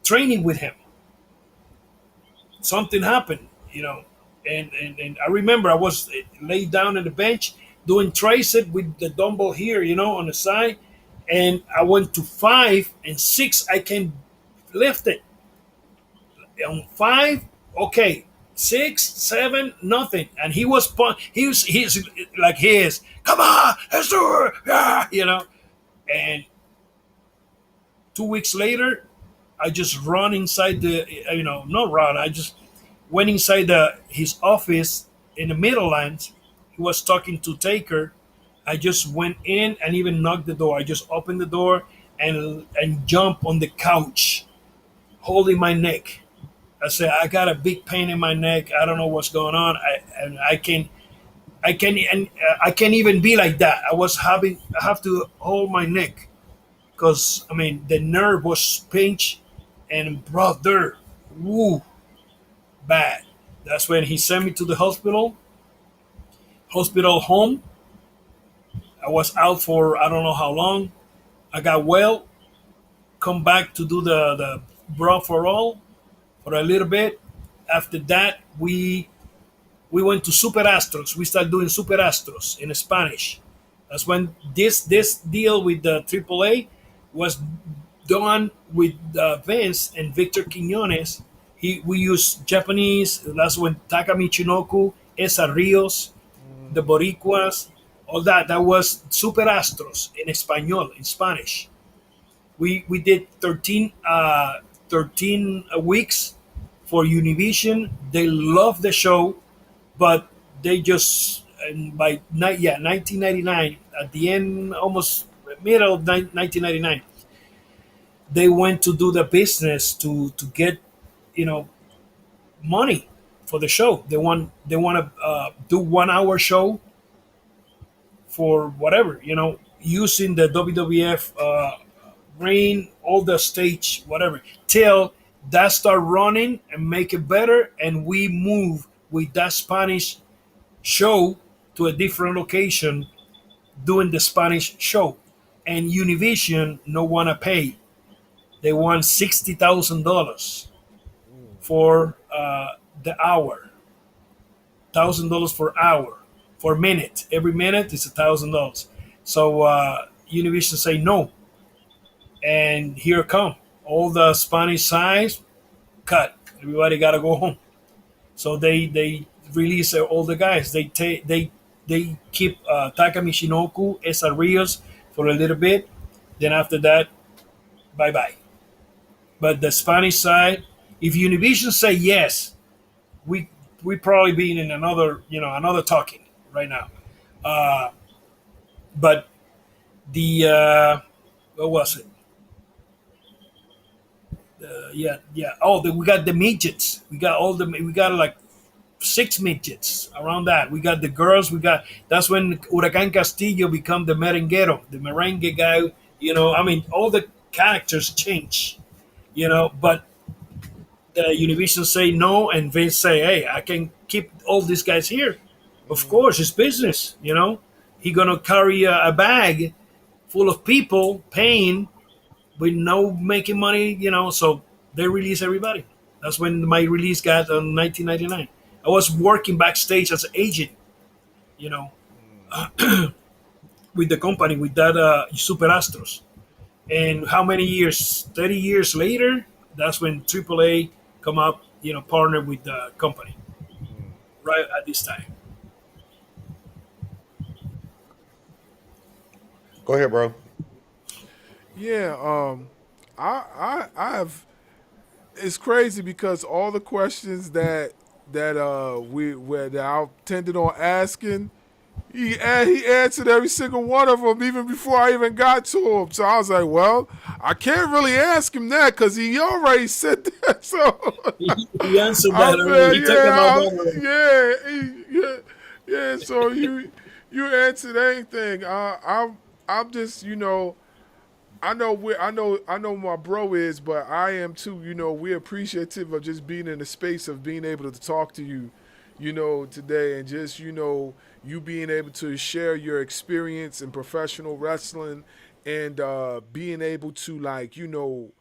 Speaker 4: Training with him, something happened, And I remember I was laid down on the bench doing tricep with the dumbbell here, on the side. And I went to 5 and 6. I can lift it. On 5, okay. 6, 7, nothing. And he's like his. Come on, let's do it. Yeah, And 2 weeks later, I just run inside not run. I just went inside his office in the Midlands. He was talking to Taker. I just went in and even knocked the door. I just opened the door and jumped on the couch, holding my neck. I said, I got a big pain in my neck. I don't know what's going on. I can't even be like that. I have to hold my neck because the nerve was pinched, and brother, woo, bad. That's when he sent me to the hospital home. I was out for I don't know how long. I got well, come back to do the brawl for all for a little bit. After that, we went to Super Astros. We started doing Super Astros in Spanish. That's when this deal with the AAA was done with Vince and Victor Quiñones. We used Japanese. That's when Taka Michinoku, Esa Rios, the Boricuas, all that. That was Super Astros in Espanol, in Spanish. We did 13 weeks for Univision. They loved the show, but they just and by 1999, at the end, almost middle of 1999, they went to do the business to get, you know, money for the show. They want to do 1 hour show for whatever, using the WWF ring, all the stage, whatever, till that start running and make it better, and we move with that Spanish show to a different location doing the Spanish show. And Univision no wanna pay. They want $60,000 for the hour. $1,000 for hour, for minute. Every minute is $1,000. So Univision say no, and here come all the Spanish sides cut. Everybody gotta go home. So they release all the guys. They keep Taka Michinoku, Esa Rios for a little bit. Then after that, bye bye. But the Spanish side, if Univision say yes, we probably be in another talking right now. But the what was it? Yeah. Oh, we got the midgets. We got like 6 midgets around that. We got the girls. That's when Huracan Castillo become the merenguero, the merengue guy. All the characters change. But the Univision say no, and Vince say, "Hey, I can keep all these guys here. Of course, it's business. He gonna carry a bag full of people paying with no making money. So they release everybody. That's when my release got on 1999. I was working backstage as an agent, with the company, with that Super Astros. And how many years? 30 years later, that's when AAA come up, partner with the company. Right at this time.
Speaker 3: Go ahead, bro.
Speaker 1: Yeah, I have. It's crazy because all the questions that I intended on asking, he answered every single one of them even before I even got to him. So I was like, well, I can't really ask him that because he already said that. So
Speaker 4: He answered that already. He talked about that already.
Speaker 1: yeah. So you answered anything. I'm just I know my bro is, but I am too. We're appreciative of just being in the space of being able to talk to you, today, and just you being able to share your experience in professional wrestling, and being able to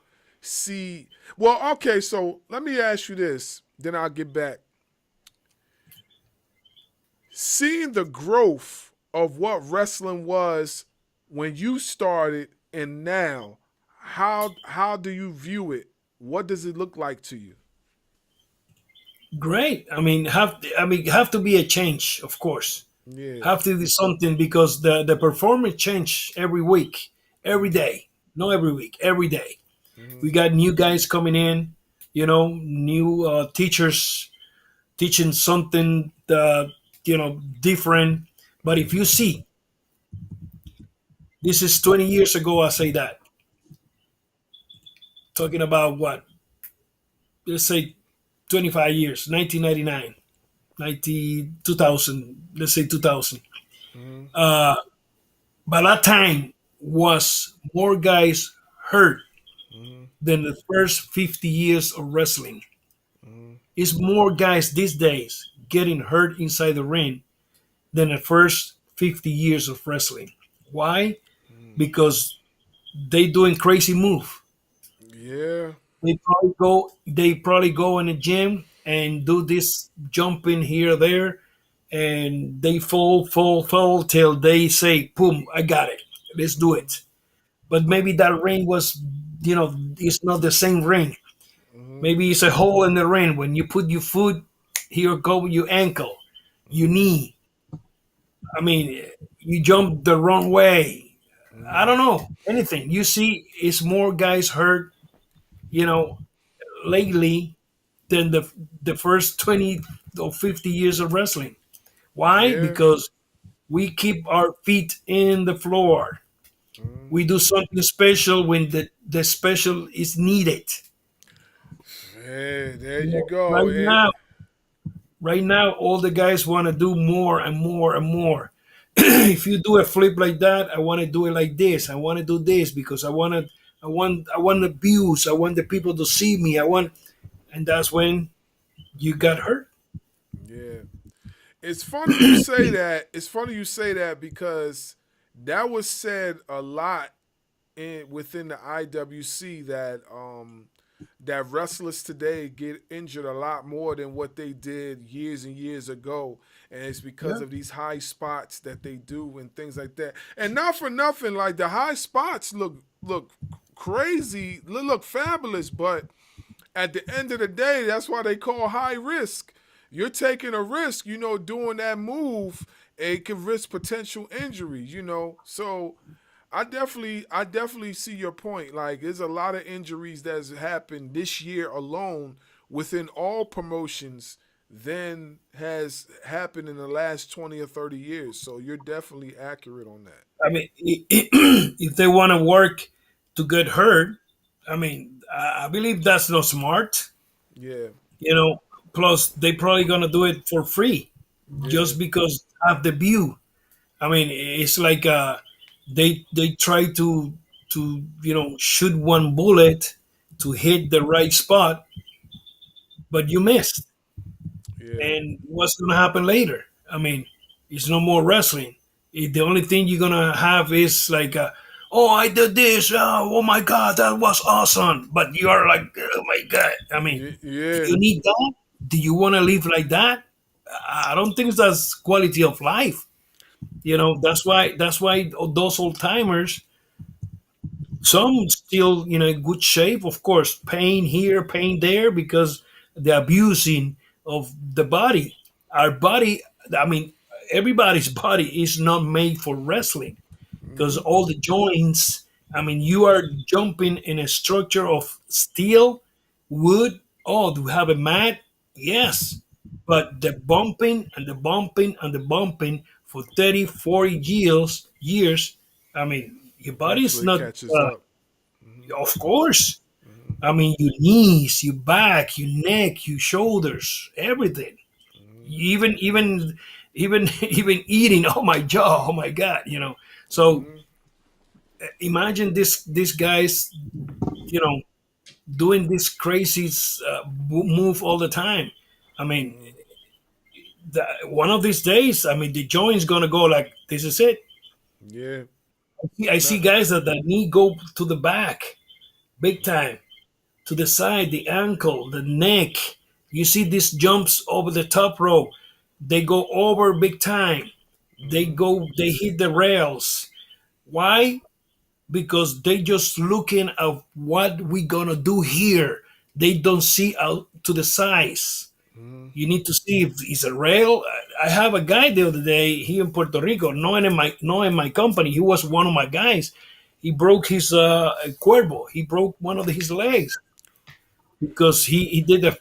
Speaker 1: see. Well, okay, so let me ask you this, then I'll get back. Seeing the growth of what wrestling was when you started and now, how do you view it? What does it look like to you?
Speaker 4: Great. Have to be a change, of course.
Speaker 1: Yeah.
Speaker 4: Have to do something because the performance change every week, every day. Not every week, every day. We got new guys coming in, new teachers teaching something, different. But if you see, this is 20 years ago, I say that. Talking about what? Let's say 25 years, 1999, 2000, let's say 2000. By that time was more guys hurt than the first 50 years of wrestling. It's more guys these days getting hurt inside the ring than the first 50 years of wrestling. Why? Because they doing crazy move.
Speaker 1: Yeah.
Speaker 4: They probably go in the gym and do this jumping here or there, and they fall till they say, "Boom, I got it. Let's do it." But maybe that ring was, it's not the same ring.
Speaker 1: Hmm.
Speaker 4: Maybe it's a hole in the ring. When you put your foot, here go your ankle, your
Speaker 1: Hmm.
Speaker 4: knee. I mean, you jump the wrong way. I
Speaker 1: Hmm.
Speaker 4: don't know anything. You see, it's more guys hurt, you know, lately than the first 20 or 50 years of wrestling. Why?
Speaker 1: Yeah.
Speaker 4: Because we keep our feet in the floor.
Speaker 1: Hmm.
Speaker 4: We do something special when the special is needed.
Speaker 1: Hey, there you go.
Speaker 4: Right now, right now, all the guys want to do more and more and more. If you do a flip like that, I want to do it like this. I want to do this because I want the views. I want the people to see me. And that's when you got hurt.
Speaker 1: Yeah. It's funny you say that. It's funny you say that because that was said a lot within the IWC that wrestlers today get injured a lot more than what they did years and years ago, and it's because
Speaker 4: Yeah.
Speaker 1: of these high spots that they do and things like that. And not for nothing, like the high spots look crazy, look fabulous, but at the end of the day, that's why they call high risk. You're taking a risk, doing that move. It can risk potential injuries, So I definitely see your point. Like, there's a lot of injuries that's happened this year alone within all promotions than has happened in the last 20 or 30 years. So you're definitely accurate on that.
Speaker 4: I mean, if they want to work to get hurt, I mean, I believe that's not smart.
Speaker 1: Yeah,
Speaker 4: You know, plus they probably gonna do it for free,
Speaker 1: yeah,
Speaker 4: just because have the view. I mean, it's like they try to shoot one bullet to hit the right spot, but you missed.
Speaker 1: yeah,
Speaker 4: And what's going to happen later? I mean, it's no more wrestling. The only thing you're going to have is like, oh, I did this. Oh my God, that was awesome. But you are like, oh my God. I mean, do
Speaker 1: yeah.
Speaker 4: you need that? Do you want to live like that? I don't think that's quality of life. That's why those old timers, some still in good shape, of course, pain here, pain there, because the abusing of the body. Our body, I mean, everybody's body is not made for wrestling because
Speaker 1: Hmm.
Speaker 4: all the joints, I mean, you are jumping in a structure of steel, wood. Oh, do you have a mat? Yes. But the bumping and the bumping and the bumping for 30, 40 years, I mean, your body's
Speaker 1: Eventually
Speaker 4: not,
Speaker 1: catches up. Hmm.
Speaker 4: of course.
Speaker 1: Hmm.
Speaker 4: I mean, your knees, your back, your neck, your shoulders, everything. Even eating. Oh my jaw. Oh my God. So
Speaker 1: Hmm.
Speaker 4: imagine these guys, you know, doing this crazy move all the time. I mean,
Speaker 1: Hmm.
Speaker 4: one of these days, I mean, the joint's gonna go like this is it.
Speaker 1: Yeah.
Speaker 4: I see
Speaker 1: Not.
Speaker 4: guys that the knee go to the back, big time, to the side, the ankle, the neck. You see these jumps over the top rope. They go over big time.
Speaker 1: Hmm.
Speaker 4: They hit the rails. Why? Because they just looking at what we gonna do here. They don't see out to the size.
Speaker 1: Hmm.
Speaker 4: You need to see if it's a rail. I have a guy the other day here in Puerto Rico, not in my company. He was one of my guys. He broke his cuervo. He broke one of his legs because he did a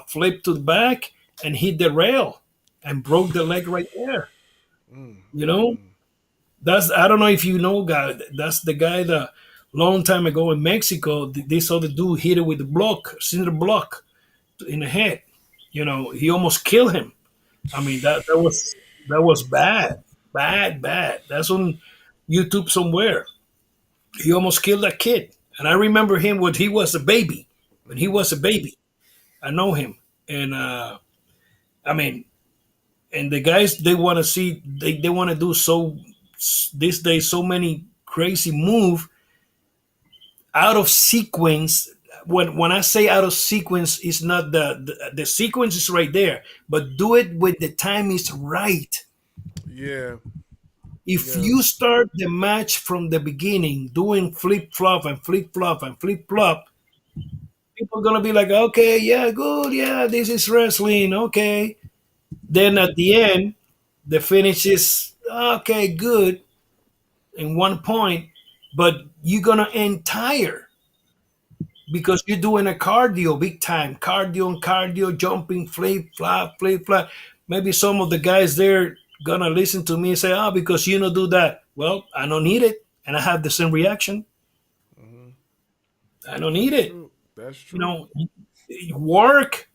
Speaker 4: flip to the back and hit the rail and broke the leg right there. You know, that's I don't know if you know, guy. That's the guy that long time ago in Mexico, this other dude hit it with the block, cinder block in the head. He almost killed him. I mean, that was bad, bad, bad. That's on YouTube somewhere. He almost killed that kid, and I remember him when he was a baby. When he was a baby, I know him, and I mean, and the guys they want to see, they want to do so these days so many crazy move. out of sequence. When I say out of sequence, it's not the sequence is right there, but do it when the time is right.
Speaker 1: Yeah.
Speaker 4: If
Speaker 1: Yeah.
Speaker 4: you start the match from the beginning doing flip flop and flip flop and flip flop, people are gonna be like, okay, yeah, good, yeah, this is wrestling, okay. Then at the end, the finish is okay, good in one point, but you're gonna end tired because you're doing a cardio, big time cardio and cardio, jumping, flip flop, flip flop. Maybe some of the guys there gonna listen to me and say, "Oh, because you don't do that." Well, I don't need it, and I have the same reaction.
Speaker 1: Hmm.
Speaker 4: I don't need
Speaker 1: That's
Speaker 4: it.
Speaker 1: true. That's
Speaker 4: You
Speaker 1: true.
Speaker 4: know, work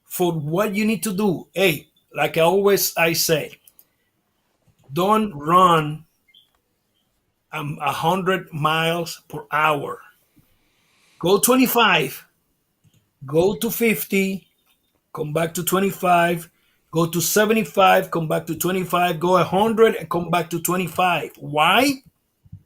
Speaker 4: for what you need to do. Hey, like I say, don't run 100 miles per hour. Go 25. Go to 50. Come back to 25. Go to 75. Come back to 25. Go 100 and come back to 25. Why?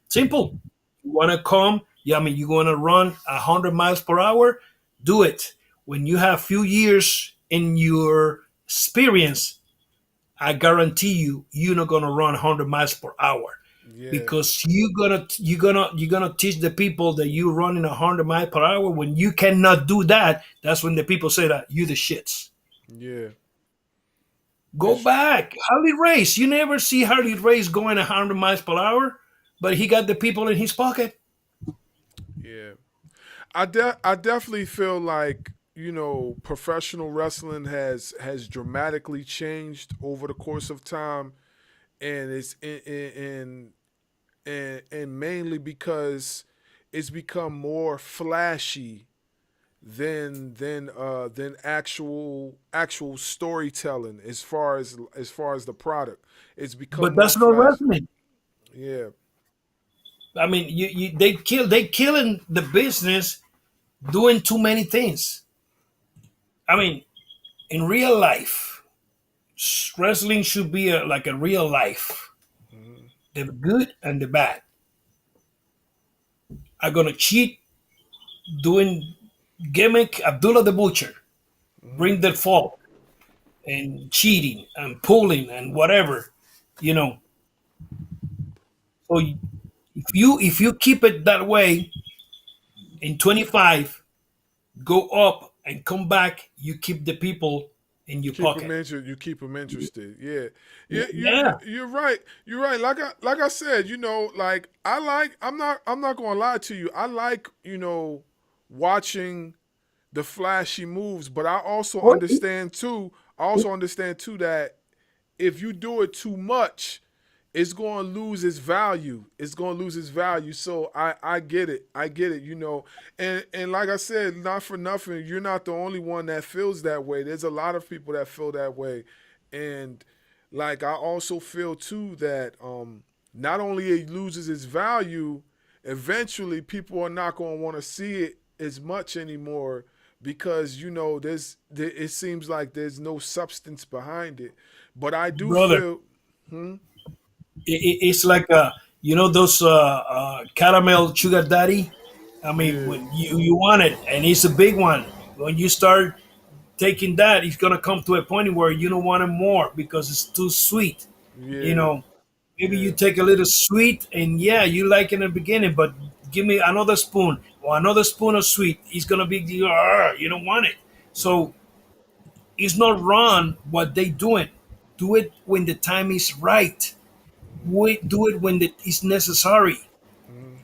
Speaker 4: Simple. You want to come? Yeah, I mean, you want to run 100 miles per hour? Do it. When you have few years in your experience, I guarantee you, you're not gonna run 100 miles per hour
Speaker 1: Yeah.
Speaker 4: because you're gonna teach the people that you running 100 miles per hour. When you cannot do that, that's when the people say that you the shits.
Speaker 1: Yeah.
Speaker 4: Go
Speaker 1: It's
Speaker 4: back, Harley Race. You never see Harley Race going 100 miles per hour, but he got the people in his pocket.
Speaker 1: yeah. I definitely feel like professional wrestling has dramatically changed over the course of time, and it's and mainly because it's become more flashy than actual storytelling as far as the product. It's become
Speaker 4: But
Speaker 1: more
Speaker 4: that's not
Speaker 1: flashy.
Speaker 4: wrestling.
Speaker 1: Yeah.
Speaker 4: I mean, they killing the business doing too many things. I mean, in real life, wrestling should be like a real life.
Speaker 1: Hmm.
Speaker 4: The good and the bad are gonna cheat, doing gimmick Abdullah the Butcher,
Speaker 1: Hmm.
Speaker 4: bring their fault and cheating and pulling and whatever, you know. So if you keep it that way in 25, go up and come back, you keep the people in your
Speaker 1: Keep them
Speaker 4: pocket.
Speaker 1: interested. You keep them interested. Yeah, yeah.
Speaker 4: Yeah.
Speaker 1: You're right. You're right. Like I said, like I like. I'm not gonna lie to you. I like watching the flashy moves, but I also
Speaker 4: Oh,
Speaker 1: understand too. I also understand too that if you do it too much, it's going to lose its value. It's going to lose its value. So I get it. I get it. And like I said, not for nothing, you're not the only one that feels that way. There's a lot of people that feel that way, and like I also feel too that not only it loses its value, eventually people are not going to want to see it as much anymore because it seems like there's no substance behind it. But I do
Speaker 4: brother,
Speaker 1: feel. Hmm?
Speaker 4: it's like those caramel sugar daddy. I mean,
Speaker 1: Yeah,
Speaker 4: when you want it, and it's a big one. When you start taking that, it's gonna come to a point where you don't want it more because it's too sweet. You
Speaker 1: yeah,
Speaker 4: know, maybe you
Speaker 1: yeah.
Speaker 4: take a little sweet, and yeah, you like it in the beginning, but give me another spoon or another spoon of sweet. It's gonna be you don't want it. So it's not wrong what they doing. Do it when the time is right. Do it when it's necessary.
Speaker 1: Mhm.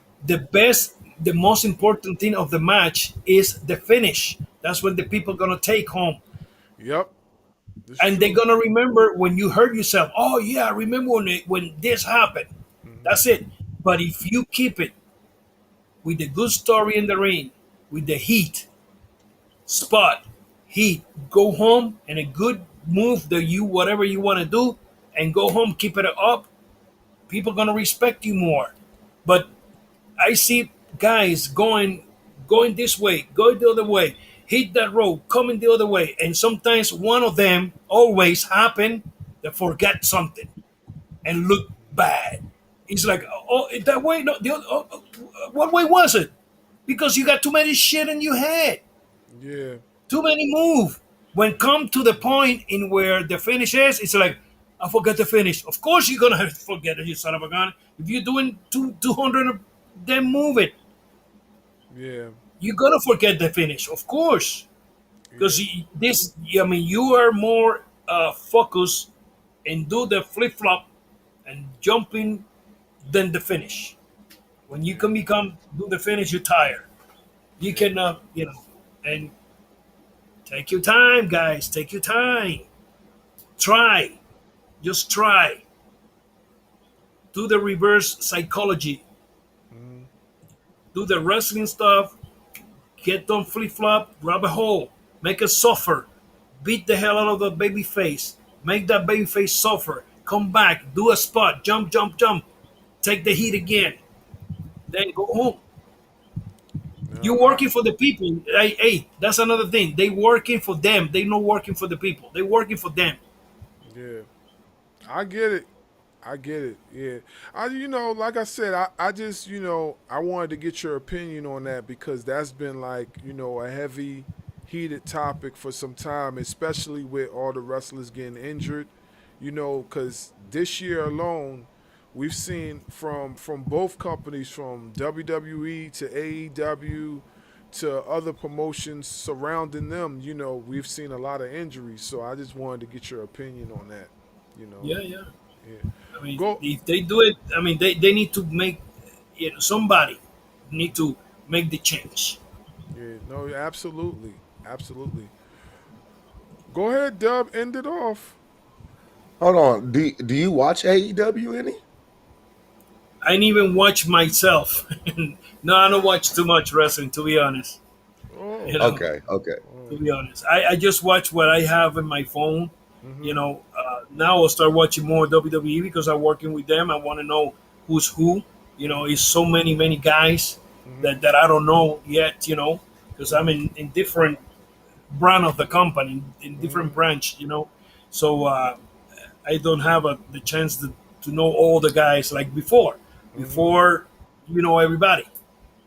Speaker 4: The most important thing of the match is the finish. That's what the people gonna take home,
Speaker 1: Yep, that's
Speaker 4: and they're
Speaker 1: true.
Speaker 4: gonna remember when you hurt yourself. Oh yeah, I remember when this happened.
Speaker 1: Hmm.
Speaker 4: That's it. But if you keep it with the good story in the ring, with the heat, spot, heat, go home and a good move that you whatever you want to do, and go home, keep it up. People gonna respect you more. But I see guys going this way, going the other way, hit that road, coming the other way, and sometimes one of them always happen that forget something and look bad. It's like, oh, that way, no, what way was it? because you got too many shit in your head,
Speaker 1: Yeah.
Speaker 4: too many move. When come to the point in where the finish is, it's like, I forgot the finish. Of course you're gonna forget it, you son of a gun. If you're doing 200, then move it.
Speaker 1: Yeah.
Speaker 4: You're gonna forget the finish, of course, because this. I mean, you are more focused and do the flip flop and jumping than the finish. When you can become do the finish, you're tired. You cannot, and take your time, guys. Take your time. Try, just try. Do the reverse psychology. Do the wrestling stuff. Get them flip flop. Grab a hole. Make it suffer. Beat the hell out of the baby face. Make that baby face suffer. Come back. Do a spot. Jump, jump, jump. Take the heat again. Then go home. You're working for the people. Hey, that's another thing. They working for them. They not working for the people. They working for them.
Speaker 1: Yeah. I get it. I get it. Yeah. Like I said, I just, I wanted to get your opinion on that because that's been like, a heavy, heated topic for some time, especially with all the wrestlers getting injured, because this year alone, we've seen from both companies, from WWE to AEW to other promotions surrounding them, we've seen a lot of injuries. So I just wanted to get your opinion on that,
Speaker 4: Yeah.
Speaker 1: Yeah.
Speaker 4: I mean,
Speaker 1: Go.
Speaker 4: if they do it, I mean, they need to make, somebody need to make the change.
Speaker 1: Yeah, no, absolutely. Absolutely. Go ahead, Dub, end it off.
Speaker 3: Hold on. Do you watch AEW any?
Speaker 4: I didn't even watch myself. No, I don't watch too much wrestling, to be honest.
Speaker 1: Oh.
Speaker 3: Okay.
Speaker 4: To be honest, I just watch what I have in my phone.
Speaker 1: Mm-hmm.
Speaker 4: Now I'll start watching more WWE because I'm working with them. I want to know who's who. It's so many guys that I don't know yet. Because I'm in different brand of the company, in different branch. So I don't have the chance to know all the guys like before. Before, everybody.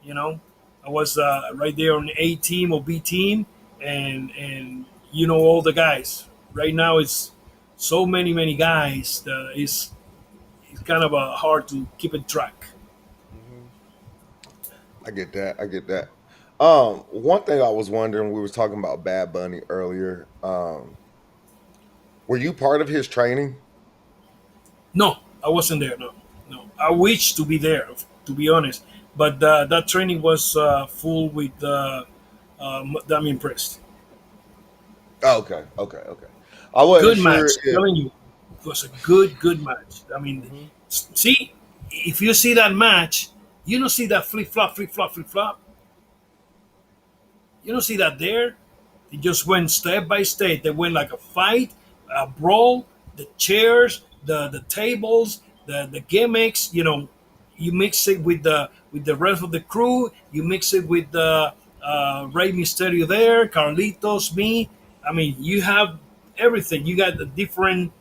Speaker 4: I was right there on A team or B team, and all the guys. Right now, it's so many guys that it's kind of hard to keep it track.
Speaker 3: I get that. One thing I was wondering, we was talking about Bad Bunny earlier. Were you part of his training?
Speaker 4: No, I wasn't there. No. I wish to be there, to be honest. But that training was full with Damien Priest.
Speaker 3: Oh, okay. I wasn't
Speaker 4: Good
Speaker 3: sure.
Speaker 4: match. Telling you, it was a good match. I mean, see, if you see that match, you don't see that flip flop. You don't see that there. It just went step by step. They went like a fight, a brawl, the chairs, the tables, the gimmicks. You mix it with the rest of the crew. You mix it with the Rey Mysterio there, Carlitos, me. I mean, you have everything. You got the different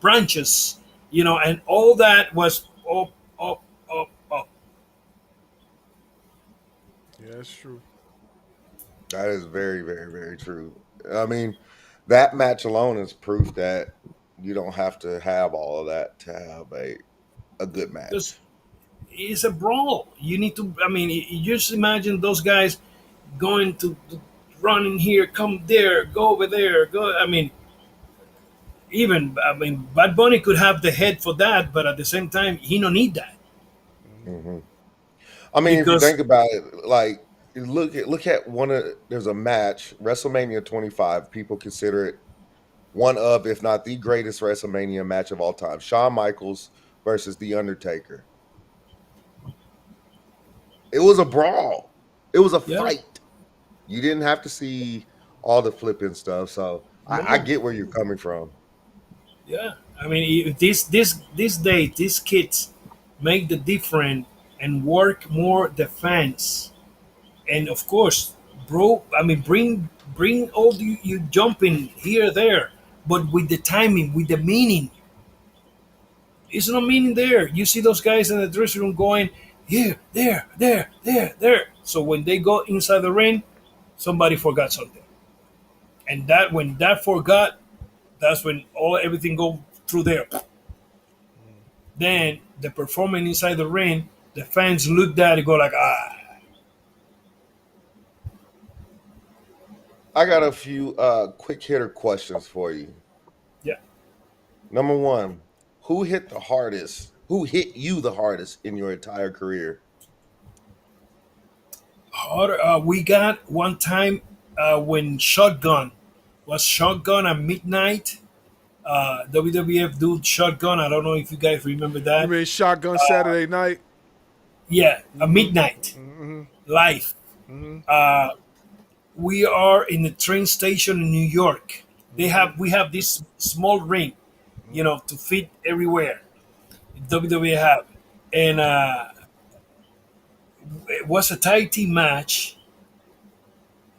Speaker 4: branches, and all that was up.
Speaker 1: Yeah, that's true.
Speaker 3: That is very, very, very true. I mean, that match alone is proof that you don't have to have all of that to have a good match.
Speaker 4: Because it's a brawl. You need to. I mean, you just imagine those guys going to run in here, come there, go over there, go. I mean, Bad Bunny could have the head for that, but at the same time, he don't need that.
Speaker 3: Mm-hmm. I mean, if you think about it, like look at there's a match, WrestleMania 25. People consider it one of, if not the greatest WrestleMania match of all time. Shawn Michaels versus The Undertaker. It was a brawl. It was a fight. You didn't have to see all the flipping stuff. So I get where you're coming from.
Speaker 4: Yeah, I mean, this day, these kids make the difference and work more defense, and of course, bro. I mean, bring all you jumping here there, but with the timing, with the meaning. It's no meaning there. You see those guys in the dressing room going, here, there. So when they go inside the ring, somebody forgot something, and that when that forgot, that's when everything go through there. Then the performance inside the ring, the fans looked at it, go like, ah.
Speaker 3: I got a few quick hitter questions for you.
Speaker 4: Yeah.
Speaker 3: Number one, who hit the hardest? Who hit you the hardest in your entire career?
Speaker 4: We got one time when Shotgun at midnight. WWF dude Shotgun. I don't know if you guys remember
Speaker 1: You
Speaker 4: that.
Speaker 1: mean Shotgun Saturday Night?
Speaker 4: Yeah, at midnight, live. We are in the train station in New York. We have this small ring, to fit everywhere. WWE have, and it was a tag team match.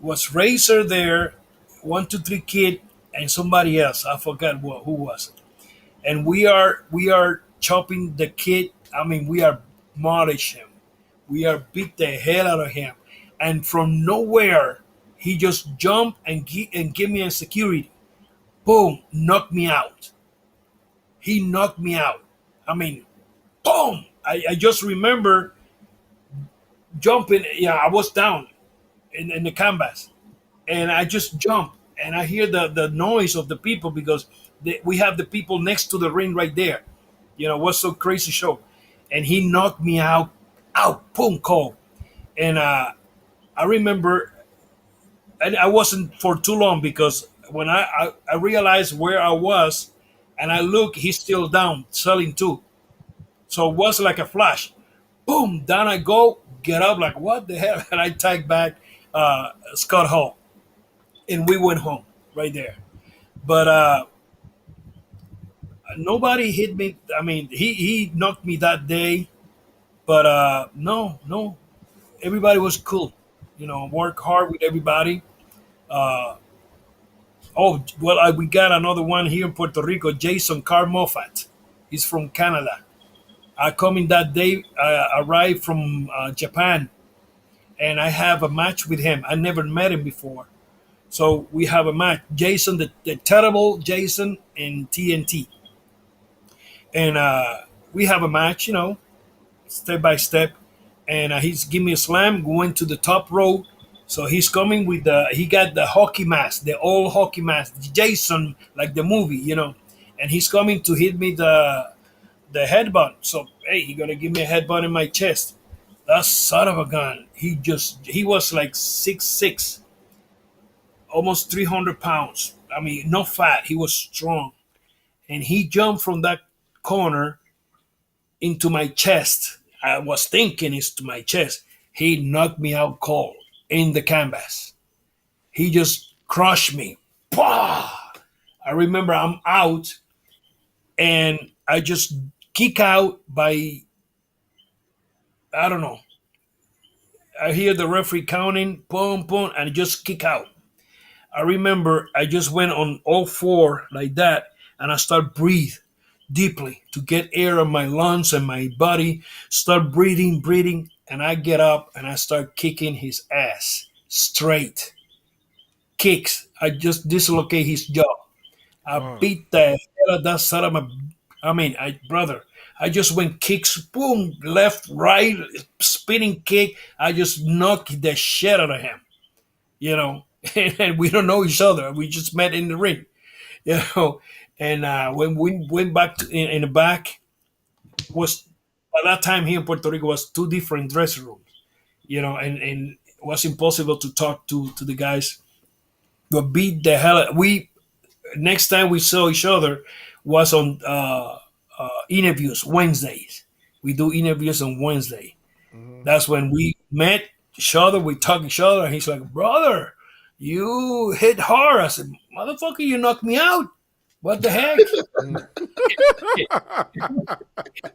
Speaker 4: Was Razor there, 1, 2, 3 Kid, and somebody else. I forgot who was it. And we are chopping the Kid. I mean, we are demolish him. We are beat the hell out of him, and from nowhere he just jumped and give me a security. Boom, knocked me out. He knocked me out. I mean, boom. I just remember jumping. Yeah, I was down in the canvas, and I just jumped, and I hear the noise of the people because we have the people next to the ring right there. What's so crazy show, and he knocked me out, boom, cold, and I remember, and I wasn't for too long because when I realized where I was, and I look, he's still down, selling too. So it was like a flash. Boom, down I go, get up, like, what the hell? And I tag back Scott Hall. And we went home right there. But nobody hit me. I mean, he knocked me that day. But no. Everybody was cool. Work hard with everybody. We got another one here in Puerto Rico, Jason Carl Moffat. He's from Canada. I come in that day, I arrived from Japan, and I have a match with him. I never met him before. So we have a match. Jason, the terrible Jason in TNT. And we have a match, step by step. And he's giving me a slam, going to the top rope. So he's coming with he got the hockey mask, the old hockey mask, Jason, like the movie, and he's coming to hit me the headbutt. So, hey, he gonna give me a headbutt in my chest. That son of a gun. He was like 6'6", almost 300 pounds. I mean, not fat. He was strong. And he jumped from that corner into my chest. I was thinking it's to my chest. He knocked me out cold in the canvas. He just crushed me. Bah! I remember I'm out and I just kick out by, I don't know. I hear the referee counting, boom, boom, and I just kick out. I remember I just went on all four like that and I start breathe deeply to get air in my lungs and my body. Start breathing, and I get up and I start kicking his ass straight. Kicks. I just dislocate his jaw. I beat the hell out of that son of a. I just went kicks, boom, left, right, spinning kick. I just knocked the shit out of him, and we don't know each other. We just met in the ring, And when we went back in the back, was by that time here in Puerto Rico was 2 different dressing rooms, and it was impossible to talk to the guys. But beat the hell out. Next time we saw each other was on interviews Wednesdays. We do interviews on Wednesday. That's when we met each other. We talk each other, and he's like, "Brother, you hit hard." I said, "Motherfucker, you knocked me out. What the heck?"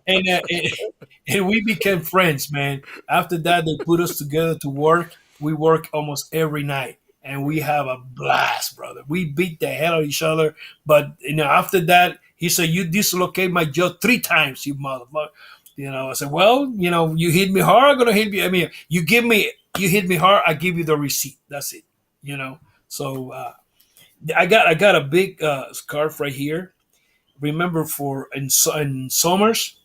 Speaker 4: and we became friends, man. After that, they put us together to work. We work almost every night, and we have a blast, brother. We beat the hell out of each other. But after that, he said, "You dislocate my jaw 3 times, you motherfucker." I said, well, you hit me hard, I'm gonna hit you. I mean, you hit me hard, I give you the receipt. That's it. You know. So I got a big scarf right here. Remember, for in summers,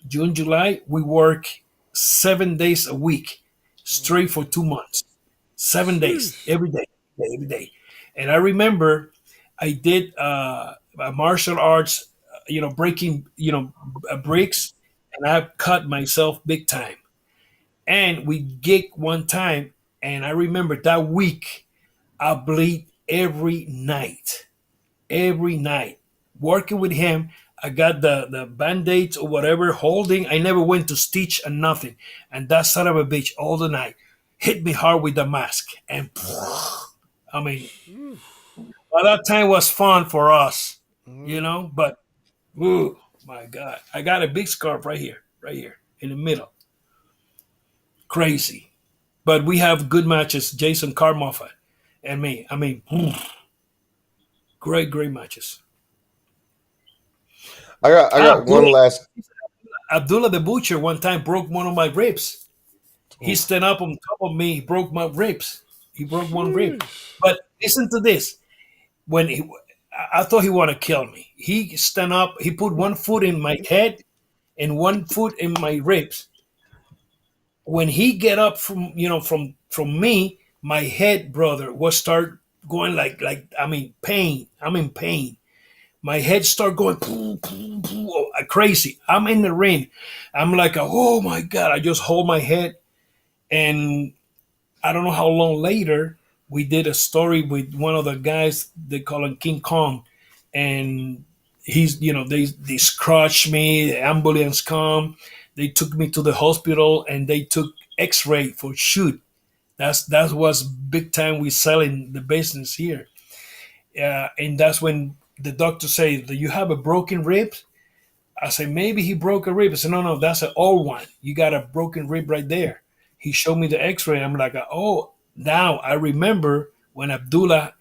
Speaker 4: June, July, we work 7 days a week, straight for 2 months. 7 days,
Speaker 1: Sheesh.
Speaker 4: every day. And I remember I did a martial arts, breaking, bricks, and I cut myself big time. And we gig one time, and I remember that week I bleed every night. Working with him, I got the band-aids or whatever holding. I never went to stitch and nothing. And that son of a bitch all the night hit me hard with the mask. And I mean, well, that time was fun for us, but ooh, my God. I got a big scarf right here in the middle. Crazy. But we have good matches, Jason Carmoffa and me. I mean, great matches.
Speaker 3: I got one
Speaker 4: Abdullah,
Speaker 3: last.
Speaker 4: Abdullah the Butcher one time broke one of my ribs. He stand up on top of me, he broke my ribs. He broke one rib.
Speaker 1: Sheesh.
Speaker 4: But listen to this. When I thought he want to kill me. He stand up, he put one foot in my head and one foot in my ribs. When he get up from me, my head, brother, was start going like I mean pain. I'm in pain. My head start going poo, poo, poo, crazy. I'm in the ring. I'm like, oh my God. I just hold my head. And I don't know how long later, we did a story with one of the guys, they call him King Kong. And they scratched me, the ambulance come. They took me to the hospital and they took x-ray for shoot. That was big time we selling the business here. And that's when the doctor say, do you have a broken rib? I say, maybe he broke a rib. I said, no, that's an old one. You got a broken rib right there. He showed me the x-ray. I'm like, oh, now I remember when Abdullah,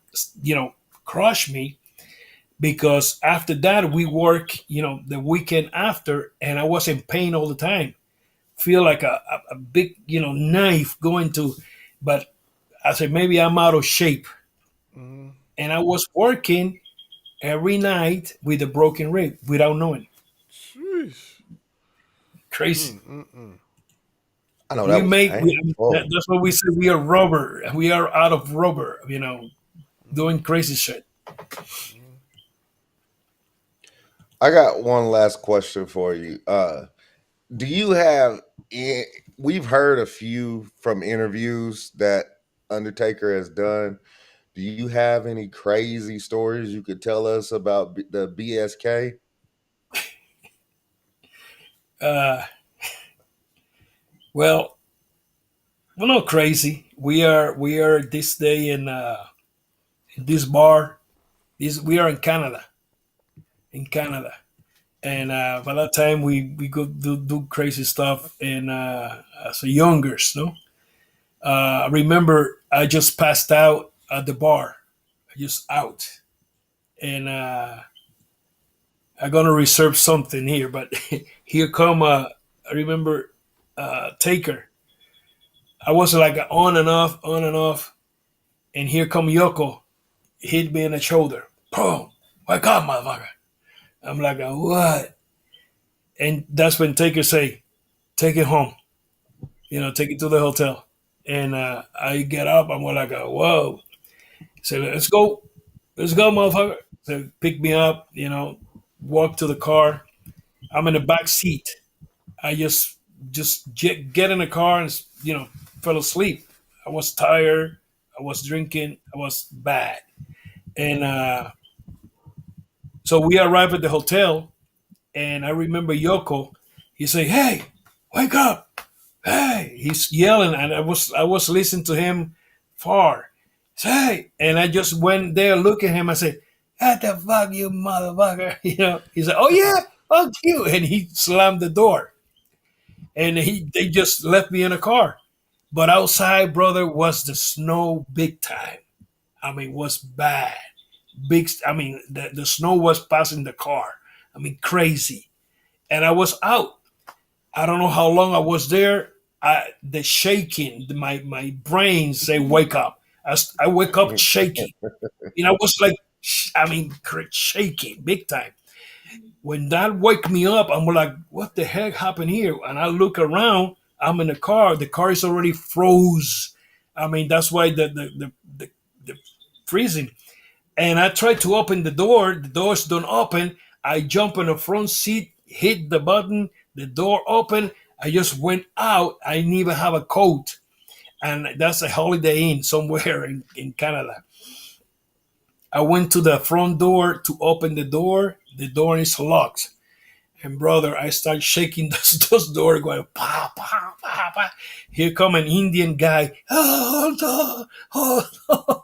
Speaker 4: crushed me, because after that we work, the weekend after, and I was in pain all the time. Feel like a big, knife going to, but I said, maybe I'm out of shape. And I was working every night with a broken rib without knowing.
Speaker 1: Sheesh.
Speaker 4: Crazy.
Speaker 3: I know
Speaker 4: We
Speaker 3: that was
Speaker 4: make
Speaker 3: painful.
Speaker 4: that's what we say. We are rubber. We are out of rubber. Doing crazy shit.
Speaker 3: I got one last question for you. Do you have? We've heard a few from interviews that Undertaker has done. Do you have any crazy stories you could tell us about the BSK?
Speaker 4: Uh, well, we're not crazy. We are this day in this bar. We are in Canada. In Canada. And by that time we go do crazy stuff. And as a youngers, no. I remember I just passed out at the bar. I just out, and I'm gonna reserve something here. But here come. I remember Taker. I was like on and off, and here come Yoko. Hit me in the shoulder. Boom! Wake up, motherfucker! I'm like, what? And that's when Taker say, take it home. Take it to the hotel. And I get up. I'm like, whoa. Say, let's go. Let's go, motherfucker. So pick me up, walk to the car. I'm in the back seat. I just get in the car and, fell asleep. I was tired. I was drinking. I was bad. And so we arrived at the hotel. And I remember Yoko. He said, hey, wake up. Hey, he's yelling. And I was listening to him far. Hey, and I just went there, look at him. I said, "What the fuck, you motherfucker?" He said, "Oh yeah, fuck you," and he slammed the door. And they just left me in a car. But outside, brother, was the snow big time. I mean, was bad. Big. I mean, the snow was passing the car. I mean, crazy. And I was out. I don't know how long I was there. The shaking, my brain say wake up. I wake up shaking, and I was like, shaking big time. When that wake me up, I'm like, what the heck happened here? And I look around. I'm in the car. The car is already froze. I mean, that's why the freezing. And I tried to open the door. The doors don't open. I jump in the front seat, hit the button. The door opened. I just went out. I didn't even have a coat. And that's a Holiday Inn somewhere in Canada. I went to the front door to open the door. The door is locked. And brother, I start shaking those doors, going pa pa pa pa. Here come an Indian guy. Oh, hold on, hold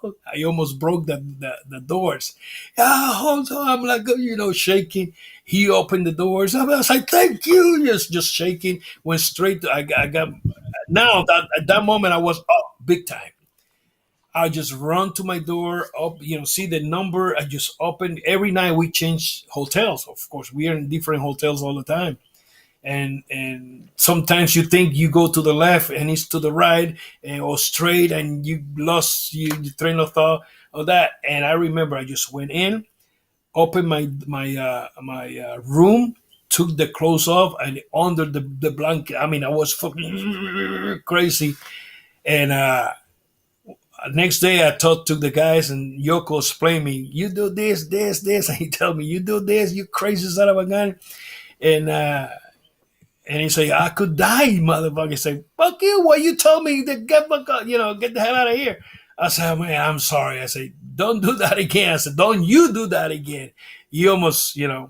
Speaker 4: on. I almost broke the doors. Hold on. I'm like, shaking. He opened the doors. I was like, thank you. Just shaking. Went straight to, I got, now that at that moment I was up big time. I just run to my door, up, see the number. I just open. Every night we change hotels. Of course, we are in different hotels all the time. And sometimes you think you go to the left and it's to the right or straight, and you lost your train of thought of that. And I remember I just went in, opened my room, took the clothes off, and under the blanket. I mean, I was fucking crazy. And next day, I talked to the guys, and Yoko explained me, you do this, this, this. And he tell me, you do this, you crazy son of a gun. And he say, I could die, motherfucker. He say, fuck you, why you told me to get the hell out of here. I said, man, I'm sorry. I say, don't do that again. I said, don't you do that again. He almost, I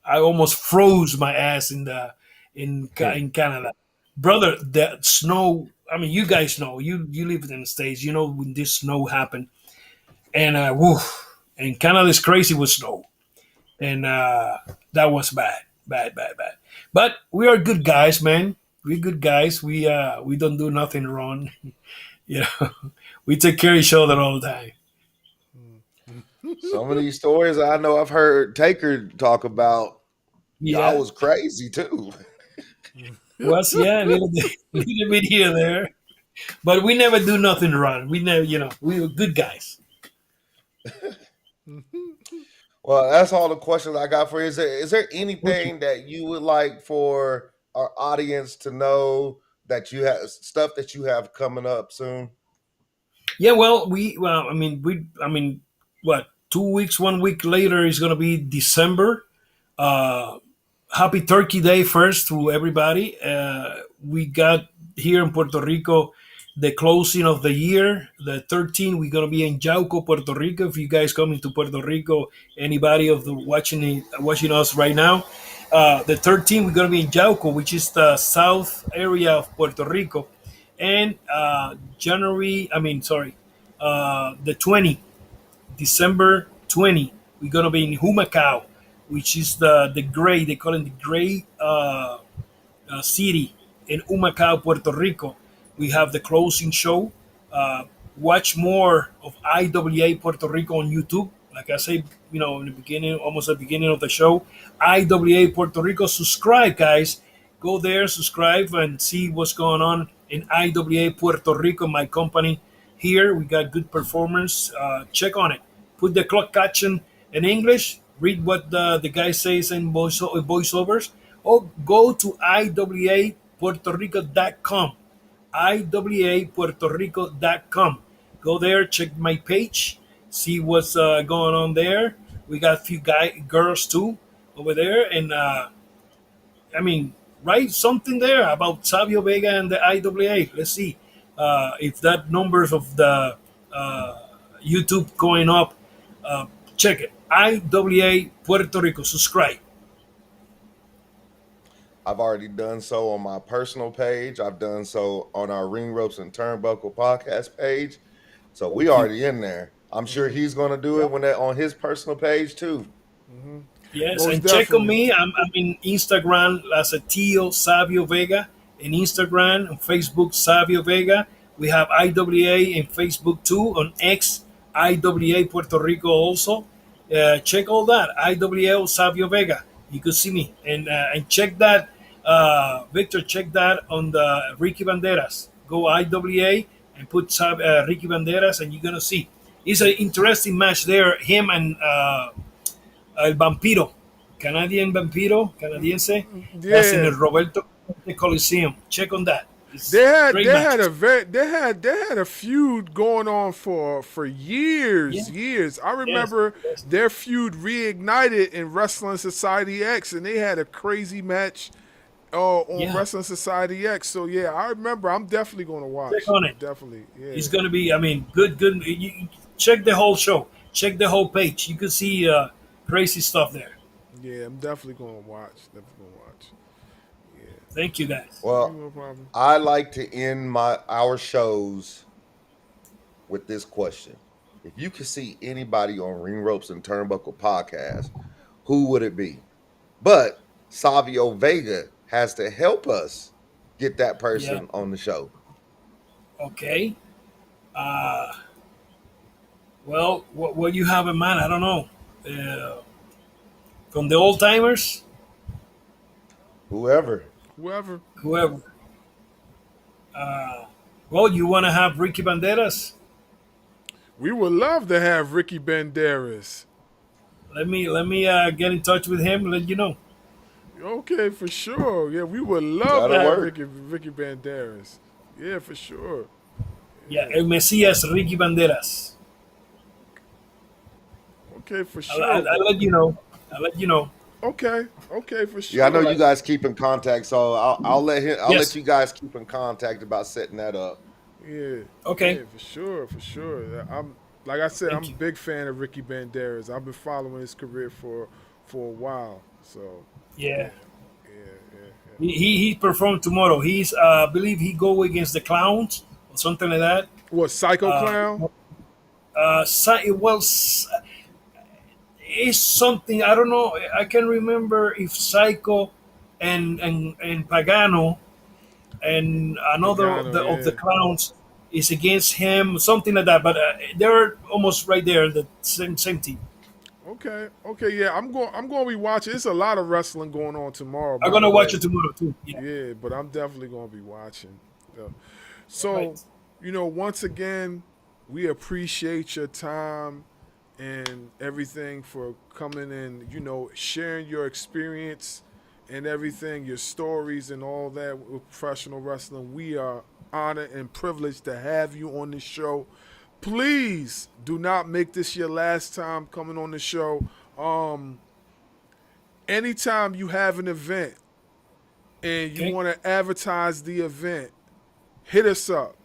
Speaker 4: almost froze my ass in Canada. Brother, the snow, I mean, you guys know, you live in the States, when this snow happened. And and Canada is crazy with snow. And that was bad. But we are good guys, man. We're good guys. We don't do nothing wrong. We take care of each other all the time.
Speaker 3: Some of these stories I know I've heard Taker talk about.
Speaker 4: Yeah,
Speaker 3: Y'all was crazy too.
Speaker 4: was a little bit here there, but we never do nothing wrong. We never, we were good guys.
Speaker 3: Well, that's all the questions I got for you. Is there anything that you would like for our audience to know that you have stuff that you have coming up soon?
Speaker 4: Yeah, well, what, 2 weeks, 1 week later is gonna be December. Uh, Happy Turkey Day first to everybody. We got here in Puerto Rico the closing of the year, the 13th. We're gonna be in Yauco, Puerto Rico. If you guys coming to Puerto Rico, anybody of the watching us right now, the 13th we're gonna be in Yauco, which is the south area of Puerto Rico, and the 20th. December 20, we're gonna be in Humacao, which is the gray. They call it the gray city in Humacao, Puerto Rico. We have the closing show. Uh, Watch more of IWA Puerto Rico on YouTube. Like I say, in the beginning, almost at the beginning of the show, IWA Puerto Rico. Subscribe, guys. Go there, subscribe, and see what's going on in IWA Puerto Rico, my company here. We got good performance. Check on it. Put the clock caption in English. Read what the guy says in voiceovers. Or go to iwapuertorico.com. iwapuertorico.com. Go there, check my page, see what's going on there. We got a few girls too over there. And write something there about Savio Vega and the IWA. Let's see if that numbers of the YouTube going up. Check it. IWA Puerto Rico. Subscribe.
Speaker 3: I've already done so on my personal page. I've done so on our Ring Ropes and Turnbuckle podcast page. So we already in there. I'm sure he's going to do it when they're on his personal page too.
Speaker 4: Yes,
Speaker 1: Most
Speaker 4: and check on
Speaker 1: definitely.
Speaker 4: me. I'm in Instagram as a Tio Savio Vega. In Instagram, on Facebook, Savio Vega. We have IWA in Facebook too. On X, IWA Puerto Rico also. Check all that. IWA Savio Vega. You could see me and check that Victor, check that on the Ricky Banderas. Go IWA and put Ricky Banderas, and you're gonna see. It's an interesting match there. Him and El Vampiro, Canadian Vampiro, Canadiense. That's in the
Speaker 1: Yeah.
Speaker 4: Roberto Coliseum. Check on that. It's
Speaker 1: They had
Speaker 4: great
Speaker 1: they
Speaker 4: match.
Speaker 1: had a very they had a feud going on for years,
Speaker 4: Yeah.
Speaker 1: years. I remember
Speaker 4: Yes.
Speaker 1: their feud reignited in Wrestling Society X, and they had a crazy match on
Speaker 4: Yeah.
Speaker 1: Wrestling Society X. So yeah, I remember. I'm definitely going to watch.
Speaker 4: Check on it.
Speaker 1: Definitely. Yeah.
Speaker 4: It's gonna be. I mean, good. You check the whole show. Check the whole page. You can see crazy stuff there.
Speaker 1: Yeah, I'm definitely going to watch. Definitely going to watch.
Speaker 4: Thank you, guys.
Speaker 3: Well,
Speaker 1: No problem.
Speaker 3: I like to end our shows with this question. If you could see anybody on Ring Ropes and Turnbuckle Podcast, who would it be? But Savio Vega has to help us get that person on the show.
Speaker 4: Okay. Well, what you have in mind? I don't know. From the old timers,
Speaker 3: Whoever.
Speaker 1: Whoever.
Speaker 4: whoever. Well, you want to have Ricky Banderas?
Speaker 1: We would love to have Ricky Banderas.
Speaker 4: Let me get in touch with him and let you know.
Speaker 1: Okay, for sure. Yeah, we would love to
Speaker 3: That'll
Speaker 1: have
Speaker 3: work.
Speaker 1: Ricky Banderas. Yeah, for sure.
Speaker 4: Yeah, El Mesías Ricky Banderas.
Speaker 1: Okay, for sure.
Speaker 4: I'll let you know. I'll let you know.
Speaker 1: Okay, for sure.
Speaker 3: Yeah, I know you guys keep in contact, so I'll let him. I'll
Speaker 4: Yes.
Speaker 3: let you guys keep in contact about setting that up.
Speaker 1: Yeah.
Speaker 4: Okay.
Speaker 1: Yeah, for sure. I'm like I said,
Speaker 4: Thank
Speaker 1: I'm
Speaker 4: you.
Speaker 1: a big fan of Ricky Banderas. I've been following his career for a while. So
Speaker 4: Yeah.
Speaker 1: yeah.
Speaker 4: He performed tomorrow. He's I believe he go against the Clowns or something like that.
Speaker 1: What, Psycho Clown?
Speaker 4: It's something I don't know. I can remember if Psycho and Pagano and another
Speaker 1: Pagano,
Speaker 4: of the
Speaker 1: yeah.
Speaker 4: Clowns is against him, something like that. But they're almost right there, the same team.
Speaker 1: Okay, yeah. I'm going to be watching. It's a lot of wrestling going on tomorrow.
Speaker 4: I'm gonna watch it tomorrow too. Yeah.
Speaker 1: Yeah, but I'm definitely going to be watching. Yeah. So,
Speaker 4: Right.
Speaker 1: once again, we appreciate your time and everything for coming and, sharing your experience and everything, your stories and all that with professional wrestling. We are honored and privileged to have you on the show. Please do not make this your last time coming on the show. Anytime you have an event and you
Speaker 4: Okay.
Speaker 1: want to advertise the event, hit us up.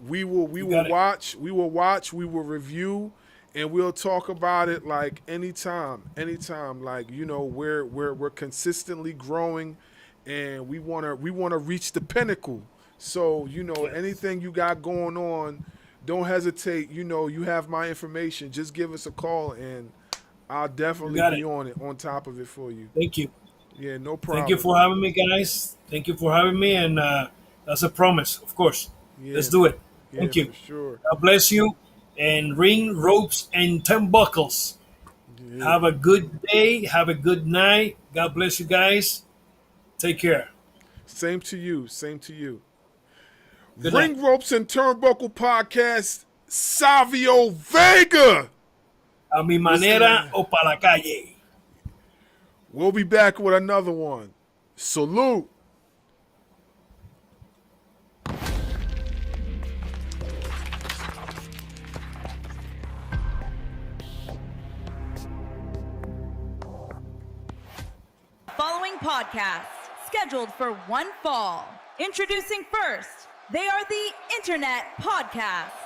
Speaker 1: We will
Speaker 4: got it.
Speaker 1: watch, we will review, and we'll talk about it like anytime. Like, we're consistently growing, and we wanna reach the pinnacle. So, anything you got going on, don't hesitate. You have my information. Just give us a call, and I'll definitely
Speaker 4: got
Speaker 1: be
Speaker 4: it.
Speaker 1: on top of it for you.
Speaker 4: Thank you.
Speaker 1: Yeah, no problem.
Speaker 4: Thank you for having me, guys. Thank you for having me, and that's a promise, of course.
Speaker 1: Yeah,
Speaker 4: Let's do it.
Speaker 1: yeah,
Speaker 4: Thank you.
Speaker 1: for sure.
Speaker 4: God bless you, and Ring Ropes and Turnbuckles.
Speaker 1: Yeah.
Speaker 4: Have a good day. Have a good night. God bless you guys. Take care.
Speaker 1: Same to you.
Speaker 4: Good
Speaker 1: Ring
Speaker 4: night.
Speaker 1: Ropes and Turnbuckle Podcast, Savio Vega.
Speaker 4: A mi manera o para la calle.
Speaker 1: We'll be back with another one. Salute.
Speaker 2: Following podcast scheduled for one fall. Introducing first, they are the Internet Podcast.